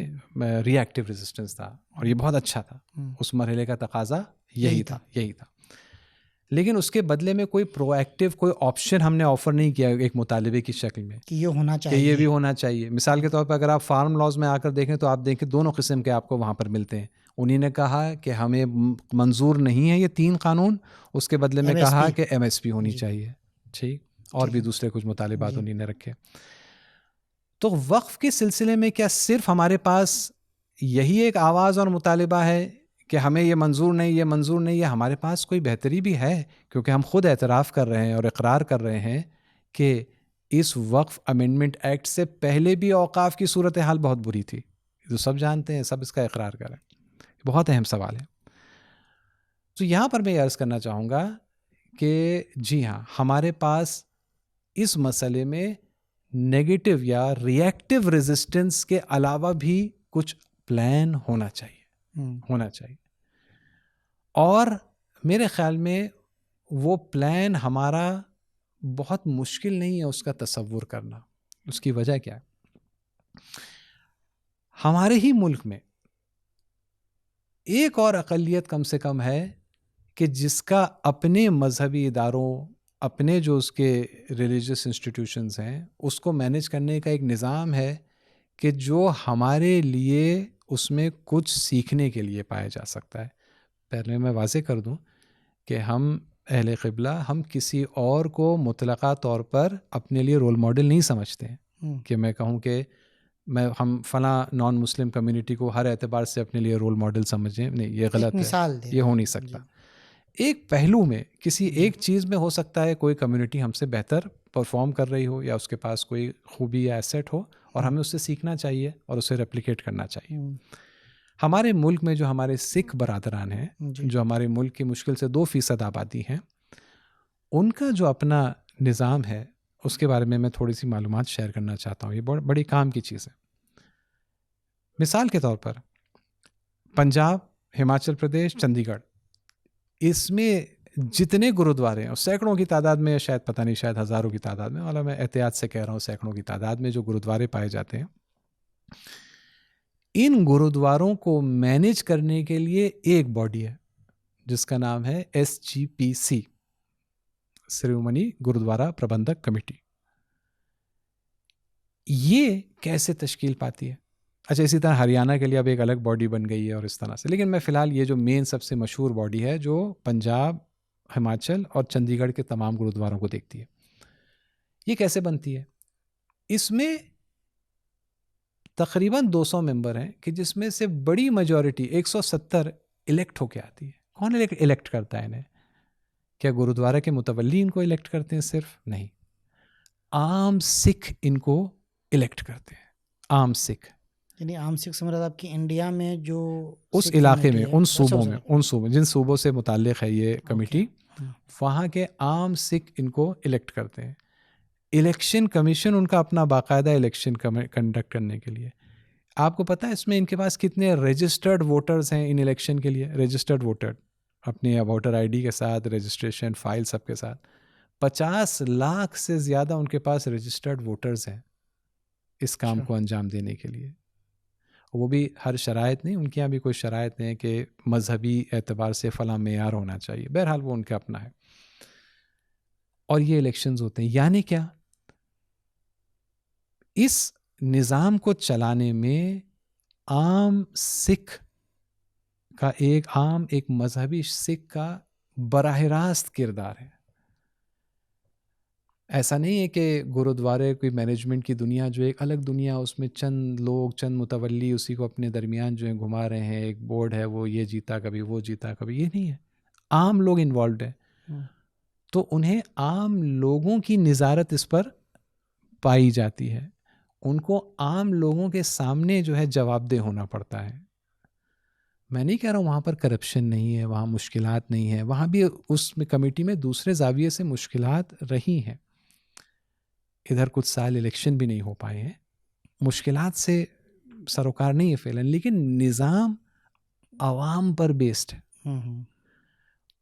ری ایکٹیو ریزسٹنس تھا اور یہ بہت اچھا تھا, اس مرحلے کا تقاضا یہی تھا. لیکن اس کے بدلے میں کوئی پرو ایکٹیو کوئی آپشن ہم نے آفر نہیں کیا ایک مطالبے کی شکل میں کہ یہ ہونا چاہیے, کہ یہ بھی ہونا چاہیے. مثال کے طور پر اگر آپ فارم لاز میں آ کر دیکھیں تو آپ دیکھیں 2 قسم کے آپ کو وہاں پر ملتے ہیں. انہی نے کہا کہ ہمیں منظور نہیں ہے یہ 3 قانون, اس کے بدلے میں کہا کہ MSP ہونی چاہیے. ٹھیک, اور بھی دوسرے کچھ مطالبات انہی نے رکھے. تو وقف کے سلسلے میں کیا صرف ہمارے پاس یہی ایک آواز اور مطالبہ ہے کہ ہمیں یہ منظور نہیں, یہ منظور نہیں, یہ ہمارے پاس کوئی بہتری بھی ہے, کیونکہ ہم خود اعتراف کر رہے ہیں اور اقرار کر رہے ہیں کہ اس وقف امینڈمنٹ ایکٹ سے پہلے بھی اوقاف کی صورتحال بہت بری تھی, جو سب جانتے ہیں, سب اس کا اقرار کریں. بہت اہم سوال ہے. تو یہاں پر میں یہ عرض کرنا چاہوں گا کہ جی ہاں, ہمارے پاس اس مسئلے میں نیگیٹو یا ری ایکٹیو ریزسٹنس کے علاوہ بھی کچھ پلان ہونا چاہیے. اور میرے خیال میں وہ پلان ہمارا بہت مشکل نہیں ہے اس کا تصور کرنا. اس کی وجہ کیا ہے؟ ہمارے ہی ملک میں ایک اور اقلیت کم سے کم ہے کہ جس کا اپنے مذہبی اداروں, اپنے جو اس کے ریلیجس انسٹیٹیوشنز ہیں, اس کو مینیج کرنے کا ایک نظام ہے کہ جو ہمارے لیے اس میں کچھ سیکھنے کے لیے پایا جا سکتا ہے. پہلے میں واضح کر دوں کہ ہم اہل قبلہ ہم کسی اور کو مطلقہ طور پر اپنے لیے رول ماڈل نہیں سمجھتے ہیں کہ میں کہوں کہ ہم فلاں نان مسلم کمیونٹی کو ہر اعتبار سے اپنے لیے رول ماڈل سمجھیں. نہیں, یہ غلط ہے, یہ ہو نہیں سکتا. ایک پہلو میں کسی ایک چیز میں ہو سکتا ہے کوئی کمیونٹی ہم سے بہتر پرفارم کر رہی ہو یا اس کے پاس کوئی خوبی یا ایسٹ ہو اور ہمیں اس سے سیکھنا چاہیے اور اسے ریپلیکیٹ کرنا چاہیے. ہمارے ملک میں جو ہمارے سکھ برادران ہیں, جو ہمارے ملک کی مشکل سے 2% آبادی ہیں, ان کا جو اپنا نظام ہے اس کے بارے میں میں تھوڑی سی معلومات شیئر کرنا چاہتا ہوں. یہ بڑی کام کی چیز ہے. مثال کے طور پر پنجاب, ہماچل پردیش, چندی گڑھ, اس میں جتنے گرودوارے ہیں اور سینکڑوں کی تعداد میں, شاید پتہ نہیں, شاید ہزاروں کی تعداد میں, والا میں احتیاط سے کہہ رہا ہوں, سینکڑوں کی تعداد میں جو گرودوارے پائے جاتے ہیں, ان گرودواروں کو مینیج کرنے کے لیے ایک باڈی ہے جس کا نام ہے SGPC, شرومنی گرودوارا پربندھک کمیٹی. یہ کیسے تشکیل پاتی ہے؟ اچھا, اسی طرح ہریانہ کے لیے اب ایک الگ باڈی بن گئی ہے اور اس طرح سے, لیکن میں فی الحال یہ جو مین سب سے مشہور باڈی ہے جو پنجاب, ہماچل اور چندی گڑھ کے تمام گرودواروں کو دیکھتی ہے, یہ کیسے بنتی ہے؟ اس میں تقریباً 200 ممبر ہیں کہ جس میں سے بڑی میجورٹی 170 الیکٹ ہو کے آتی ہے. کون الیکٹ کرتا ہے انہیں؟ کیا گرودوارہ کے متولی ان کو الیکٹ کرتے ہیں؟ صرف نہیں, عام سکھ ان کو الیکٹ کرتے ہیں. عام سکھ یعنی عام سکھ سے مراد آپ کی انڈیا میں جو اس علاقے میں ان صوبوں جن صوبوں سے متعلق ہے یہ کمیٹی، وہاں کے عام سکھ ان کو الیکٹ کرتے ہیں. الیکشن کمیشن ان کا اپنا باقاعدہ الیکشن کنڈکٹ کرنے کے لیے. آپ کو پتہ ہے اس میں ان کے پاس کتنے رجسٹرڈ ووٹرز ہیں ان الیکشن کے لیے؟ رجسٹرڈ ووٹر اپنے ووٹر آئی ڈی کے ساتھ، رجسٹریشن فائل سب کے ساتھ 50 لاکھ سے زیادہ ان کے پاس رجسٹرڈ ووٹرز ہیں اس کام کو انجام دینے کے لیے. وہ بھی ہر شرائط نہیں، ان کے یہاں بھی کوئی شرائط نہیں ہے کہ مذہبی اعتبار سے فلاں معیار ہونا چاہیے. بہرحال وہ ان کا اپنا ہے. اور یہ الیکشنز ہوتے ہیں. یعنی کیا؟ اس نظام کو چلانے میں عام سکھ کا ایک مذہبی سکھ کا براہ راست کردار ہے. ایسا نہیں ہے کہ گرودوارے کوئی مینجمنٹ کی دنیا جو ایک الگ دنیا، اس میں چند لوگ چند متولی اسی کو اپنے درمیان جو ہے گھما رہے ہیں، ایک بورڈ ہے وہ یہ جیتا کبھی وہ جیتا کبھی. یہ نہیں ہے، عام لوگ انوالوڈ ہیں. تو انہیں عام لوگوں کی نظارت اس پر پائی جاتی ہے. ان کو عام لوگوں کے سامنے جو ہے جواب دہ ہونا پڑتا ہے. میں نہیں کہہ رہا ہوں وہاں پر کرپشن نہیں ہے، وہاں مشکلات نہیں ہے، وہاں بھی اس میں کمیٹی میں دوسرے زاویے سے مشکلات رہی ہیں. ادھر کچھ سال الیکشن بھی نہیں ہو پائے ہیں، مشکلات سے سروکار نہیں ہے فعلاً، لیکن نظام عوام پر بیسڈ ہے.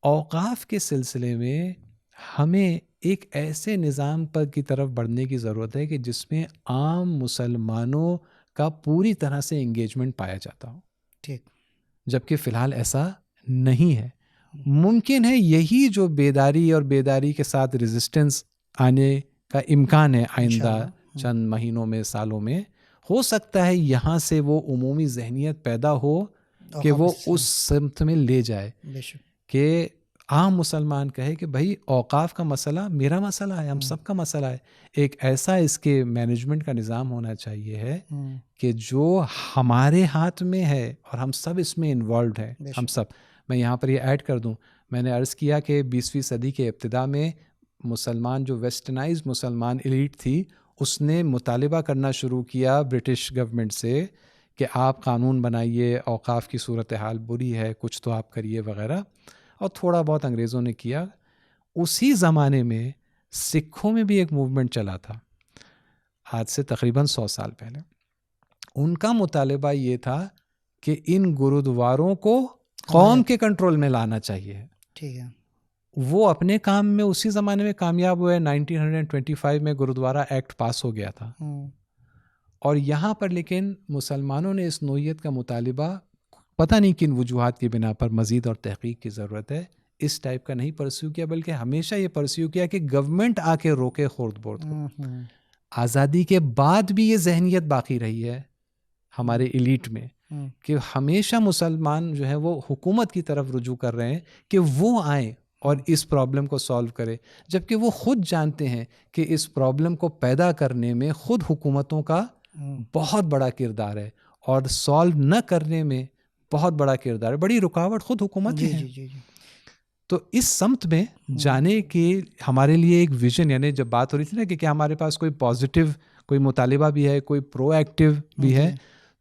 اوقاف کے سلسلے میں ہمیں ایک ایسے نظام پر کی طرف بڑھنے کی ضرورت ہے کہ جس میں عام مسلمانوں کا پوری طرح سے انگیجمنٹ پایا جاتا ہو. ٹھیک. جبکہ فی الحال ایسا نہیں ہے. ممکن ہے یہی جو بیداری کے ساتھ ریزسٹنس آنے کا امکان ہے آئندہ چند مہینوں میں، سالوں میں، ہو سکتا ہے یہاں سے وہ عمومی ذہنیت پیدا ہو کہ وہ اس سمت میں لے جائے کہ عام مسلمان کہے کہ بھائی اوقاف کا مسئلہ میرا مسئلہ ہے، ہم سب کا مسئلہ ہے. ایک ایسا اس کے مینجمنٹ کا نظام ہونا چاہیے ہے کہ جو ہمارے ہاتھ میں ہے اور ہم سب اس میں انوالوڈ ہیں، ہم سب. میں یہاں پر یہ ایڈ کر دوں، میں نے عرض کیا کہ 20ویں صدی کے ابتدا میں مسلمان جو ویسٹرنائز مسلمان ایلیٹ تھی، اس نے مطالبہ کرنا شروع کیا برٹش گورنمنٹ سے کہ آپ قانون بنائیے، اوقاف کی صورتحال بری ہے، کچھ تو آپ کریے وغیرہ. اور تھوڑا بہت انگریزوں نے کیا. اسی زمانے میں سکھوں میں بھی ایک موومنٹ چلا تھا، آج سے تقریباً 100 سال پہلے. ان کا مطالبہ یہ تھا کہ ان گرودواروں کو قوم کے کنٹرول میں لانا چاہیے. ٹھیک ہے. وہ اپنے کام میں اسی زمانے میں کامیاب ہوئے. 1925 میں گرودوارہ ایکٹ پاس ہو گیا تھا. اور یہاں پر لیکن مسلمانوں نے اس نوعیت کا مطالبہ پتہ نہیں کن وجوہات کی بنا پر، مزید اور تحقیق کی ضرورت ہے، اس ٹائپ کا نہیں پرسیو کیا، بلکہ ہمیشہ یہ پرسیو کیا کہ گورنمنٹ آ کے روکے خورد بورد کو. آزادی کے بعد بھی یہ ذہنیت باقی رہی ہے ہمارے ایلیٹ میں کہ ہمیشہ مسلمان جو ہے وہ حکومت کی طرف رجوع کر رہے ہیں کہ وہ آئیں اور اس پرابلم کو سالو کرے، جبکہ وہ خود جانتے ہیں کہ اس پرابلم کو پیدا کرنے میں خود حکومتوں کا بہت بڑا کردار ہے اور سالو نہ کرنے میں بہت بڑا کردار ہے. بڑی رکاوٹ خود حکومت ہے. تو اس سمت میں جانے کے ہمارے لیے ایک ویژن، یعنی جب بات ہو رہی تھی نا کہ کیا ہمارے پاس کوئی پازیٹیو کوئی مطالبہ بھی ہے، کوئی پرو ایکٹیو بھی ہے،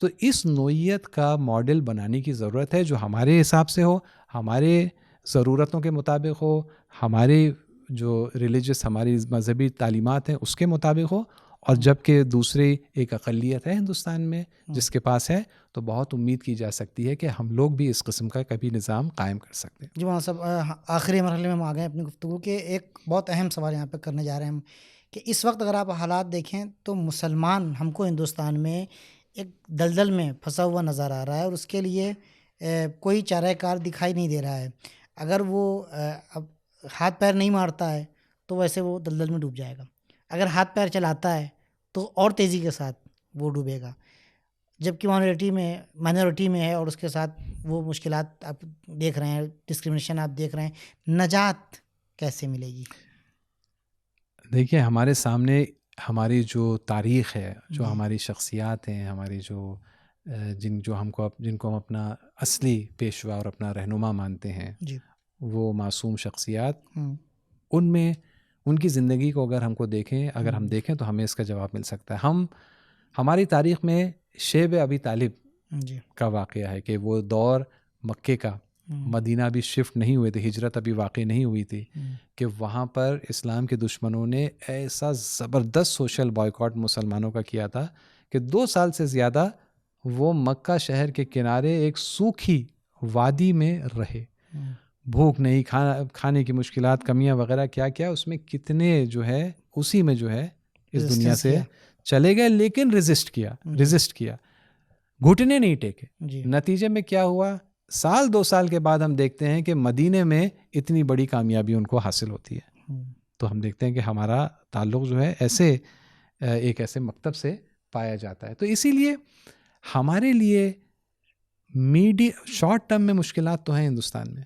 تو اس نوعیت کا ماڈل بنانے کی ضرورت ہے جو ہمارے حساب سے ہو، ہمارے ضرورتوں کے مطابق ہو، ہمارے جو ریلیجس ہماری مذہبی تعلیمات ہیں اس کے مطابق ہو. اور جب کہ دوسری ایک اقلیت ہے ہندوستان میں جس کے پاس ہے، تو بہت امید کی جا سکتی ہے کہ ہم لوگ بھی اس قسم کا کبھی نظام قائم کر سکتے ہیں. جی وہاں صاحب، آخری مرحلے میں ہم آ گئے اپنی گفتگو کے. ایک بہت اہم سوال یہاں پہ کرنے جا رہے ہیں ہم کہ اس وقت اگر آپ حالات دیکھیں تو مسلمان ہم کو ہندوستان میں ایک دلدل میں پھنسا ہوا نظر آ رہا ہے، اور اس کے لیے کوئی چارہ کار دکھائی نہیں دے رہا ہے. اگر وہ اب ہاتھ پیر نہیں مارتا ہے تو ویسے وہ دلدل میں ڈوب جائے گا، اگر ہاتھ پیر چلاتا ہے تو اور تیزی کے ساتھ وہ ڈوبے گا. جبکہ مائنورٹی میں ہے اور اس کے ساتھ وہ مشکلات آپ دیکھ رہے ہیں، ڈسکرمنیشن آپ دیکھ رہے ہیں. نجات کیسے ملے گی؟ دیکھیے، ہمارے سامنے ہماری جو تاریخ ہے، جو ہماری شخصیات ہیں، ہماری جن کو ہم اپنا اصلی پیشوا اور اپنا رہنما مانتے ہیں، وہ معصوم شخصیات، ان میں ان کی زندگی کو اگر ہم دیکھیں تو ہمیں اس کا جواب مل سکتا ہے. ہماری تاریخ میں شیب ابی طالب جی کا واقعہ ہے کہ وہ دور مکے کا، مدینہ بھی شفٹ نہیں ہوئے تھے، ہجرت ابھی واقع نہیں ہوئی تھی، کہ وہاں پر اسلام کے دشمنوں نے ایسا زبردست سوشل بائیکاٹ مسلمانوں کا کیا تھا کہ 2 سال سے زیادہ وہ مکہ شہر کے کنارے ایک سوکھی وادی میں رہے، بھوک نہیں، کھانے کی مشکلات، کمیاں وغیرہ، کیا اس میں کتنے جو ہے اسی میں جو ہے اس دنیا سے چلے گئے، لیکن ریزسٹ کیا، گھٹنے نہیں ٹیکے۔ نتیجے میں کیا ہوا، 2 سال کے بعد ہم دیکھتے ہیں کہ مدینے میں اتنی بڑی کامیابی ان کو حاصل ہوتی ہے۔ تو ہم دیکھتے ہیں کہ ہمارا تعلق جو ہے ایک ایسے مکتب سے پایا جاتا ہے۔ تو اسی لیے ہمارے لیے شارٹ ٹرم میں مشکلات تو ہیں ہندوستان میں،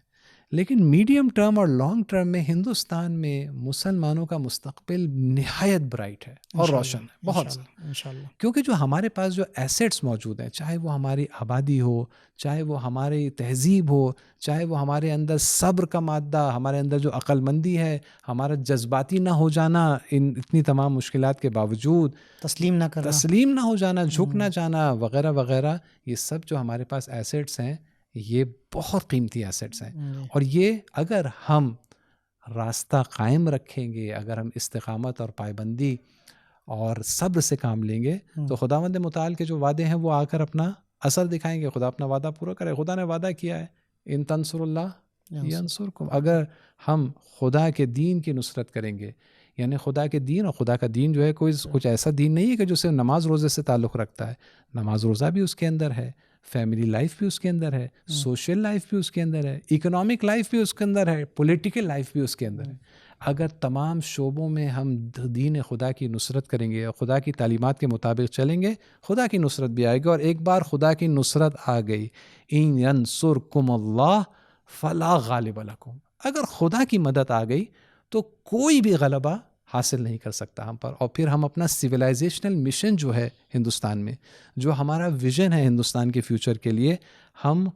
لیکن میڈیم ٹرم اور لانگ ٹرم میں ہندوستان میں مسلمانوں کا مستقبل نہایت برائٹ ہے اور روشن ہے، بہت زیادہ، کیونکہ جو ہمارے پاس جو ایسیٹس موجود ہیں، چاہے وہ ہماری آبادی ہو، چاہے وہ ہماری تہذیب ہو، چاہے وہ ہمارے اندر صبر کا مادہ، ہمارے اندر جو عقل مندی ہے، ہمارا جذباتی نہ ہو جانا اتنی تمام مشکلات کے باوجود، تسلیم نہ ہو جانا، جھک نہ جانا وغیرہ وغیرہ، یہ سب جو ہمارے پاس ایسیٹس ہیں یہ بہت قیمتی ایسیٹس ہیں، اور یہ اگر ہم راستہ قائم رکھیں گے، اگر ہم استقامت اور پائبندی اور صبر سے کام لیں گے، تو خداوند متعال کے جو وعدے ہیں وہ آ کر اپنا اثر دکھائیں گے، خدا اپنا وعدہ پورا کرے۔ خدا نے وعدہ کیا ہے، ان تنصر اللہ ینصرکم، اگر ہم خدا کے دین کی نصرت کریں گے، یعنی خدا کے دین، اور خدا کا دین جو ہے کچھ ایسا دین نہیں ہے کہ جو صرف نماز روزے سے تعلق رکھتا ہے، نماز روزہ بھی اس کے اندر ہے، فیملی لائف بھی اس کے اندر ہے، سوشل لائف بھی اس کے اندر ہے، اکنامک لائف بھی اس کے اندر ہے، پولیٹیکل لائف بھی اس کے اندر ہے۔ اگر تمام شعبوں میں ہم دین خدا کی نصرت کریں گے اور خدا کی تعلیمات کے مطابق چلیں گے، خدا کی نصرت بھی آئے گی، اور ایک بار خدا کی نصرت آ گئی، ان ینصرکم اللہ فلا غالب لکم، اگر خدا کی مدد آ گئی تو کوئی بھی غلبہ حاصل نہیں کر سکتا ہم پر، اور پھر ہم اپنا سویلائزیشنل مشن جو ہے ہندوستان میں، جو ہمارا ویژن ہے ہندوستان کے فیوچر کے لیے، ہم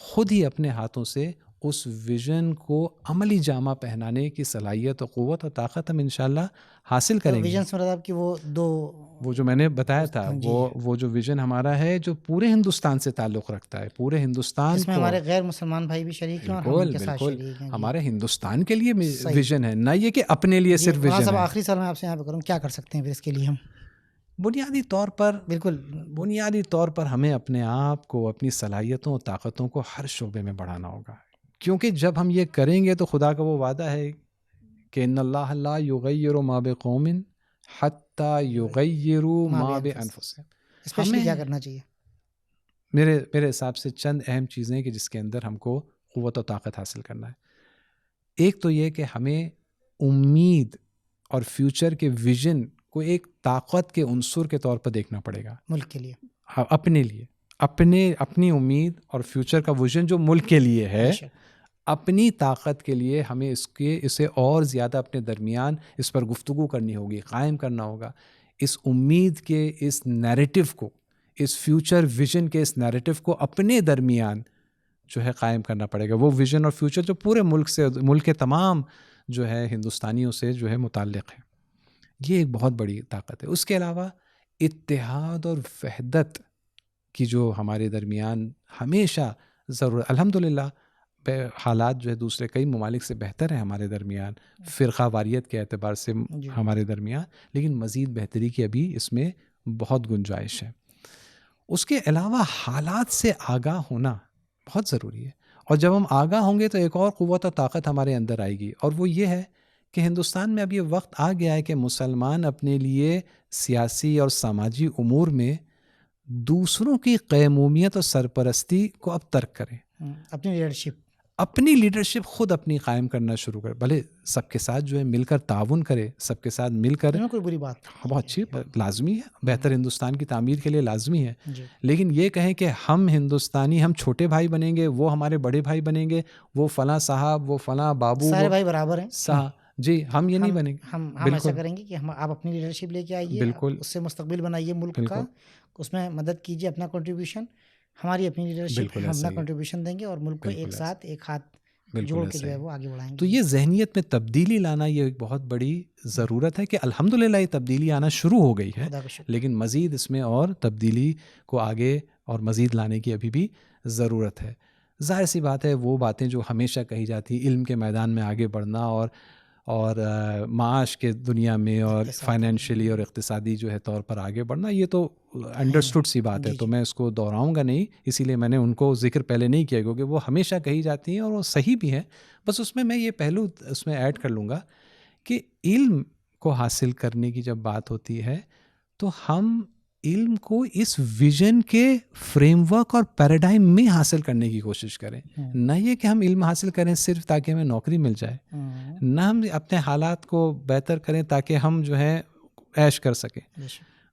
خود ہی اپنے ہاتھوں سے اس ویژن کو عملی جامہ پہنانے کی صلاحیت و قوت و طاقت ہم انشاءاللہ حاصل کریں گے۔ ویژن سے مراد کہ وہ جو میں نے بتایا تھا، وہ جو ویژن ہمارا ہے جو پورے ہندوستان سے تعلق رکھتا ہے، پورے ہندوستان اس میں ہمارے غیر مسلمان بھائی بھی شریک ہیں، اور ہم ان کے ساتھ شریک ہیں۔ ہمارے ہندوستان کے لیے ویژن ہے، نہ یہ کہ اپنے لیے صرف ویژن ہے۔ آخری سوال میں آپ سے یہاں پہ کروں، کیا کر سکتے ہیں پھر اس کے لیے ہم؟ بنیادی طور پر ہمیں اپنے آپ کو، اپنی صلاحیتوں اور طاقتوں کو ہر شعبے میں بڑھانا ہوگا، کیونکہ جب ہم یہ کریں گے تو خدا کا وہ وعدہ ہے کہ ان اللہ لا یغیر ما بقوم حتی یغیروا ما بانفسہم۔ اسپیشلی کیا کرنا چاہیے؟ میرے حساب سے چند اہم چیزیں کہ جس کے اندر ہم کو قوت و طاقت حاصل کرنا ہے۔ ایک تو یہ کہ ہمیں امید اور فیوچر کے ویژن کو ایک طاقت کے عنصر کے طور پر دیکھنا پڑے گا، ملک کے لیے، اپنے لیے، اپنی امید اور فیوچر کا ویژن جو ملک کے لیے ہے، اپنی طاقت کے لیے ہمیں اسے اور زیادہ اپنے درمیان اس پر گفتگو کرنی ہوگی، قائم کرنا ہوگا، اس امید کے اس نیریٹو کو، اس فیوچر ویژن کے اس نیریٹو کو اپنے درمیان جو ہے قائم کرنا پڑے گا، وہ ویژن اور فیوچر جو پورے ملک کے تمام جو ہے ہندوستانیوں سے جو ہے متعلق ہے۔ یہ ایک بہت بڑی طاقت ہے۔ اس کے علاوہ اتحاد اور وحدت کی جو ہمارے درمیان ہمیشہ ضرورت، الحمدللہ حالات جو ہے دوسرے کئی ممالک سے بہتر ہیں ہمارے درمیان، فرقہ واریت کے اعتبار سے ہمارے درمیان، لیکن مزید بہتری کی ابھی اس میں بہت گنجائش ہے۔ اس کے علاوہ حالات سے آگاہ ہونا بہت ضروری ہے، اور جب ہم آگاہ ہوں گے تو ایک اور قوت اور طاقت ہمارے اندر آئے گی، اور وہ یہ ہے کہ ہندوستان میں اب یہ وقت آ گیا ہے کہ مسلمان اپنے لیے سیاسی اور سماجی امور میں دوسروں کی قیمومیت اور سرپرستی کو اب ترک کریں، اپنی لیڈرشپ خود اپنی قائم کرنا شروع کرے، بھلے سب کے ساتھ جو ہے مل کر تعاون کرے، سب کے ساتھ مل کر، کوئی بری بات بہت اچھی، لازمی ہے، بہتر ہندوستان کی تعمیر کے لیے لازمی ہے، لیکن یہ کہیں کہ ہم ہندوستانی، ہم چھوٹے بھائی بنیں گے، وہ ہمارے بڑے بھائی بنیں گے، وہ فلاں صاحب، وہ فلاں بابو، سارے بھائی برابر ہیں، جی ہم یہ نہیں بنیں گے۔ ہم ایسا کریں گے کہ آپ اپنی لیڈرشپ لے کے آئیے، بالکل، اس سے مستقبل بنائیے ملک کا، اس میں مدد کیجیے، اپنا کنٹریبیوشن، ہماری اپنی لیڈرشپ، ہم اپنا کنٹریبیوشن دیں گے، اور ملک کو ایک ساتھ ایک ہاتھ جوڑ بالکل کے جو ہے صحیح. وہ آگے بڑھائیں تو گے. یہ ذہنیت میں تبدیلی لانا یہ ایک بہت بڑی ضرورت ہے کہ الحمدللہ یہ تبدیلی آنا شروع ہو گئی ہے, خدا کا شکر. لیکن مزید اس میں اور تبدیلی کو آگے اور مزید لانے کی ابھی بھی ضرورت ہے. ظاہر سی بات ہے وہ باتیں جو ہمیشہ کہی جاتی ہیں, علم کے میدان میں آگے بڑھنا اور معاش کے دنیا میں اور اقتصادی. فائنینشلی اور اقتصادی جو ہے طور پر آگے بڑھنا, یہ تو انڈرسٹوڈ سی بات ہے, جی تو جی. میں اس کو دہراؤں گا نہیں, اسی لیے میں نے ان کو ذکر پہلے نہیں کیا کیونکہ وہ ہمیشہ کہی جاتی ہیں اور وہ صحیح بھی ہیں. بس اس میں یہ پہلو اس میں ایڈ کر لوں گا کہ علم کو حاصل کرنے کی جب بات ہوتی ہے تو ہم علم کو اس ویژن کے فریم ورک اور پیراڈائم میں حاصل کرنے کی کوشش کریں. نہ یہ کہ ہم علم حاصل کریں صرف تاکہ ہمیں نوکری مل جائے, نہ ہم اپنے حالات کو بہتر کریں تاکہ ہم جو ہے عیش کر سکیں,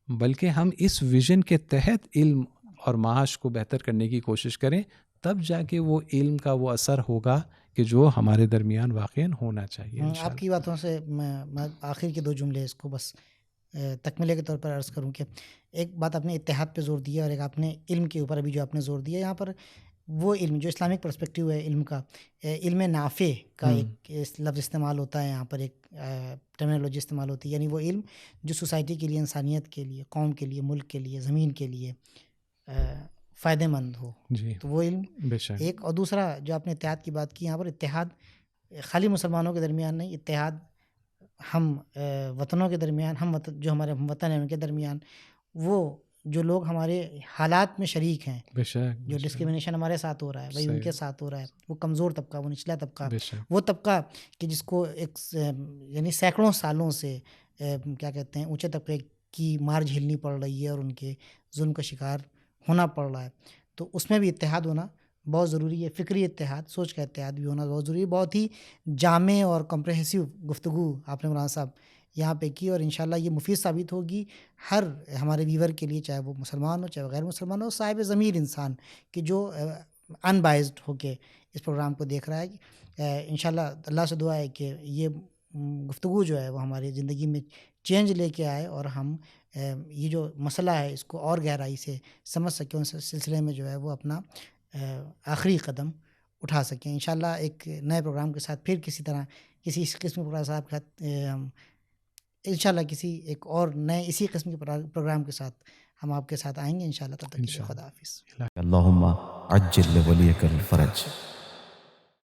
بلکہ ہم اس ویژن کے تحت علم اور معاش کو بہتر کرنے کی کوشش کریں, تب جا کے وہ علم کا وہ اثر ہوگا کہ جو ہمارے درمیان واقعاً ہونا چاہیے. آپ کی باتوں سے میں آخر کے 2 جملے اس کو بس تکملے کے طور پر عرض کروں کہ ایک بات آپ نے اتحاد پہ زور دیا اور ایک آپ نے علم کے اوپر ابھی جو آپ نے زور دیا, یہاں پر وہ علم جو اسلامک پرسپیکٹیو ہے علم کا, علم نافع کا ایک لفظ استعمال ہوتا ہے یہاں پر, ایک ٹرمینالوجی استعمال ہوتی ہے, یعنی وہ علم جو سوسائٹی کے لیے, انسانیت کے لیے, قوم کے لیے, ملک کے لیے, زمین کے لیے فائدہ مند ہو. جی تو وہ علم بے شک. ایک. اور دوسرا جو آپ نے اتحاد کی بات کی, یہاں پر اتحاد خالی مسلمانوں کے درمیان نہیں, اتحاد ہم وطنوں کے درمیان, جو ہمارے ہم وطن ہیں ان کے درمیان, وہ جو لوگ ہمارے حالات میں شریک ہیں, جو ڈسکریمنیشن ہمارے ساتھ ہو رہا ہے وہی ان کے ساتھ ہو رہا ہے, وہ کمزور طبقہ, وہ نچلا طبقہ, وہ طبقہ کہ جس کو ایک یعنی سینکڑوں سالوں سے کیا کہتے ہیں اونچے طبقے کی مار جھیلنی پڑ رہی ہے اور ان کے ظلم کا شکار ہونا پڑ رہا ہے, تو اس میں بھی اتحاد ہونا بہت ضروری ہے. فکری اتحاد, سوچ کا اتحاد بھی ہونا بہت ضروری ہے. بہت ہی جامع اور کمپریہنسو گفتگو آپ نے مولانا صاحب یہاں پہ کی, اور انشاءاللہ یہ مفید ثابت ہوگی ہر ہمارے ویور کے لیے, چاہے وہ مسلمان ہو چاہے وہ غیر مسلمان ہو, صاحب ضمیر انسان کہ جو ان بائزڈ ہو کے اس پروگرام کو دیکھ رہا ہے. انشاءاللہ اللہ سے دعا ہے کہ یہ گفتگو جو ہے وہ ہماری زندگی میں چینج لے کے آئے اور ہم یہ جو مسئلہ ہے اس کو اور گہرائی سے سمجھ سکیں, اس سلسلے میں جو ہے وہ اپنا آخری قدم اٹھا سکیں. انشاءاللہ ایک نئے پروگرام کے ساتھ پھر کسی طرح کسی اس قسم کے پروگرام صاحب کے ساتھ انشاءاللہ کسی ایک اور نئے اسی قسم کے پروگرام کے ساتھ ہم آپ کے ساتھ آئیں گے انشاءاللہ. تب تک کے لیے خدا حافظ. اللہم عجل لولیک الفرج.